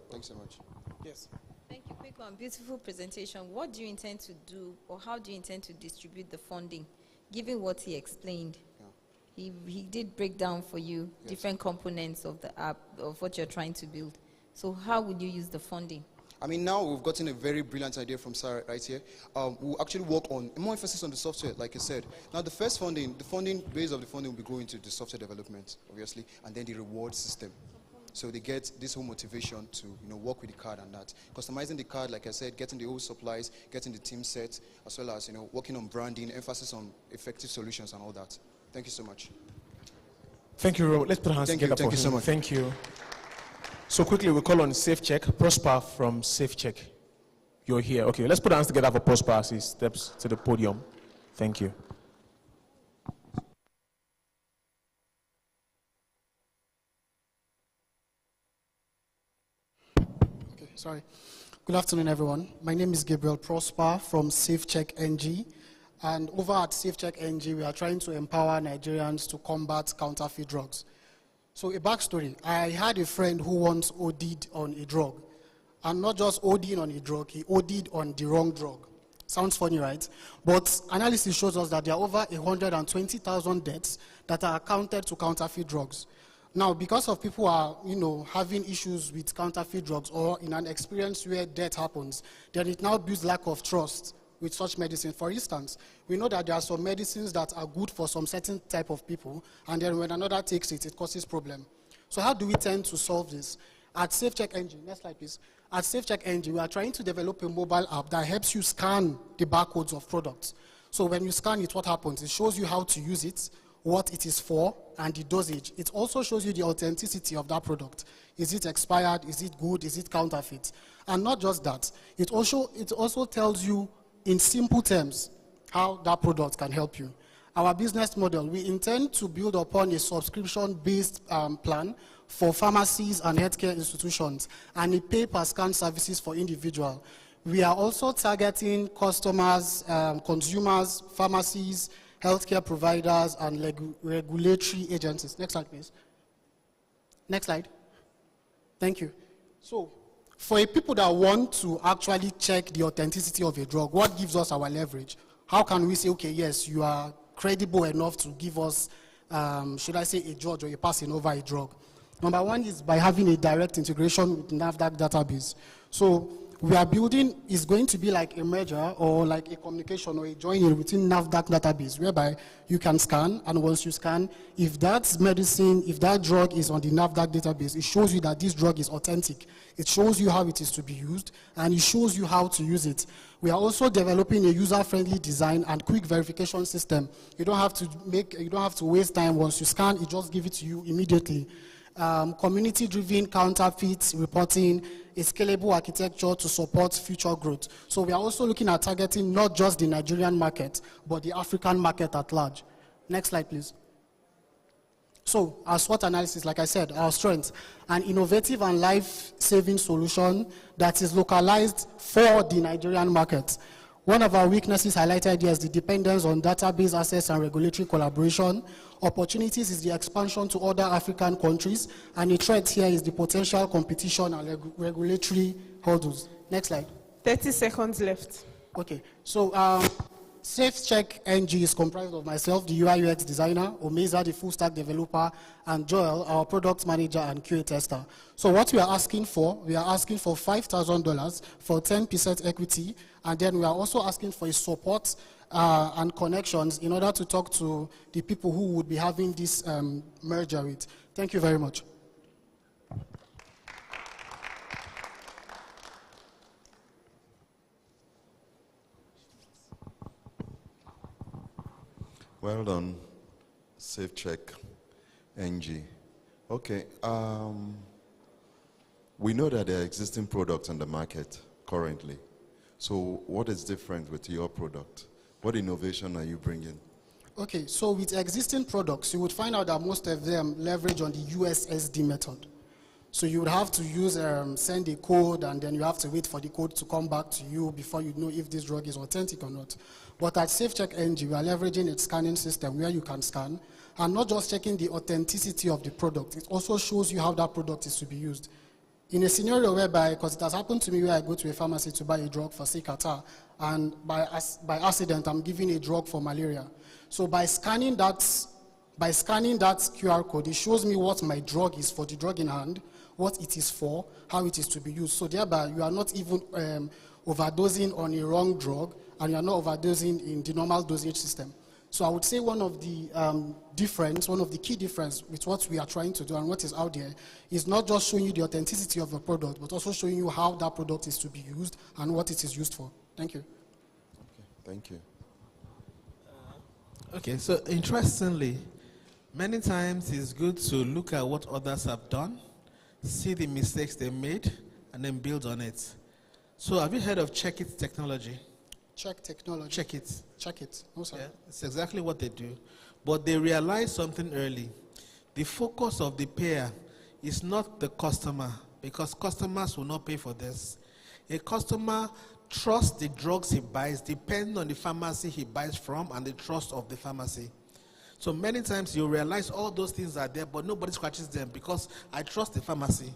Thanks so much. Yes. Thank you. Quick one. Beautiful presentation. What do you intend to do, or how do you intend to distribute the funding, given what he explained? Yeah. He did break down for you different components of the app, of what you're trying to build. So how would you use the funding? I mean, now we've gotten a very brilliant idea from Sarah right here. We'll actually work on more emphasis on the software, like I said. Now, the base of the funding will be going to the software development, obviously, and then the reward system. So they get this whole motivation to, work with the card and that. Customizing the card, like I said, getting the whole supplies, getting the team set, as well as, working on branding, emphasis on effective solutions and all that. Thank you so much. Thank you, Robert. Let's put our hands together for him. Thank you so much. Thank you. So quickly, we call on SafeCheck. Prosper from SafeCheck. You're here. Okay, let's put our hands together for Prosper as he steps to the podium. Thank you. Okay, sorry. Good afternoon, everyone. My name is Gabriel Prosper from SafeCheck NG. And over at SafeCheck NG, we are trying to empower Nigerians to combat counterfeit drugs. So a backstory, I had a friend who once OD'd on a drug. And not just ODing on a drug, he OD'd on the wrong drug. Sounds funny, right? But analysis shows us that there are over 120,000 deaths that are accounted to counterfeit drugs. Now, because of people are, having issues with counterfeit drugs or in an experience where death happens, then it now builds lack of trust with such medicine. For instance, we know that there are some medicines that are good for some certain type of people, and then when another takes it, it causes problem. So how do we tend to solve this? At SafeCheck NG, next slide please. At SafeCheck NG, we are trying to develop a mobile app that helps you scan the barcodes of products. So when you scan it, what happens? It shows you how to use it, what it is for, and the dosage. It also shows you the authenticity of that product. Is it expired? Is it good? Is it counterfeit? And not just that, it also tells you in simple terms how that product can help you. Our business model, we intend to build upon a subscription-based plan for pharmacies and healthcare institutions and a pay-per-scan services for individuals. We are also targeting customers, consumers, pharmacies, healthcare providers, and regulatory agencies. Next slide, please. Next slide. Thank you. So, for people that want to actually check the authenticity of a drug, what gives us our leverage? How can we say, okay, yes, you are credible enough to give us, should I say, a judge or a person over a drug? Number one is by having a direct integration with the NAFDAC database. So we are building, is going to be like a merger or like a communication or a joining within NAFDAC database, whereby you can scan, and once you scan, if that medicine, if that drug is on the NAFDAC database, it shows you that this drug is authentic. It shows you how it is to be used, and it shows you how to use it. We are also developing a user-friendly design and quick verification system. You don't have to waste time. Once you scan, it just gives it to you immediately. Community-driven counterfeit reporting, a scalable architecture to support future growth. So we are also looking at targeting not just the Nigerian market, but the African market at large. Next slide, please. So our SWOT analysis, like I said, our strengths, an innovative and life-saving solution that is localized for the Nigerian market. One of our weaknesses highlighted here is the dependence on database access and regulatory collaboration. Opportunities is the expansion to other African countries, and the threat here is the potential competition and regulatory hurdles. Next slide. 30 seconds left. Okay, so SafeCheck NG is comprised of myself, the UI UX designer, Omeza, the full stack developer, and Joel, our product manager and QA tester. So what we are asking for $5,000 for 10% equity, and then we are also asking for a support and connections in order to talk to the people who would be having this merger with. Thank you very much. Well done, SafeCheck. NG. Okay. We know that there are existing products on the market currently. So what is different with your product? What innovation are you bringing? Okay, so with existing products, you would find out that most of them leverage on the USSD method. So you would have to use, send a code, and then you have to wait for the code to come back to you before you know if this drug is authentic or not. But at SafeCheck NG, we are leveraging a scanning system where you can scan, and not just checking the authenticity of the product, it also shows you how that product is to be used. In a scenario whereby, because it has happened to me where I go to a pharmacy to buy a drug for say catarrh, and by accident, I'm giving a drug for malaria. So by scanning that QR code, it shows me what my drug is for the drug in hand, what it is for, how it is to be used. So thereby, you are not even overdosing on a wrong drug, and you are not overdosing in the normal dosage system. So I would say one of the key difference with what we are trying to do and what is out there is not just showing you the authenticity of the product, but also showing you how that product is to be used and what it is used for. Thank you. Okay, thank you. Okay, so interestingly, many times it's good to look at what others have done, see the mistakes they made, and then build on it. So have you heard of Check It technology? Check technology. Check It. Check It. No, sir. Yeah, it's exactly what they do. But they realized something early. The focus of the payer is not the customer, because customers will not pay for this. A customer trusts the drugs he buys depending on the pharmacy he buys from and the trust of the pharmacy. So many times you realize all those things are there, but nobody scratches them because I trust the pharmacy.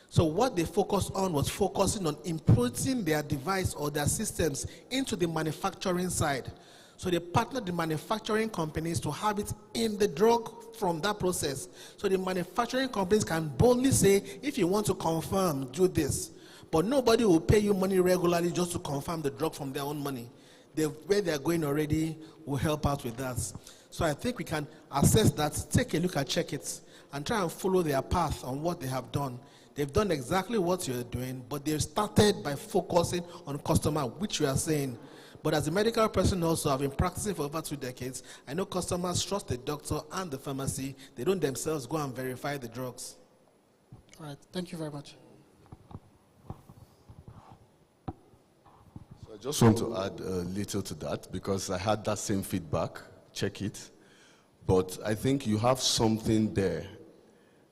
So what they focused on was focusing on inputting their device or their systems into the manufacturing side. So they partnered the manufacturing companies to have it in the drug from that process. So the manufacturing companies can boldly say, if you want to confirm, do this. But nobody will pay you money regularly just to confirm the drug from their own money. Where they're going already will help out with that. So I think we can assess that, take a look at Check It, and try and follow their path on what they have done. They've done exactly what you're doing, but they've started by focusing on customer, which you are saying. But as a medical person also, I've been practicing for over 2 decades. I know customers trust the doctor and the pharmacy. They don't themselves go and verify the drugs. All right, thank you very much. So I just want to add a little to that, because I had that same feedback, Check It. But I think you have something there,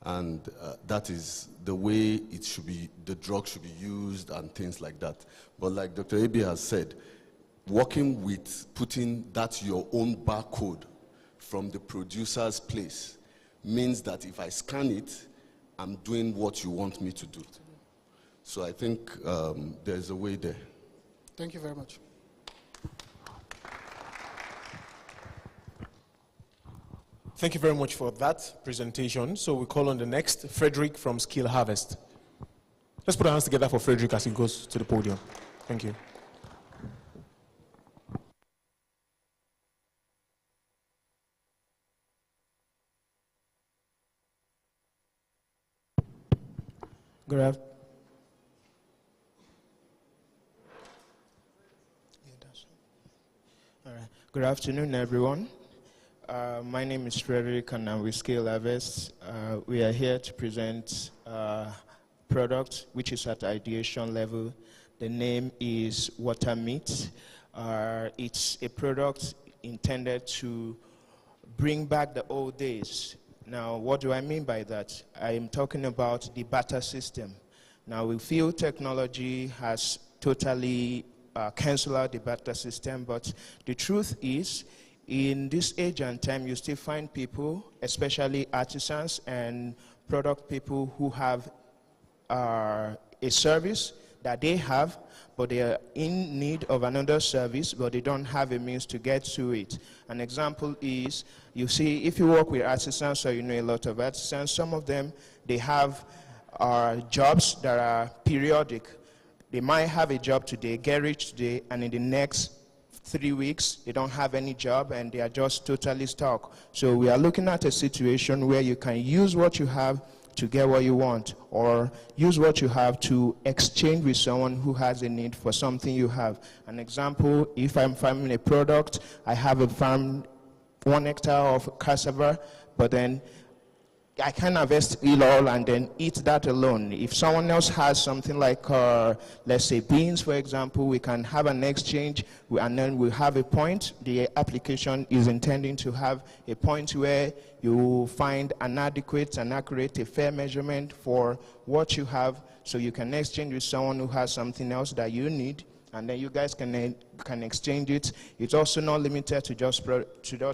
and that is the way it should be, the drug should be used and things like that. But like Dr. Abi has said, working with putting that your own barcode from the producer's place means that if I scan it, I'm doing what you want me to do. So I think there's a way there. Thank you very much. Thank you very much for that presentation. So we call on the next, Frederick from Skill Harvest. Let's put our hands together for Frederick as he goes to the podium. Thank you. Good afternoon, everyone. My name is Frederick, and I'm with Scale Harvest. We are here to present a product which is at ideation level. The name is Water Meat. It's a product intended to bring back the old days. Now, what do I mean by that? I am talking about the barter system. Now, we feel technology has totally cancelled out the barter system, but the truth is, in this age and time, you still find people, especially artisans and product people, who have a service that they have, but they are in need of another service, but they don't have a means to get to it. An example is, you see, if you work with artisans, or you know a lot of artisans, some of them, they have jobs that are periodic. They might have a job today, get rich today, and in the next 3 weeks, they don't have any job and they are just totally stuck. So we are looking at a situation where you can use what you have to get what you want, or use what you have to exchange with someone who has a need for something you have. An example, if I'm farming a product, I have a farm 1 hectare of cassava, but then I can harvest it all and then eat that alone. If someone else has something like, let's say beans, for example, we can have an exchange and then we have a point. The application is intending to have a point where you find an adequate and accurate, a fair measurement for what you have, so you can exchange with someone who has something else that you need, and then you guys can exchange it. It's also not limited to just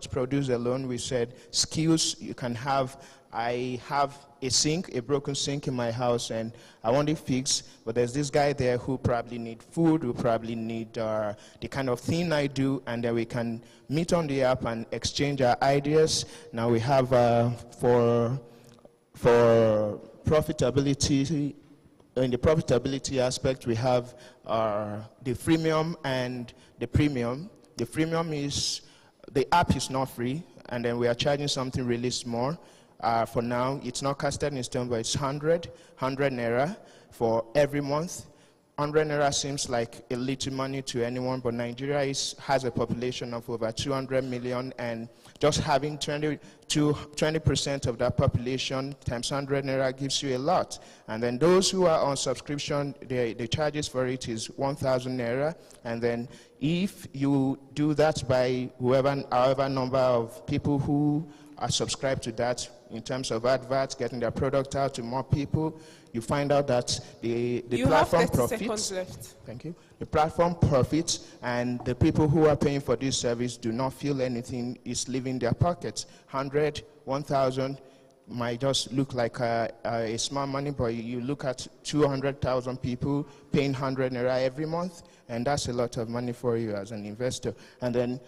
produce alone. We said skills. You can have, I have a sink, a broken sink in my house, and I want it fixed, but there's this guy there who probably need food, who probably need the kind of thing I do, and then we can meet on the app and exchange our ideas. Now we have for profitability. In the profitability aspect, we have the freemium and the premium. The freemium is, the app is not free, and then we are charging something really small. For now, it's not casted in stone, but it's 100 naira for every month. 100 naira seems like a little money to anyone, but Nigeria has a population of over 200 million, and just having 20% of that population times 100 naira gives you a lot. And then those who are on subscription, the charges for it is 1,000 naira. And then if you do that by however number of people who are subscribed to that, in terms of adverts, getting their product out to more people, you find out that the platform profits. Thank you. The platform profits, and the people who are paying for this service do not feel anything is leaving their pockets. 100, 1,000 might just look like a small money, but you look at 200,000 people paying 100 naira every month, and that's a lot of money for you as an investor. And then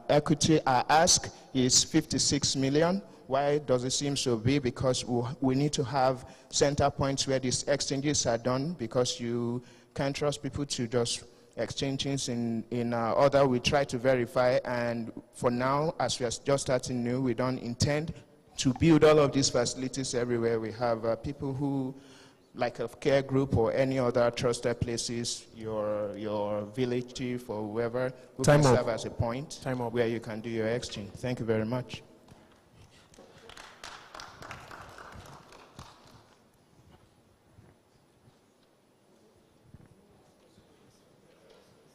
equity I ask is 56 million. Why does it seem so big? Because we need to have center points where these exchanges are done, because you can't trust people to just exchange things in order. We try to verify, and for now, as we are just starting new, we don't intend to build all of these facilities everywhere. We have people who, like a care group or any other trusted places, your village chief or whoever, who can serve as a point where you can do your exchange. Thank you very much.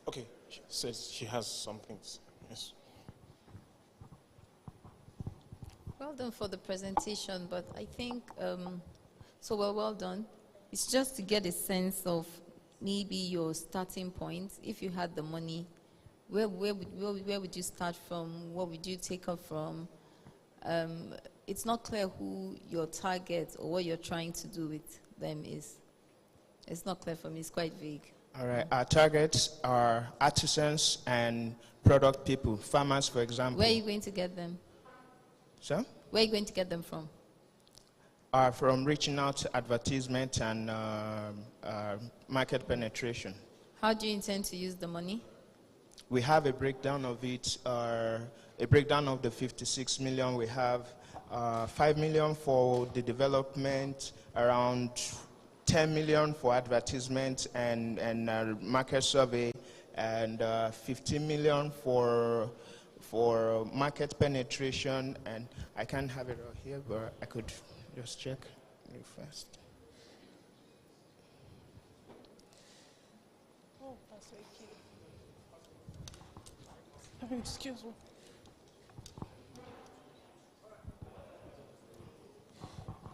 Okay, she says she has some things. Yes. Well done for the presentation, but I think, well done. It's just to get a sense of maybe your starting point. If you had the money, where would you start from? What would you take up from? It's not clear who your target or what you're trying to do with them is. It's not clear for me. It's quite vague. All right. Our targets are artisans and product people, farmers, for example. Where are you going to get them? Sir? Where are you going to get them from? From reaching out to advertisement and market penetration. How do you intend to use the money? We have a breakdown of it, a breakdown of the 56 million. We have 5 million for the development, around 10 million for advertisement and market survey, and 15 million for market penetration. And I can't have it all here, but I could just check real fast. Oh, Pastor Ike. Excuse me.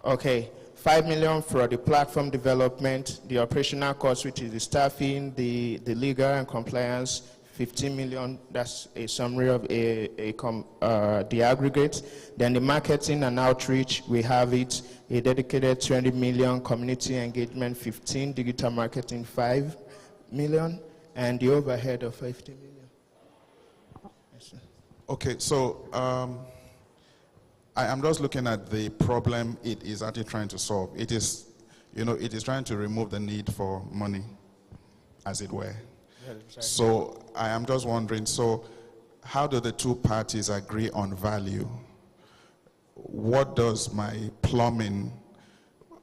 Okay, 5 million for the platform development, the operational cost, which is the staffing, the legal and compliance. 15 million, that's a summary of the aggregate. Then the marketing and outreach, we have it, a dedicated 20 million, community engagement 15, digital marketing 5 million, and the overhead of 50 million. Yes, sir. Okay, so I'm just looking at the problem it is actually trying to solve. It is, it is trying to remove the need for money, as it were. Yeah, exactly. So I am just wondering, so how do the two parties agree on value? What does my plumbing,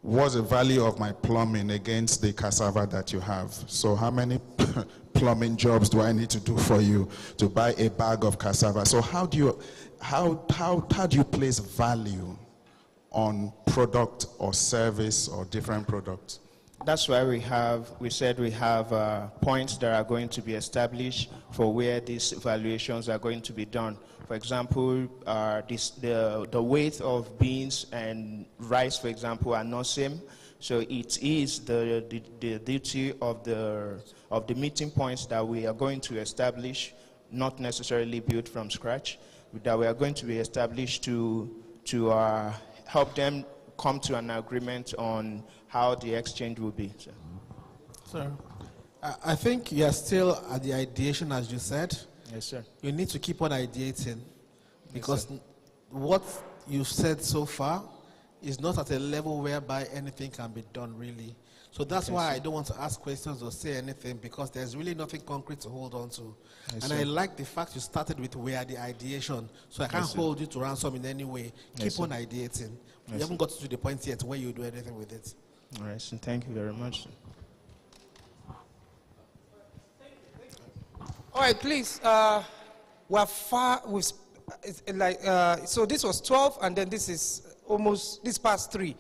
what's the value of my plumbing against the cassava that you have? So how many plumbing jobs do I need to do for you to buy a bag of cassava? So how do you place value on product or service or different products? That's why we said we have points that are going to be established for where these evaluations are going to be done. For example, the weight of beans and rice, for example, are not same. So it is the duty of the meeting points that we are going to establish, not necessarily built from scratch, that we are going to be established to help them come to an agreement on how the exchange will be. Sir, I think you are still at the ideation, as you said. Yes, sir. You need to keep on ideating, because what you've said so far is not at a level whereby anything can be done, really. So that's why I don't want to ask questions or say anything, because there's really nothing concrete to hold on to. Yes, and sir. I like the fact you started with where the ideation, so I can't Yes, sir. hold you to ransom in any way. Yes, Keep on sir. ideating. You Yes, haven't got to the point yet where you do anything with it. All right, so thank you very much, sir. All right, please. We're far. So this was 12, and then this is almost this past 3.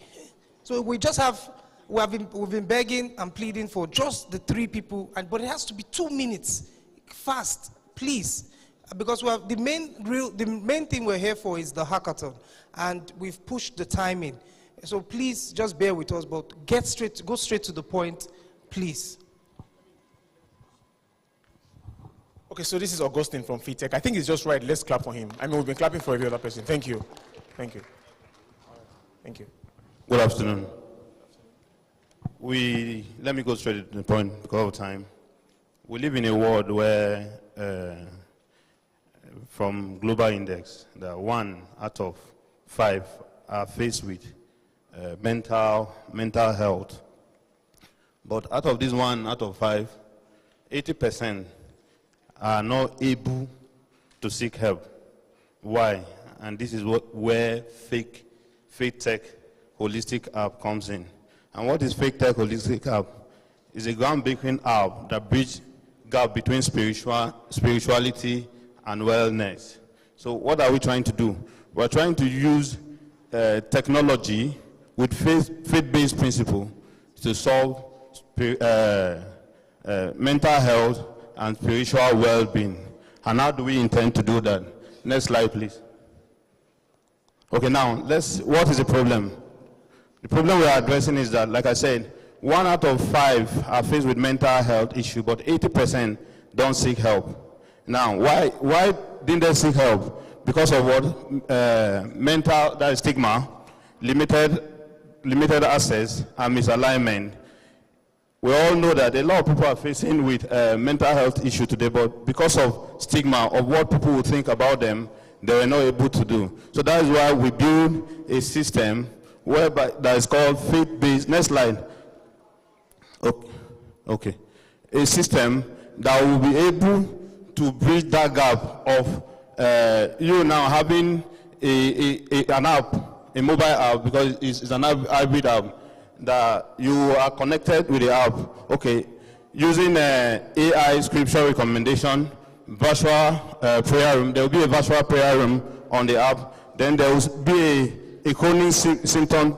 So we just have. We've been begging and pleading for just the 3 people, but it has to be 2 minutes, fast, please, because we have the main thing we're here for is the hackathon, and we've pushed the timing. So please just bear with us, but go straight to the point, please. Okay, so this is Augustine from FeedTech. I think it's just right. Let's clap for him. I mean, we've been clapping for every other person. Thank you. Thank you. Thank you. Good afternoon. Let me go straight to the point because of time. We live in a world where, from Global Index, that 1 out of 5 are faced with mental health. But out of this 1 out of 5, 80% are not able to seek help. Why? And this is where fake tech holistic app comes in. And what is fake tech holistic app? Is a groundbreaking app that bridges gap between spirituality and wellness. So what are we trying to do? We're trying to use technology with faith-based principle to solve mental health and spiritual well-being. And how do we intend to do that? Next slide, please. Okay, now, what is the problem? The problem we are addressing is that, like I said, 1 out of 5 are faced with mental health issue, but 80% don't seek help. Now, why didn't they seek help? Because of what? That is stigma, limited access, and misalignment. We all know that a lot of people are facing with mental health issue today, but because of stigma of what people would think about them, they were not able to do. So that is why we build a system whereby that is called faith-based. Next slide. Okay. A system that will be able to bridge that gap of you now having an app, a mobile app, because it's an hybrid app, that you are connected with the app. Okay, using AI scripture recommendation, virtual prayer room. There will be a virtual prayer room on the app. Then there will be a chronic symptom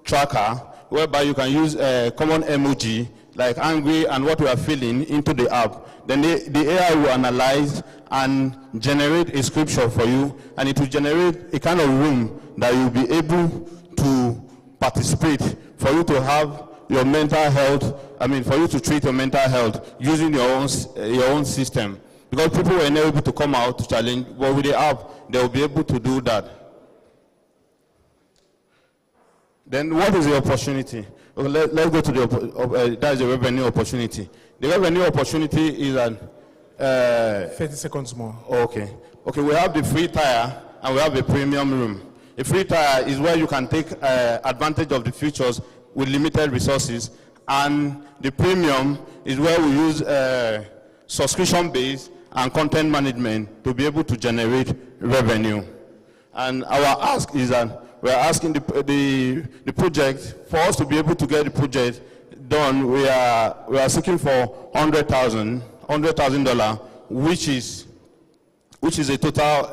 tracker whereby you can use a common emoji like angry and what you are feeling into the app. Then the AI will analyze and generate a scripture for you, and it will generate a kind of room that you'll be able to participate for you to have your mental health, for you to treat your mental health using your own system. Because people were not able to come out to challenge, but with the app, they will be able to do that. Then what is the opportunity? Okay, let's go to that is the revenue opportunity. The revenue opportunity is that 30 seconds more. Okay, we have the free tier and we have a premium room. A free tier is where you can take advantage of the features with limited resources, and the premium is where we use subscription-based and content management to be able to generate revenue. And our ask is that we're asking the project, for us to be able to get the project done, we are seeking for $100,000, which is a total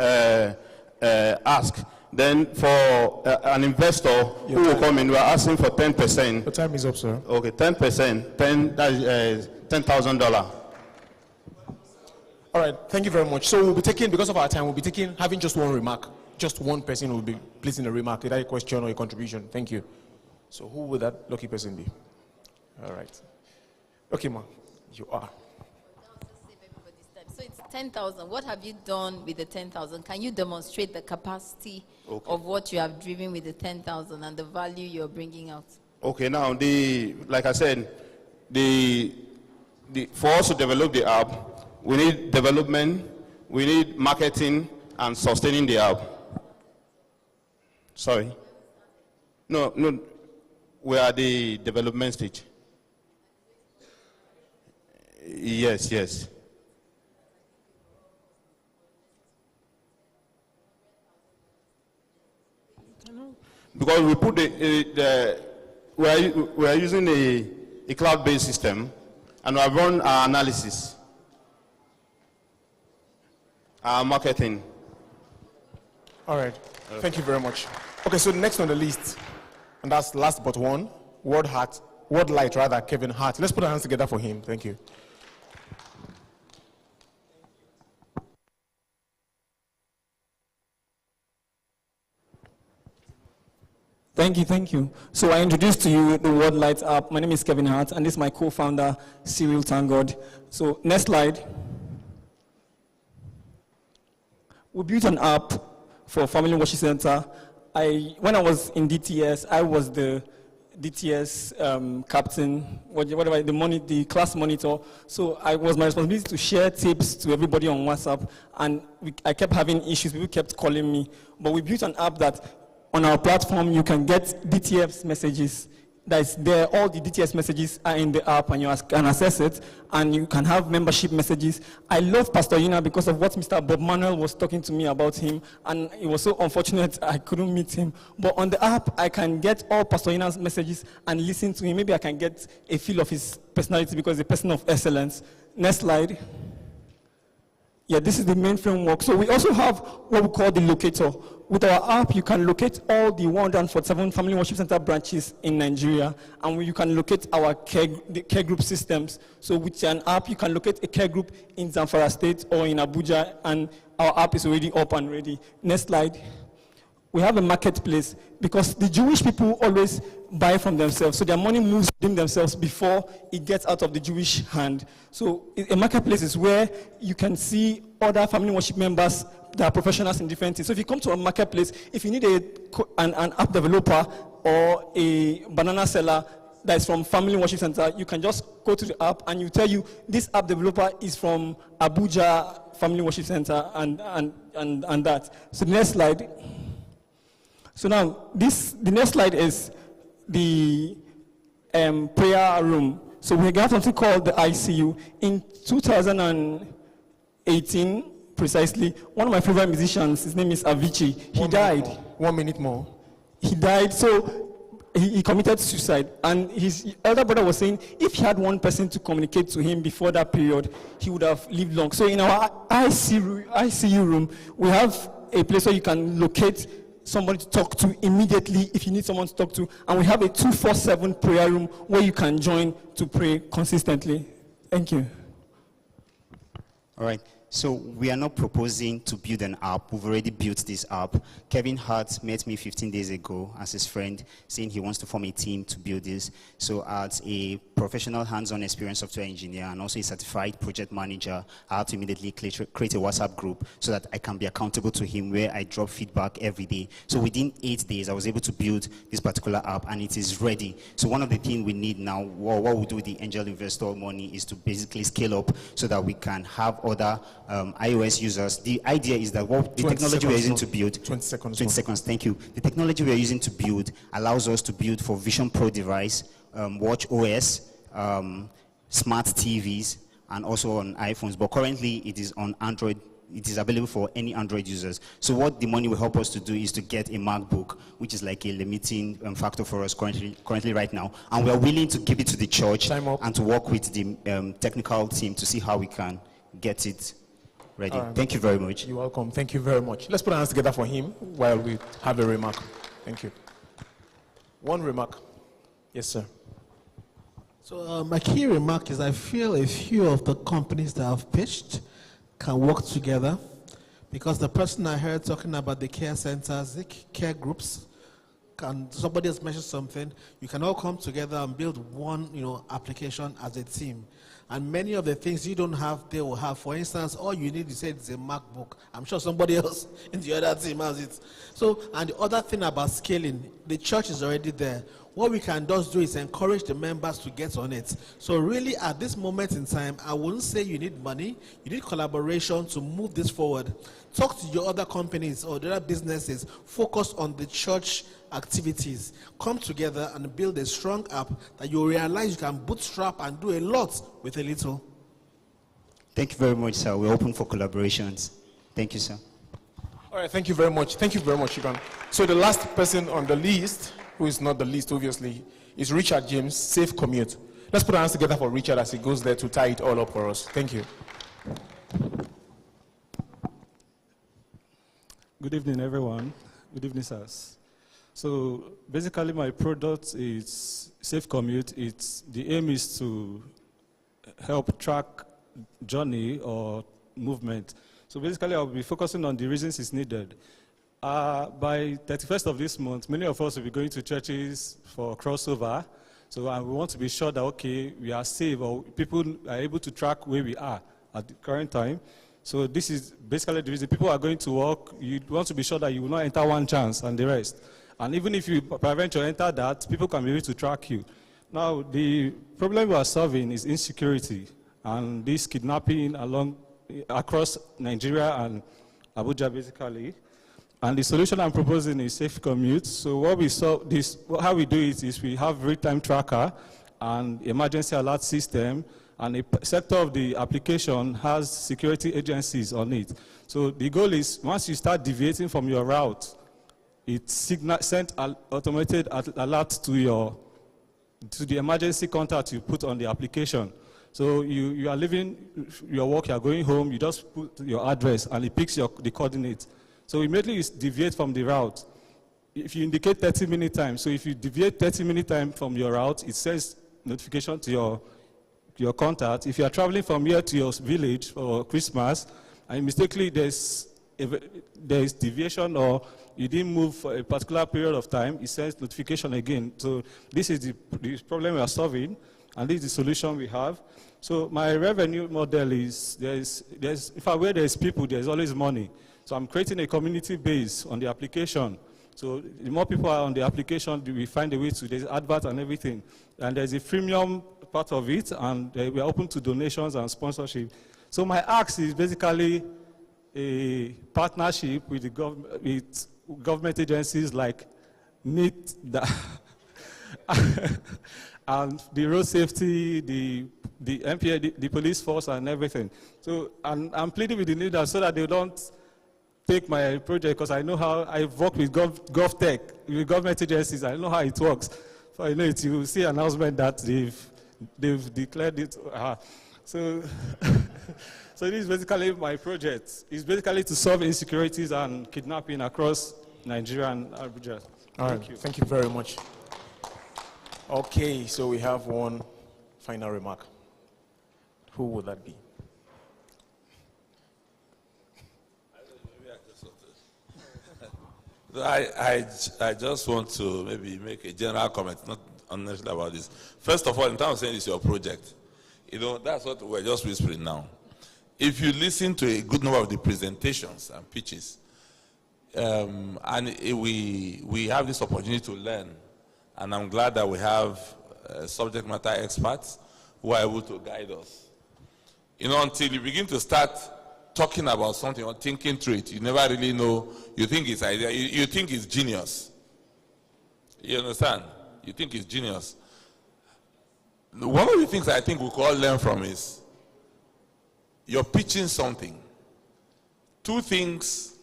ask. Then for an investor who will come in, we are asking for 10%. The time is up, sir. Okay, 10%. That is $10,000. All right, thank you very much. So we'll be taking, because of our time, we'll be taking, having just one remark. Just one person will be placing a remark, either a question or a contribution. Thank you. So who would that lucky person be? All right. Okay, ma, you are. So it's 10,000. What have you done with the 10,000? Can you demonstrate the capacity of what you have driven with the 10,000 and the value you're bringing out? Okay, now like I said, for us to develop the app, we need development, we need marketing, and sustaining the app. Sorry. No, we are at the development stage. Yes. Because we put we are using a cloud-based system, and we have run our analysis, our marketing. All right. Thank you very much. Okay, so next on the list, and that's last but one, World Light, Kevin Hart. Let's put our hands together for him. Thank you. Thank you. So I introduced to you the World Light app. My name is Kevin Hart, and this is my co-founder, Cyril Tangod. So next slide. We built an app for Family Worship Center. When I was in DTS, I was the DTS captain, whatever, the class monitor. So I was my responsibility to share tips to everybody on WhatsApp, and I kept having issues. People kept calling me, but we built an app that on our platform you can get DTS messages. That's there. All the DTS messages are in the app, and you can access it, and you can have membership messages. I love Pastor Yuna because of what Mr. Bob Manuel was talking to me about him, and it was so unfortunate I couldn't meet him. But on the app, I can get all Pastor Yuna's messages and listen to him. Maybe I can get a feel of his personality because he's a person of excellence. Next slide. Yeah, this is the main framework. So we also have what we call the locator. With our app, you can locate all the 147 Family Worship Center branches in Nigeria, and you can locate our care group systems. So with an app, you can locate a care group in Zamfara State or in Abuja, and our app is already up and ready. Next slide. We have a marketplace because the Jewish people always buy from themselves, so their money moves within themselves before it gets out of the Jewish hand. So a marketplace is where you can see other family worship members that are professionals in different things. So if you come to a marketplace, if you need an app developer or a banana seller that is from Family Worship Center, you can just go to the app and you tell you this app developer is from Abuja Family Worship Center and that. So the next slide. So now the next slide is the prayer room. So we got something called the ICU. In 2018, precisely, one of my favorite musicians, his name is Avicii, he died. 1 minute more. He died, so he committed suicide. And his elder brother was saying if he had one person to communicate to him before that period, he would have lived long. So in our ICU room, we have a place where you can locate somebody to talk to immediately if you need someone to talk to. And we have a 24/7 prayer room where you can join to pray consistently. Thank you. All right. So we are not proposing to build an app. We've already built this app. Kevin Hart met me 15 days ago as his friend, saying he wants to form a team to build this. So as a professional hands-on experienced software engineer and also a certified project manager, I have to immediately create a WhatsApp group so that I can be accountable to him where I drop feedback every day. So within 8 days, I was able to build this particular app and it is ready. So one of the things we need now, what we do with the angel investor money is to basically scale up so that we can have other iOS users. The idea is that the technology we are using to build 20 seconds. Thank you. The technology we are using to build allows us to build for Vision Pro device, Watch OS, smart TVs, and also on iPhones. But currently, it is on Android. It is available for any Android users. So what the money will help us to do is to get a MacBook, which is like a limiting factor for us currently right now. And we are willing to give it to the church and to work with the technical team to see how we can get it. ready. Thank you very much. You're welcome. Thank you very much. Let's put our hands together for him while we have a remark. Thank you. One remark. Yes, sir. So my key remark is I feel a few of the companies that have pitched can work together, because the person I heard talking about the care centers, the care groups, somebody has mentioned something, you can all come together and build one, application as a team. And many of the things you don't have, they will have. For instance, all you need, you said, is a MacBook. I'm sure somebody else in the other team has it. So, and the other thing about scaling, the church is already there. What we can just do is encourage the members to get on it. So really, at this moment in time, I wouldn't say you need money. You need collaboration to move this forward. Talk to your other companies or the other businesses. Focus on the church activities. Come together and build a strong app that you realize you can bootstrap and do a lot with a little. Thank you very much, sir. We're open for collaborations. Thank you, sir. All right, thank you very much. Thank you very much, Ivan. So the last person on the list, who is not the least, obviously, is Richard James, Safe Commute. Let's put our hands together for Richard as he goes there to tie it all up for us. Thank you. Good evening, everyone. Good evening, sirs. So basically, my product is Safe Commute. The aim is to help track journey or movement. So basically, I'll be focusing on the reasons it's needed. By 31st of this month, many of us will be going to churches for crossover. So we want to be sure that, okay, we are safe, or people are able to track where we are at the current time. So this is basically the reason. People are going to work. You want to be sure that you will not enter one chance and the rest. And even if you prevent or enter that, people can be able to track you. Now, the problem we are solving is insecurity and this kidnapping across Nigeria and Abuja, basically. And the solution I'm proposing is Safe Commute. So how we do it is we have real-time tracker and emergency alert system, and a sector of the application has security agencies on it. So the goal is, once you start deviating from your route, it sends an automated alert to the emergency contact you put on the application. So you are leaving your work, you are going home, you just put your address and it picks the coordinates. So immediately you deviate from the route. If you indicate 30-minute time, so if you deviate 30-minute time from your route, it sends notification to your contact. If you are traveling from here to your village for Christmas, and mistakenly there's deviation or you didn't move for a particular period of time, it sends notification again. So this is the problem we are solving, and this is the solution we have. So my revenue model is, where there's people, there's always money. So I'm creating a community base on the application. So the more people are on the application, we find a way to, there's advert and everything. And there's a freemium part of it, and we are open to donations and sponsorship. So my ask is basically a partnership with government agencies like NIT, and the road safety, the MPA, the police force, and everything. So I'm pleading with the leaders so that they don't take my project, because I know how I've worked with GovTech, with government agencies. I know how it works. So I know it. You will see an announcement that they've declared it. So this is basically my project. It's basically to solve insecurities and kidnapping across Nigeria and Abuja. All right. Thank you very much. Okay, so we have one final remark. Who would that be? I just want to maybe make a general comment, not unnecessary about this. First of all, in terms of saying it's your project, that's what we're just whispering now. If you listen to a good number of the presentations and pitches, and we have this opportunity to learn, and I'm glad that we have subject matter experts who are able to guide us. Until you begin to start talking about something or thinking through it, you never really know. You think it's idea. You think it's genius. You understand? You think it's genius. One of the things I think we could all learn from is you're pitching something. Two things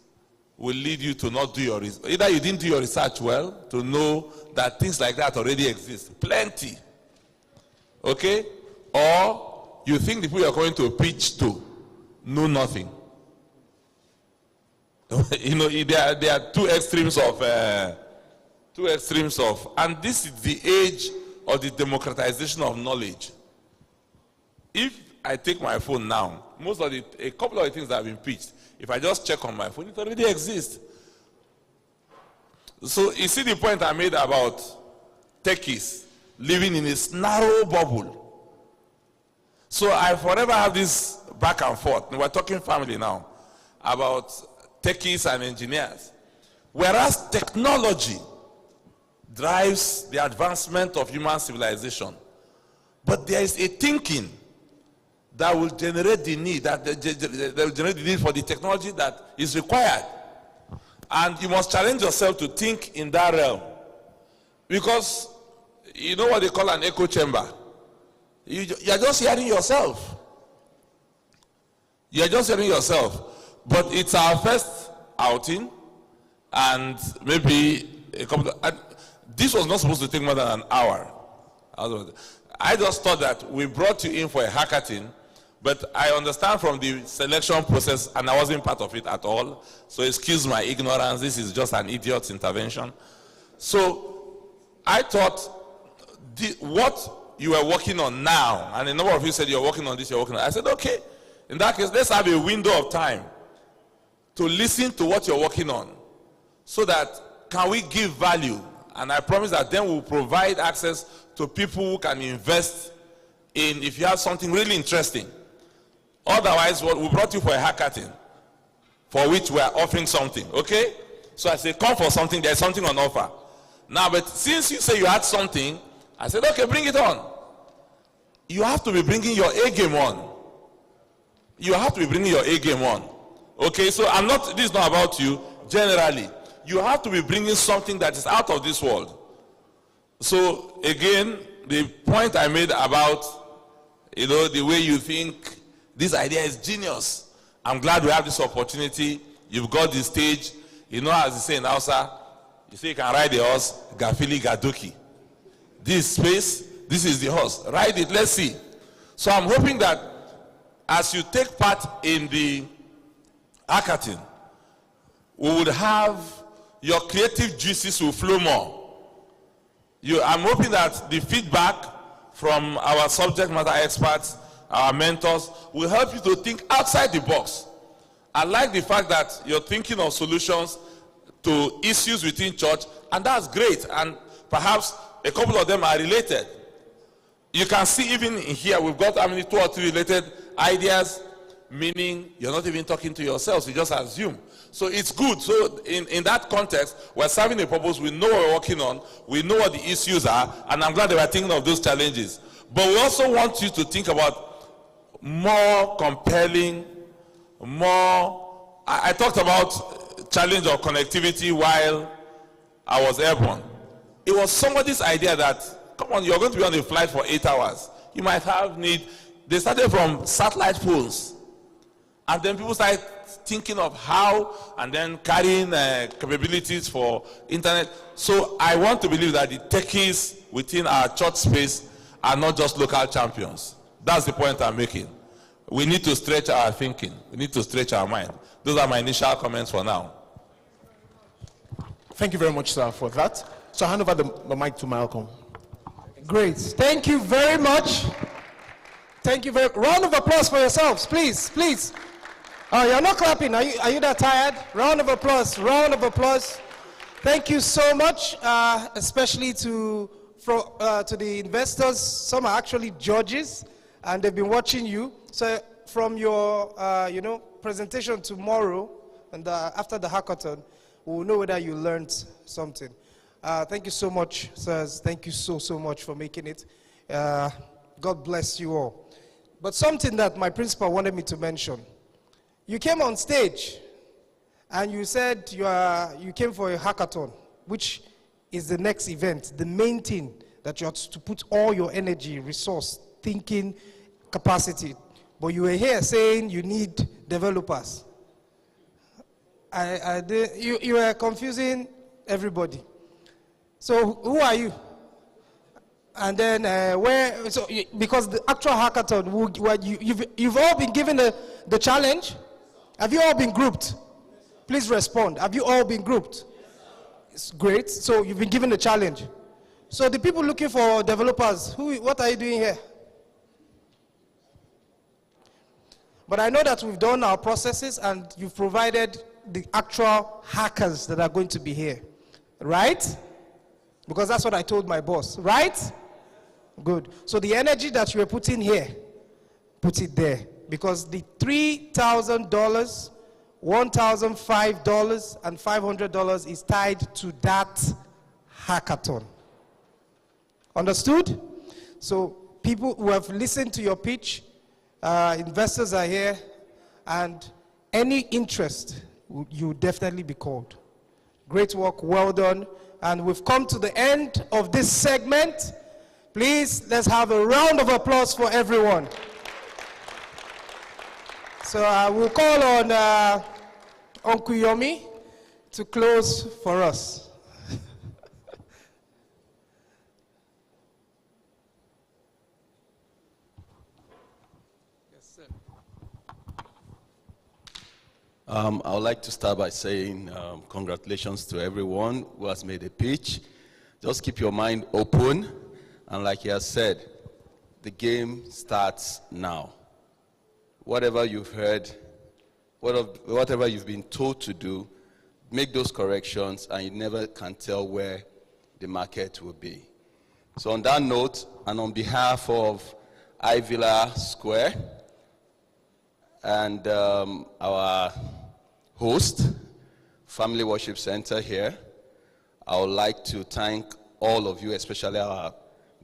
will lead you to not do your research. Either you didn't do your research well to know that things like that already exist. Plenty. Okay? Or you think the people you're going to pitch to know nothing. You know, there are two extremes of, and this is the age of the democratization of knowledge. If I take my phone now, a couple of the things that have been pitched, if I just check on my phone, it already exists. So you see the point I made about techies living in this narrow bubble. So I forever have this back and forth. We're talking family now about techies and engineers. Whereas technology drives the advancement of human civilization, but there is a thinking that will generate the need, that will generate the need for the technology that is required. And you must challenge yourself to think in that realm. Because you know what they call an echo chamber? You are just hearing yourself. You are just hearing yourself. But it's our first outing, and maybe a couple of, this was not supposed to take more than an hour. I just thought that we brought you in for a hackathon, but I understand from the selection process, and I wasn't part of it at all, so excuse my ignorance, this is just an idiot's intervention. So I thought what you were working on now, and a number of you said you're working on this, you're working on that. I said, okay, in that case, let's have a window of time to listen to what you're working on, so that can we give value? And I promise that then we'll provide access to people who can invest in, if you have something really interesting. Otherwise, we brought you for a hackathon, for which we are offering something, okay? So I said, come for something, there's something on offer. Now, but since you say you had something, I said, okay, bring it on. You have to be bringing your A game on. You have to be bringing your A game on. Okay, so this is not about you, generally. You have to be bringing something that is out of this world. So, again, the point I made about, you know, the way you think this idea is genius. I'm glad we have this opportunity. You've got the stage. You know, as you say in Hausa, you say you can ride the horse, Gafili Gaduki. This space, this is the horse. Ride it, let's see. So I'm hoping that as you take part in the hackathon, we would have your creative juices will flow more. I'm hoping that the feedback from our subject matter experts, our mentors, will help you to think outside the box. I like the fact that you're thinking of solutions to issues within church, and that's great. And perhaps a couple of them are related. You can see even in here, we've got 2 or 3 related ideas, meaning you're not even talking to yourselves, you just assume. So it's good. So in that context, we're serving a purpose, we know what we're working on, we know what the issues are, and I'm glad they were thinking of those challenges. But we also want you to think about more compelling, I talked about challenge of connectivity while I was airborne. It was somebody's idea that, come on, you're going to be on a flight for 8 hours. You might have need. They started from satellite phones. And then people started thinking of how, and then carrying capabilities for internet. So I want to believe that the techies within our church space are not just local champions. That's the point I'm making. We need to stretch our thinking. We need to stretch our mind. Those are my initial comments for now. Thank you very much, sir, for that. So I hand over the mic to Malcolm. Great. Thank you very much. Thank you very much. Round of applause for yourselves, please, please. You're not clapping. Are you that tired? Round of applause. Round of applause. Thank you so much, especially to the investors. Some are actually judges, and they've been watching you. So from your presentation tomorrow and after the hackathon, we'll know whether you learned something. Thank you so much, sirs. Thank you so much for making it. God bless you all. But something that my principal wanted me to mention. You came on stage and you said you came for a hackathon, which is the next event, the main thing that you have to put all your energy, resource, thinking, capacity. But you were here saying you need developers. You were confusing everybody. So who are you? And then where? So because the actual hackathon, you've all been given the challenge. Have you all been grouped? Please respond. Have you all been grouped? It's great. So you've been given a challenge. So the people looking for developers, what are you doing here? But I know that we've done our processes and you've provided the actual hackers that are going to be here. Right? Because that's what I told my boss. Right? Good. So the energy that you were putting here, put it there. Because the $3,000, $1,005, and $500 is tied to that hackathon. Understood? So people who have listened to your pitch, investors are here, and any interest, you definitely be called. Great work, well done. And we've come to the end of this segment. Please, let's have a round of applause for everyone. So we'll call on Uncle Yomi to close for us. I would like to start by saying congratulations to everyone who has made a pitch. Just keep your mind open, and like he has said, the game starts now. Whatever you've heard, whatever you've been told to do, make those corrections, and you never can tell where the market will be. So on that note, and on behalf of Ivila Square and our host, Family Worship Center here, I would like to thank all of you, especially our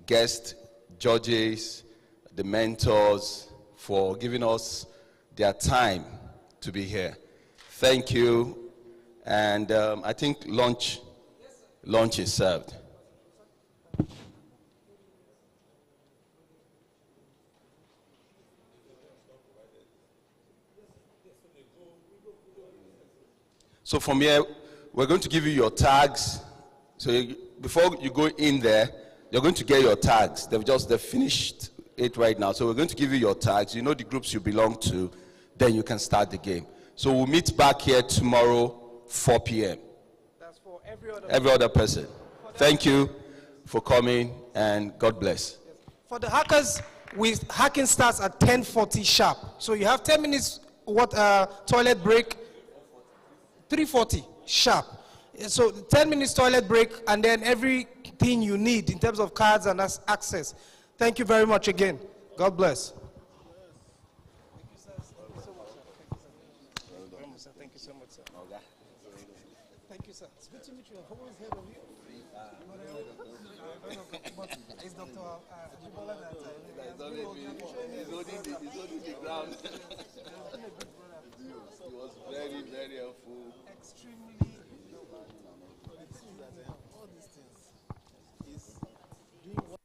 guests, judges, the mentors, for giving us their time to be here. Thank you. And I think lunch is served. So from here, we're going to give you your tags. So before you go in there, you're going to get your tags. They've finished it right now. So we're going to give you your tags. You know the groups you belong to, then you can start the game. So we'll meet back here tomorrow, 4 p.m. That's for every Every other person. Thank you for coming, and God bless. For the hackers, hacking starts at 10:40 sharp. So you have 10 minutes toilet break, 3:40 sharp. So 10 minutes toilet break, and then everything you need in terms of cards and access. Thank you very much again. God bless. Thank you so much, sir. Thank you, sir. It's good to meet you. I've always heard of you. It's Dr. Ajibola that He's holding the ground. He was very, very helpful. Extremely. All these things. He's doing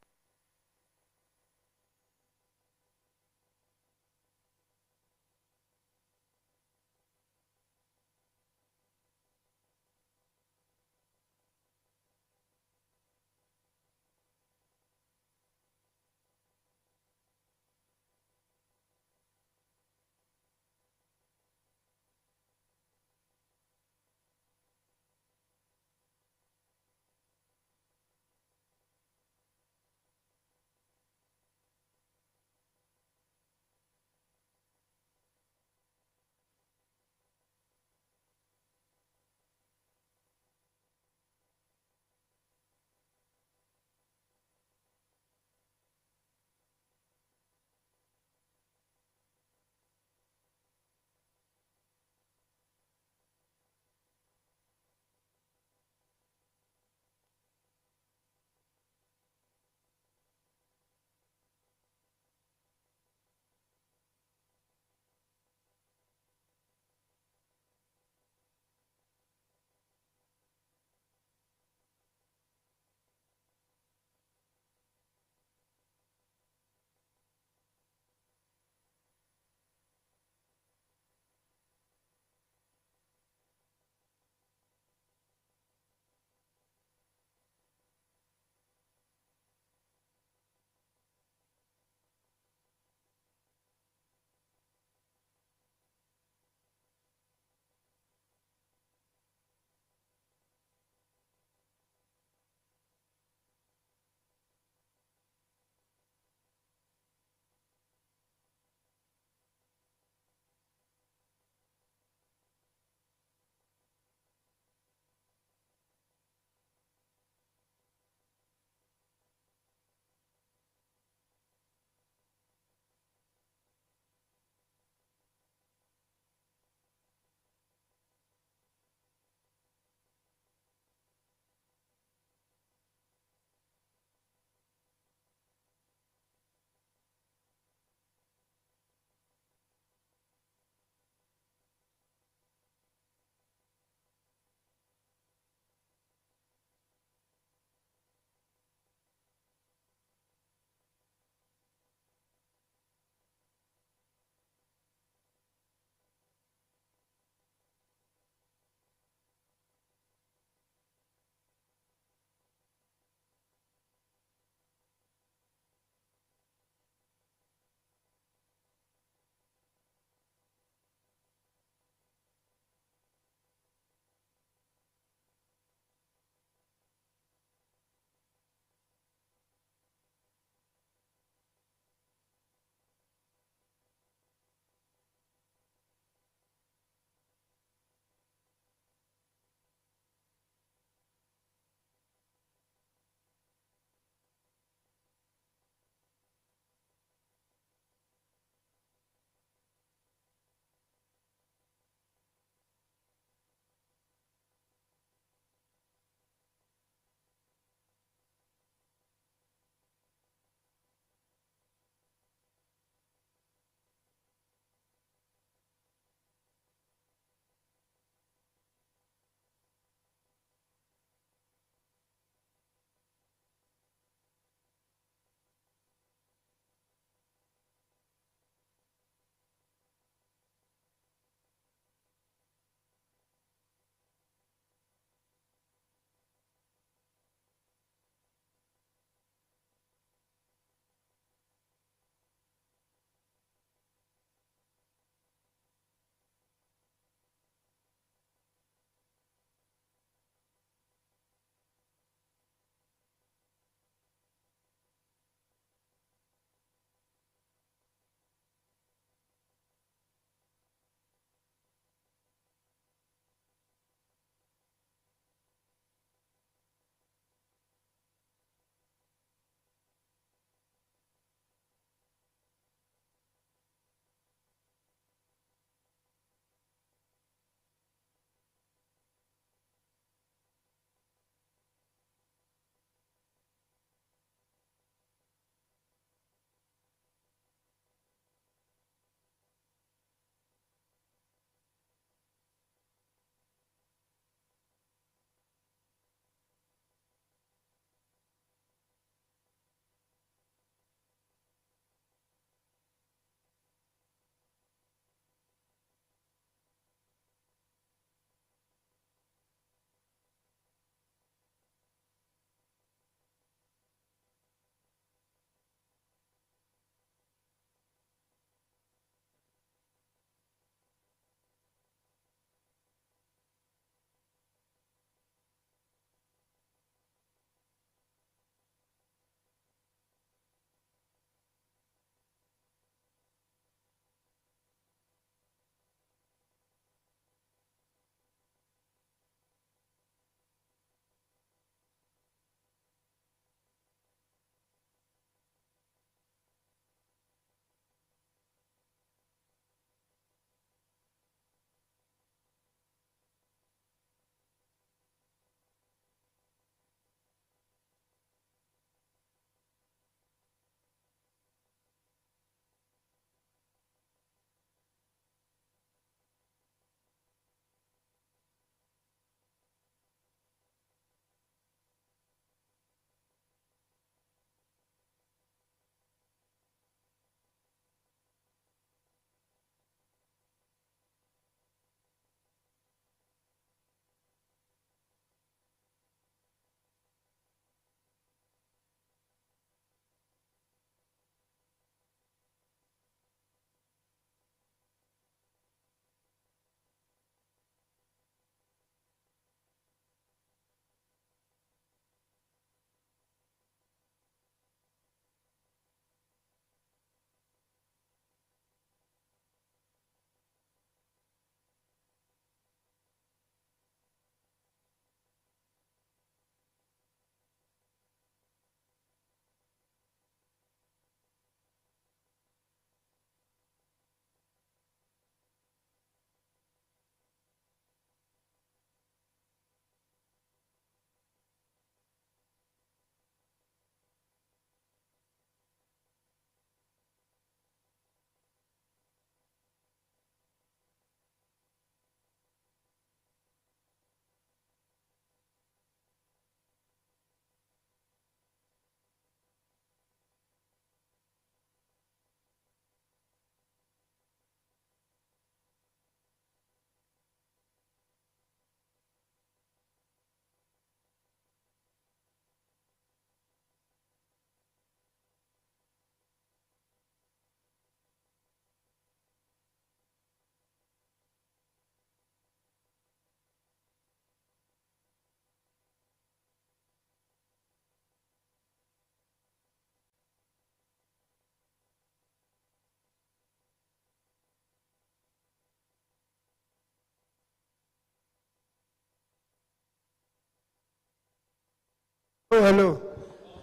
Oh, hello.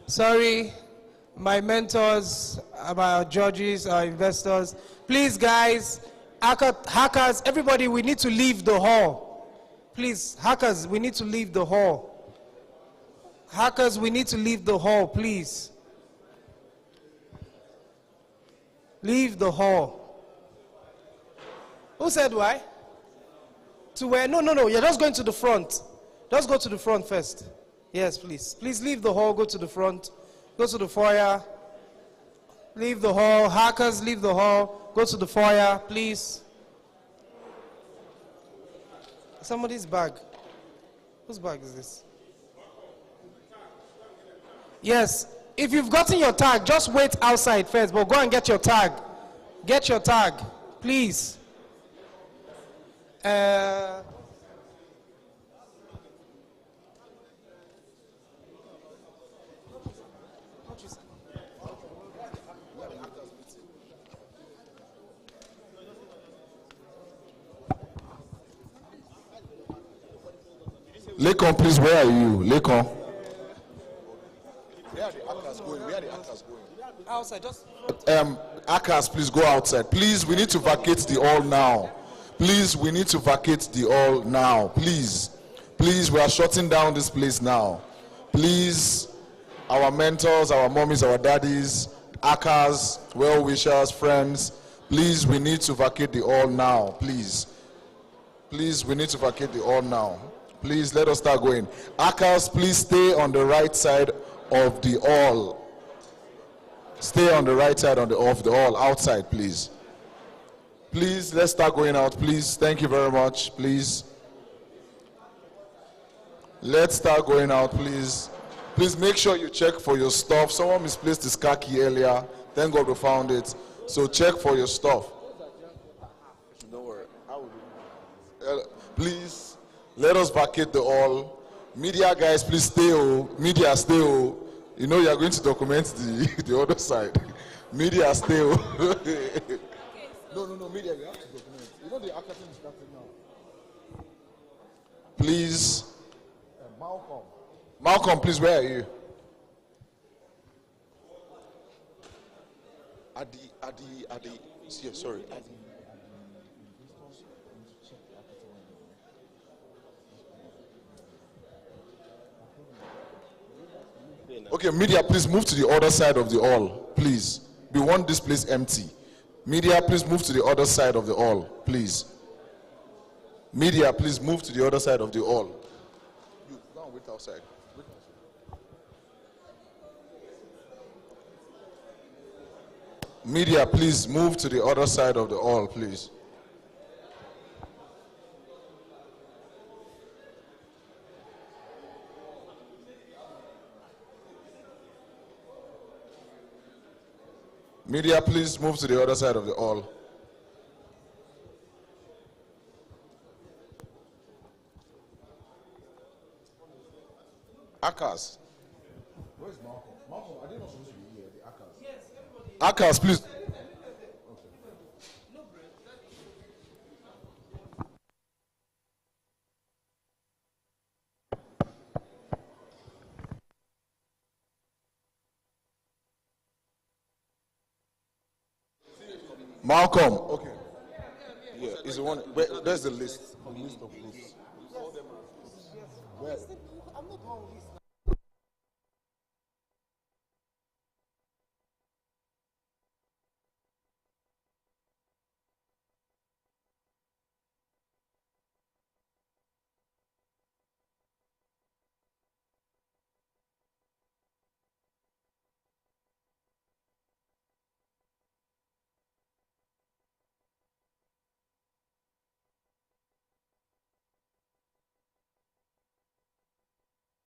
Sorry, my mentors, our judges, our investors. Please, guys, hackers, everybody, we need to leave the hall. Please, hackers, we need to leave the hall. Hackers, we need to leave the hall, please. Leave the hall. Who said why? To where? No, you're just going to the front. Just go to the front first. Yes, please. Please leave the hall, go to the front. Go to the foyer. Leave the hall. Hackers, leave the hall. Go to the foyer, please. Somebody's bag. Whose bag is this? Yes. If you've gotten your tag, just wait outside first, but go and get your tag. Get your tag, please. Lekon, please, where are you? Lekon. Where are the hackers going? Where are the hackers going? Outside, just. Hackers, please go outside. Please, we need to vacate the hall now. Please, we need to vacate the hall now. Please, we are shutting down this place now. Please, our mentors, our mommies, our daddies, hackers, well-wishers, friends, please, we need to vacate the hall now. Please, we need to vacate the hall now. Please, let us start going. Hackers, please stay on the right side of the hall. Stay on the right side of the hall, outside, please. Please, let's start going out, please. Thank you very much, please. Let's start going out, please. Please make sure you check for your stuff. Someone misplaced his car key earlier. Thank God we found it. So check for your stuff. Don't worry. Please, let us vacate the hall. Media guys, please stay. Media, stay. You know you are going to document the other side. Media, stay. No, media, you have to document. You know the hackathon is starting now. Please. Malcolm, please, where are you? Sorry. Okay, media, please move to the other side of the hall, please. We want this place empty. Media, please move to the other side of the hall, please. Media, please move to the other side of the hall. You go and wait outside. Media, please move to the other side of the hall, please. Media, please move to the other side of the hall. Hackers. Where's Malcolm? Malcolm, are they not supposed to be here, the hackers? Yes, everybody. Hackers, please. Malcolm, okay. Yeah, is the one. There's the list. The list of lists. Where? I'm not the one with